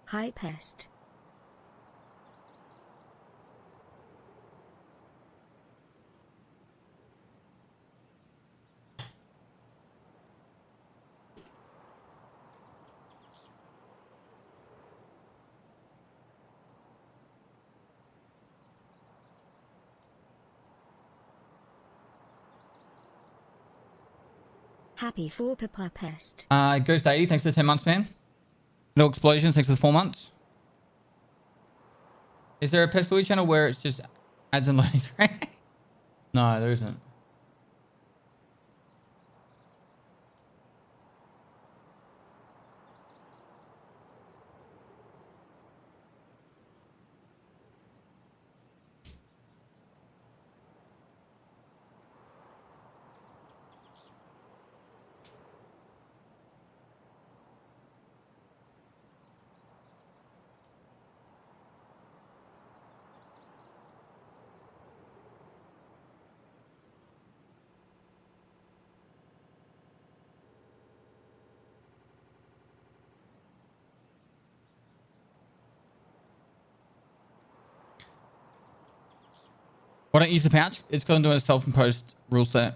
Speaker 3: Hi Pest. Happy for Papa Pest.
Speaker 1: Ghost 80, thanks for the 10 months, man. No explosions, thanks for the 4 months. Is there a Pestily channel where it's just ads and loading screen? No, there isn't. Why don't you use the pouch? It's going to do a self-imposed rule set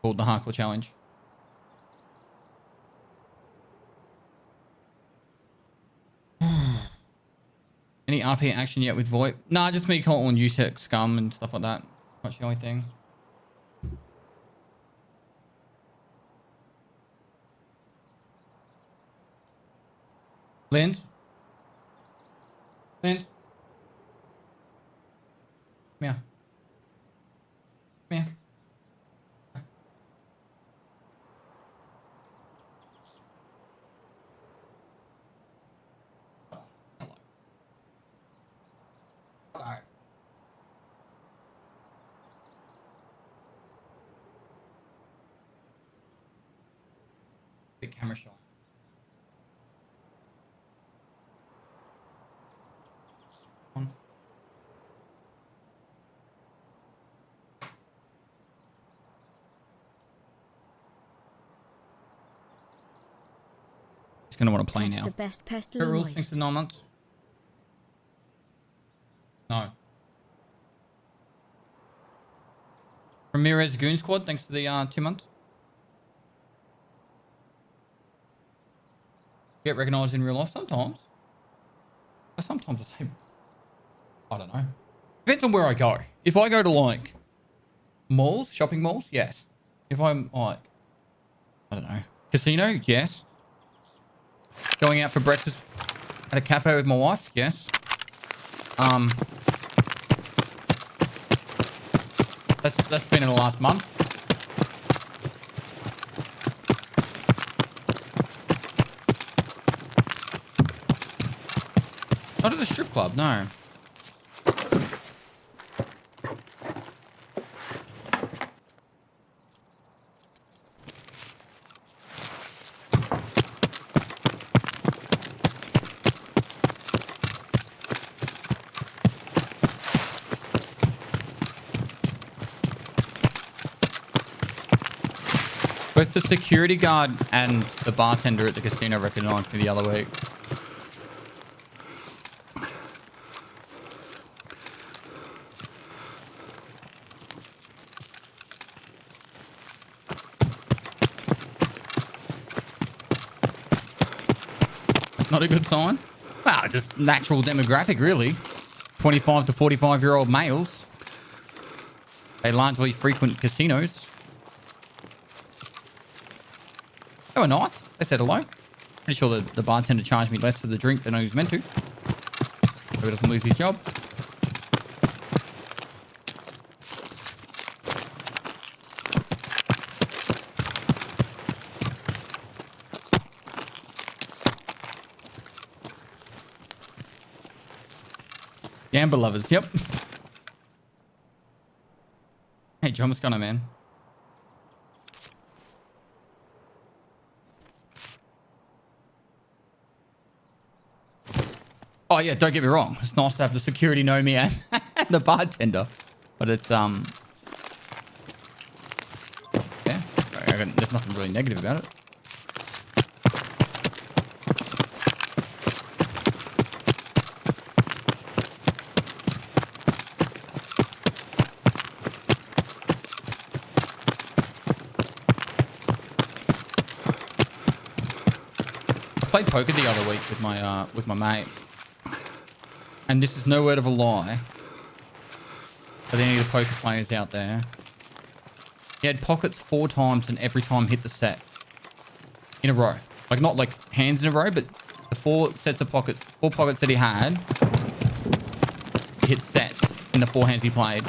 Speaker 1: called the Hardcore Challenge. Any RP action yet with VoIP? Nah, just me calling USEC scum and stuff like that. That's the only thing. Lind? Lind? Come here. Come here. Hello. Hello. Big camera shot. On. He's gonna want to play
Speaker 3: That's
Speaker 1: now.
Speaker 3: the best pest
Speaker 1: What rules
Speaker 3: moist.
Speaker 1: thinks for 9 months? No. Ramirez Goon Squad, thanks for the 2 months. Get recognized in real life sometimes. But sometimes I say, I don't know. Depends on where I go. If I go to like malls, shopping malls, yes. If I'm like, I don't know, casino, yes. Going out for breakfast at a cafe with my wife, yes. That's been in the last month. Not at a strip club, no. Both the security guard and the bartender at the casino recognized me the other week. That's not a good sign. Well, just natural demographic, really. 25 to 45-year-old males. They largely frequent casinos. They were nice. They said hello. Pretty sure the bartender charged me less for the drink than he was meant to. So he doesn't lose his job. Gamba lovers, yep. Hey, John, what's going on, man? Oh yeah, don't get me wrong. It's nice to have the security know me and the bartender, but it's yeah, there's nothing really negative about it. I played poker the other week with my mate. And this is no word of a lie. For any of the poker players out there. He had pockets 4 times and every time hit the set. In a row. Like, not like hands in a row, but The four pockets that he had, he hit sets in the 4 hands he played.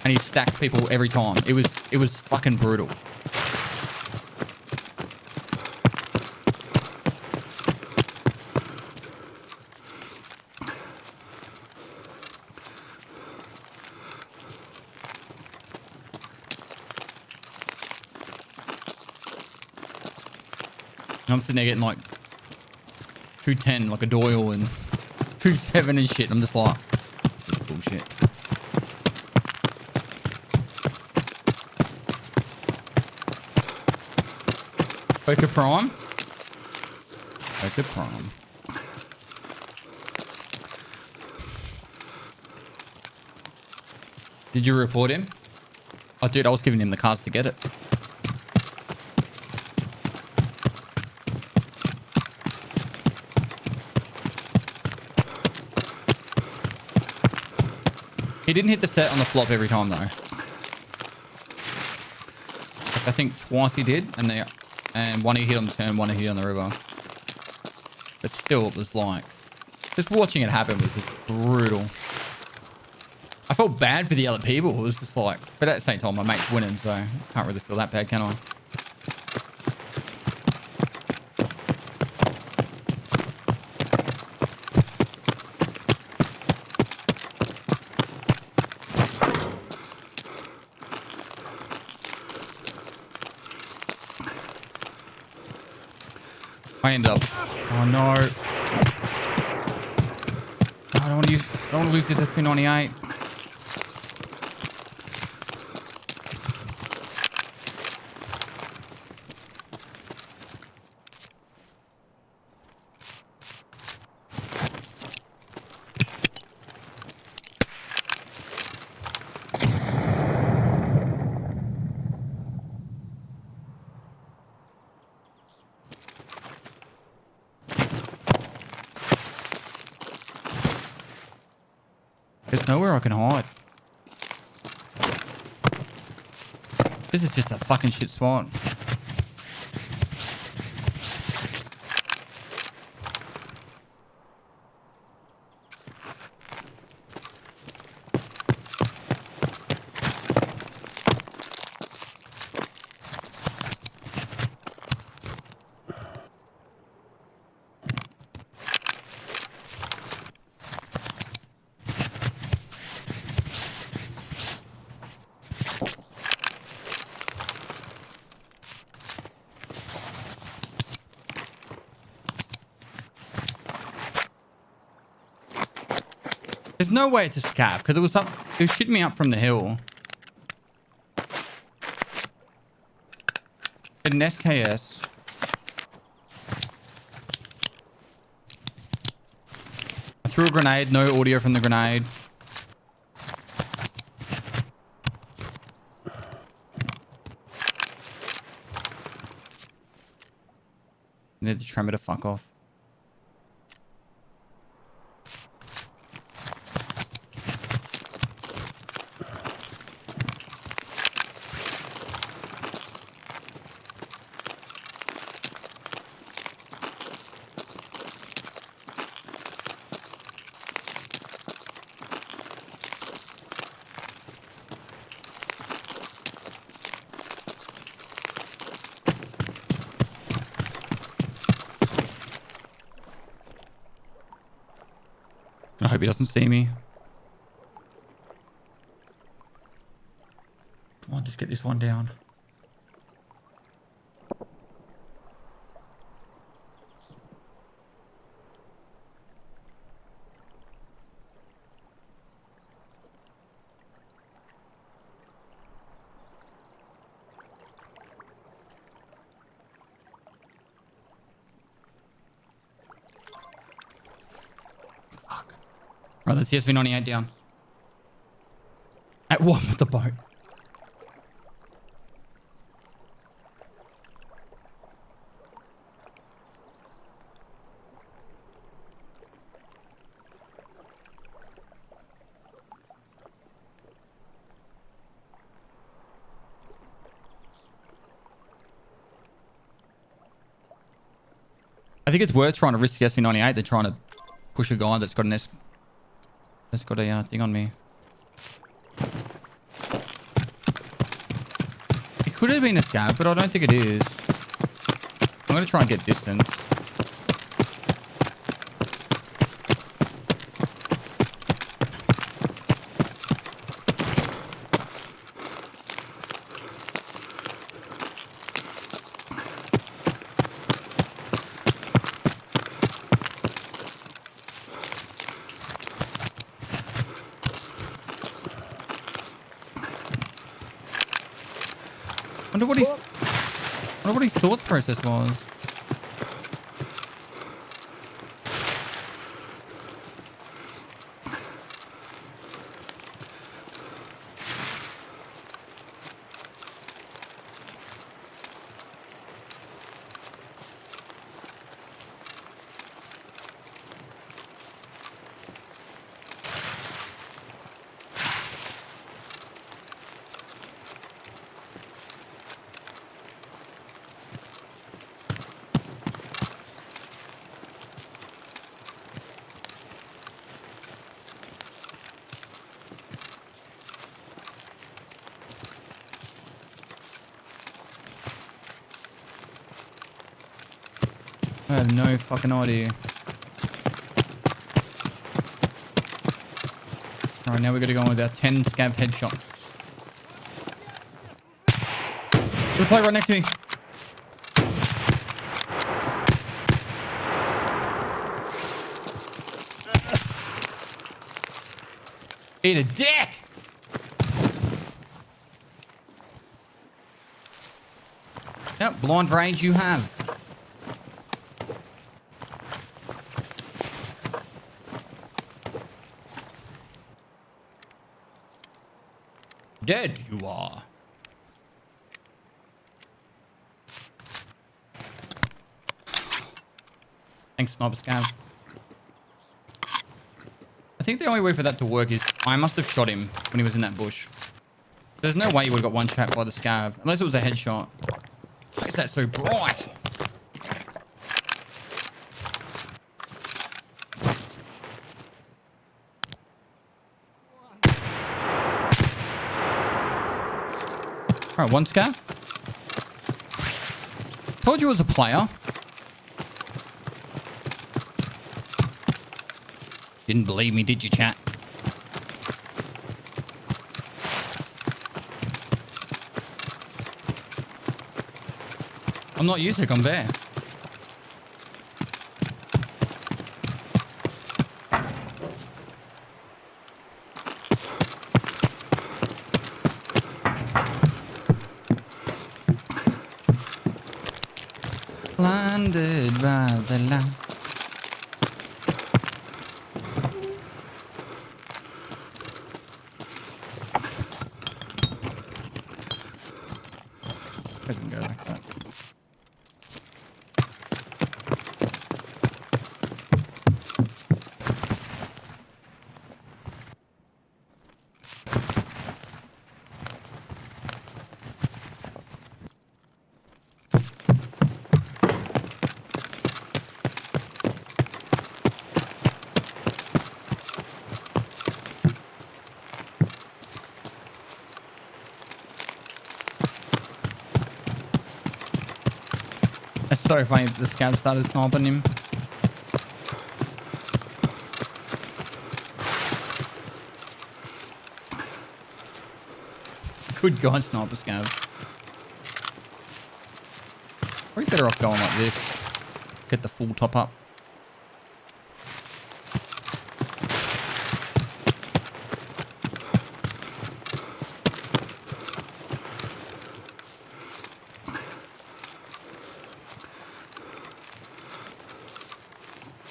Speaker 1: And he stacked people every time. It was fucking brutal. I'm sitting there getting like 210 like a Doyle and 2.7 and shit. I'm just like, this is bullshit. Poker Prime. Poker Prime. Did you report him? Oh, dude, I was giving him the cards to get it. He didn't hit the set on the flop every time, though. Like, I think twice he did, and one he hit on the turn, one he hit on the river. But still, it was like... Just watching it happen was just brutal. I felt bad for the other people. It was just like... But at the same time, my mate's winning, so I can't really feel that bad, can I? I end up. Oh no! Oh, I don't want to lose this SP98. There's nowhere I can hide. This is just a fucking shit spot. There's no way it's a scav because it was shooting me up from the hill. An SKS. I threw a grenade, no audio from the grenade. Need to try me to fuck off. I hope he doesn't see me. Come on, just get this one down. Right, that's SV98 down. At one with the boat. I think it's worth trying to risk the SV98 than trying to push a guy that's got an that's got a thing on me. It could have been a scav, but I don't think it is. I'm going to try and get distance. I wonder what his thoughts process was. I have no fucking idea. Alright, now we gotta go on with our 10 scav headshots. Good play right next to me. Eat a dick! Yep, blind range you have. Dead you are. Thanks, Sniper Scav. I think the only way for that to work is I must have shot him when he was in that bush. There's no way he would have got one shot by the scav, unless it was a headshot. Why is that so bright? Alright, one scav. Told you it was a player. Didn't believe me, did you, chat? I'm not Yusik, I'm there. Blinded by the light. Doesn't go like that. That's so funny that the scav started sniping him. Good God, sniper scav. Probably better off going like this. Get the full top up.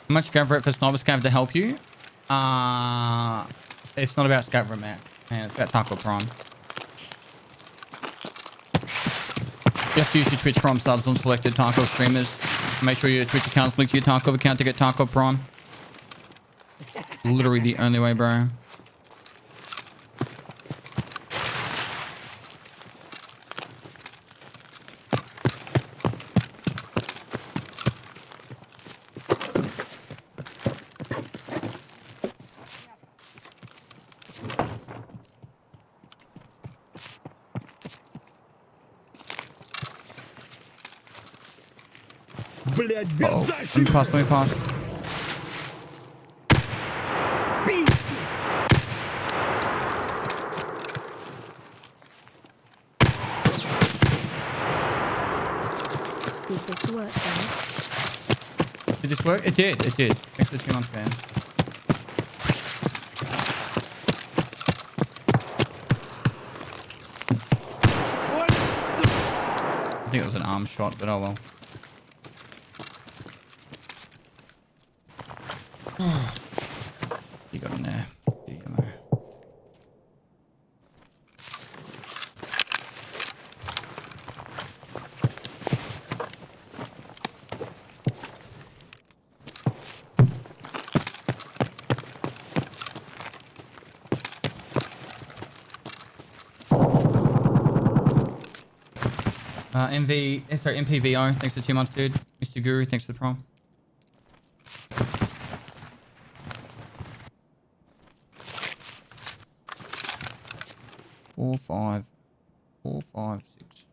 Speaker 1: How much go for it for sniper scav to help you? It's not about scav man. Man, it's about Tarkov Prime. You have to use your Twitch Prime subs on selected Tarkov streamers. Make sure your Twitch account's linked to your Tarkov account to get Tarkov Prime. Literally the only way, bro.
Speaker 4: Блядь, без
Speaker 1: Uh-oh. Let me
Speaker 4: защиты!
Speaker 1: pass, let me pass.
Speaker 3: Did this work, guys?
Speaker 1: Did this work? It did, it did. Thanks for the 2 months, man. I think it was an arm shot, but oh well. You got in there. There you go. MPVO, thanks for 2 months, dude. Mr. Guru, thanks for the prom. Four, five, 6.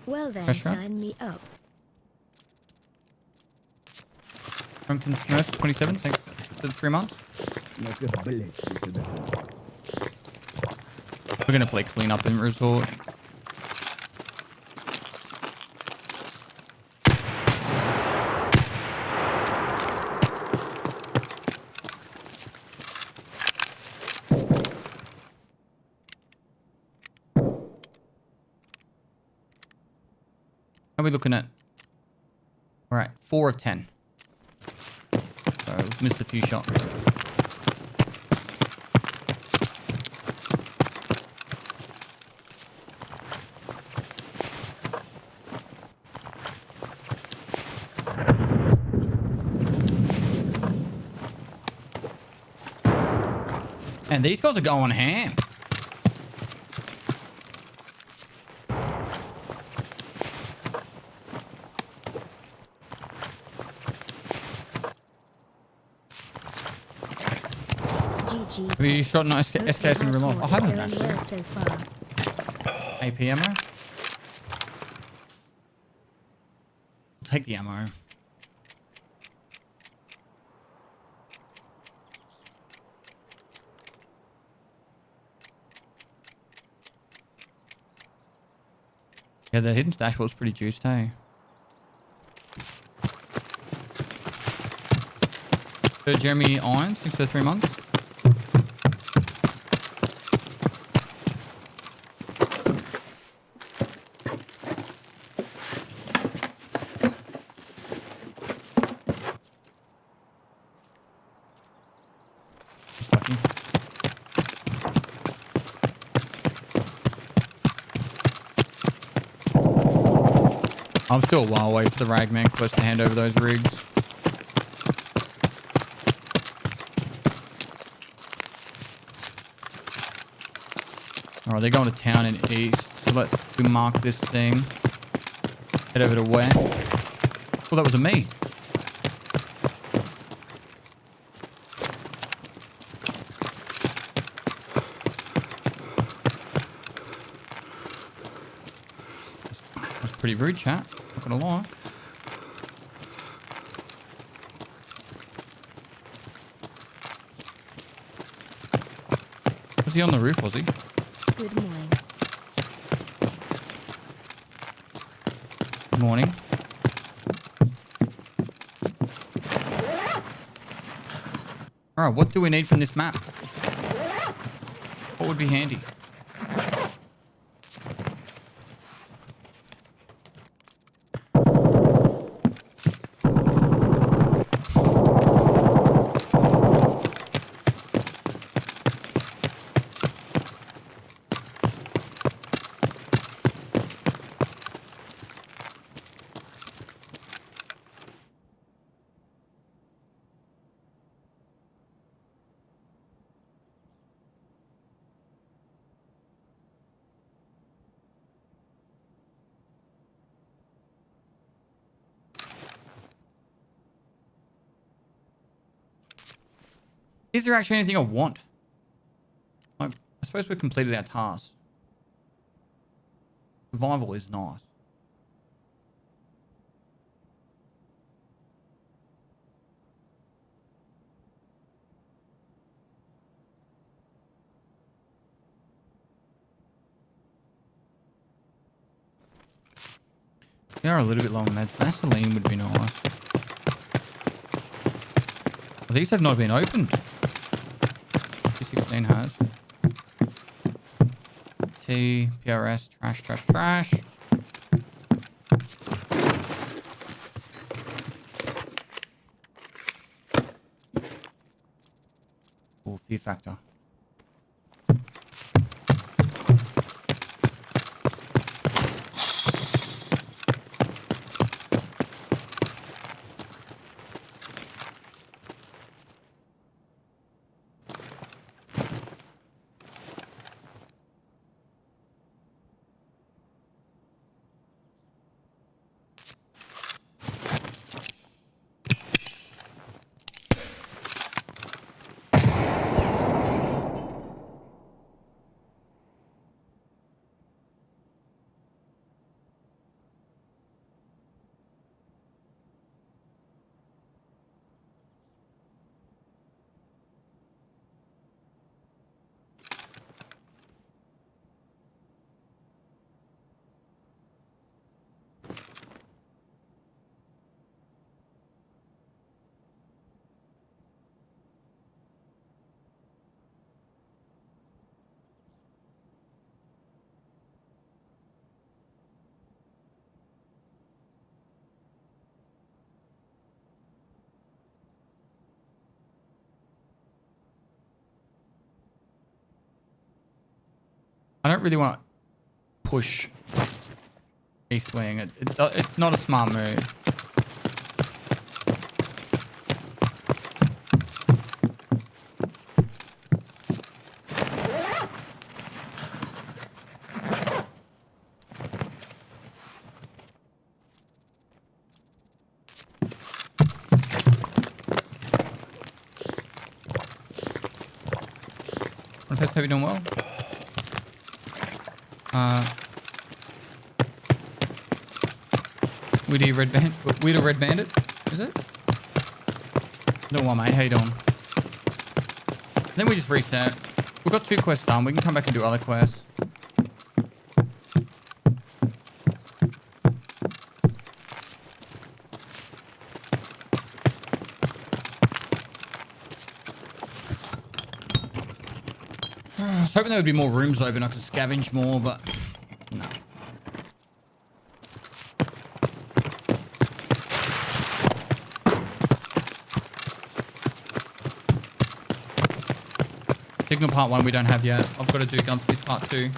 Speaker 3: Well then,
Speaker 1: Pressure.
Speaker 3: sign me up.
Speaker 1: Drunken Smurf, 27, thanks for the 3 months. We're gonna play cleanup in resort. How are we looking at? All right, 4 of 10. So we've missed a few shots. And these guys are going ham.
Speaker 3: GG.
Speaker 1: Have you shot an SKS in real life? I haven't
Speaker 3: Going
Speaker 1: actually.
Speaker 3: well so far.
Speaker 1: AP ammo? I'll take the ammo. Yeah, the hidden stash was pretty juiced, hey? So Jeremy Irons, thanks for 3 months. Just lucky. I'm still a while away for the ragman quest to hand over those rigs. Alright, they're going to town in east. So let's mark this thing. Head over to west. Oh, that was a me. That's pretty rude, chat. Not gonna lie. Was he on the roof, was he?
Speaker 3: Good morning.
Speaker 1: Good morning. Alright, what do we need from this map? What would be handy? Is there actually anything I want? Like, I suppose we've completed our task. Survival is nice. We are a little bit low on meds. Vaseline would be nice. These have not been opened. 16 has. T, PRS, trash, trash, trash. Oh, fear factor. I don't really want to push east wing. It's not a smart move. Test, hope you're doing well. Weirdo Red Bandit, is it? No one, mate. How you doing? Then we just reset. We've got 2 quests done. We can come back and do other quests. I was hoping there would be more rooms open. I could scavenge more, but no. Signal part 1 we don't have yet. I've got to do Gunsmith part 2.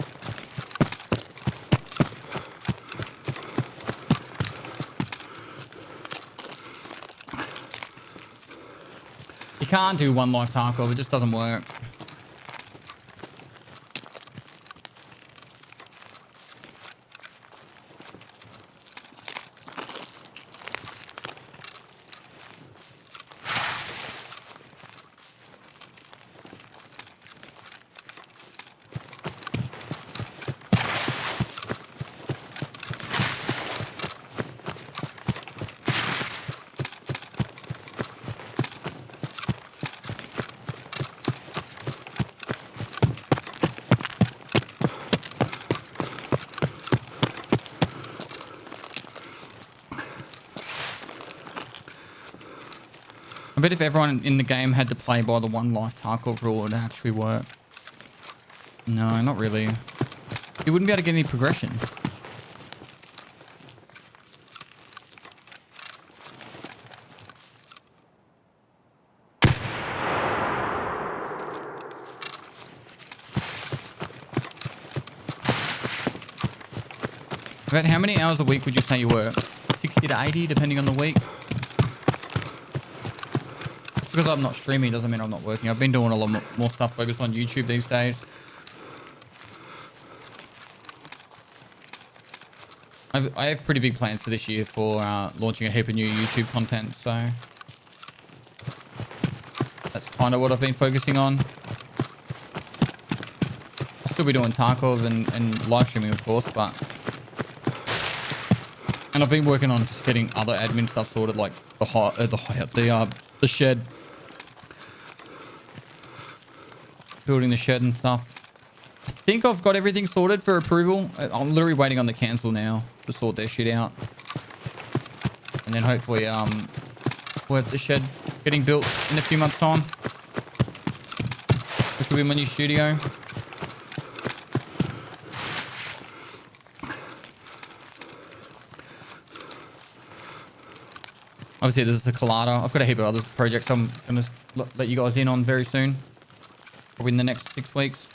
Speaker 1: You can't do 1 life Tarkov. It just doesn't work. I bet if everyone in the game had to play by the 1 life Tarkov rule, it would actually work. No, not really. You wouldn't be able to get any progression. About how many hours a week would you say you work? 60 to 80, depending on the week. Because I'm not streaming doesn't mean I'm not working. I've been doing a lot more stuff focused on YouTube these days. I have pretty big plans for this year for launching a heap of new YouTube content, so that's kind of what I've been focusing on. I'll still be doing Tarkov and live streaming, of course, but... And I've been working on just getting other admin stuff sorted, like the shed. Building the shed and stuff. I think I've got everything sorted for approval. I'm literally waiting on the council now to sort their shit out. And then hopefully we'll have the shed getting built in a few months' time. Which will be my new studio. Obviously, there's the Colada. I've got a heap of other projects I'm going to let you guys in on very soon. Probably in the next 6 weeks.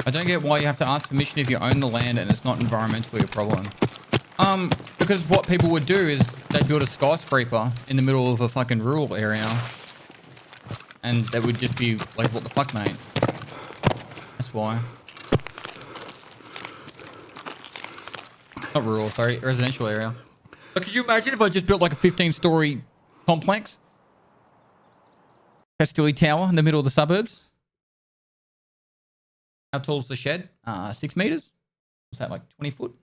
Speaker 1: I don't get why you have to ask permission if you own the land and it's not environmentally a problem. Because what people would do is they'd build a skyscraper in the middle of a fucking rural area. And that would just be like, what the fuck, mate? Why? Not rural, sorry, residential area. But could you imagine if I just built like a 15-story complex? Castelli Tower in the middle of the suburbs? How tall is the shed? 6 meters? What's that, like 20 foot?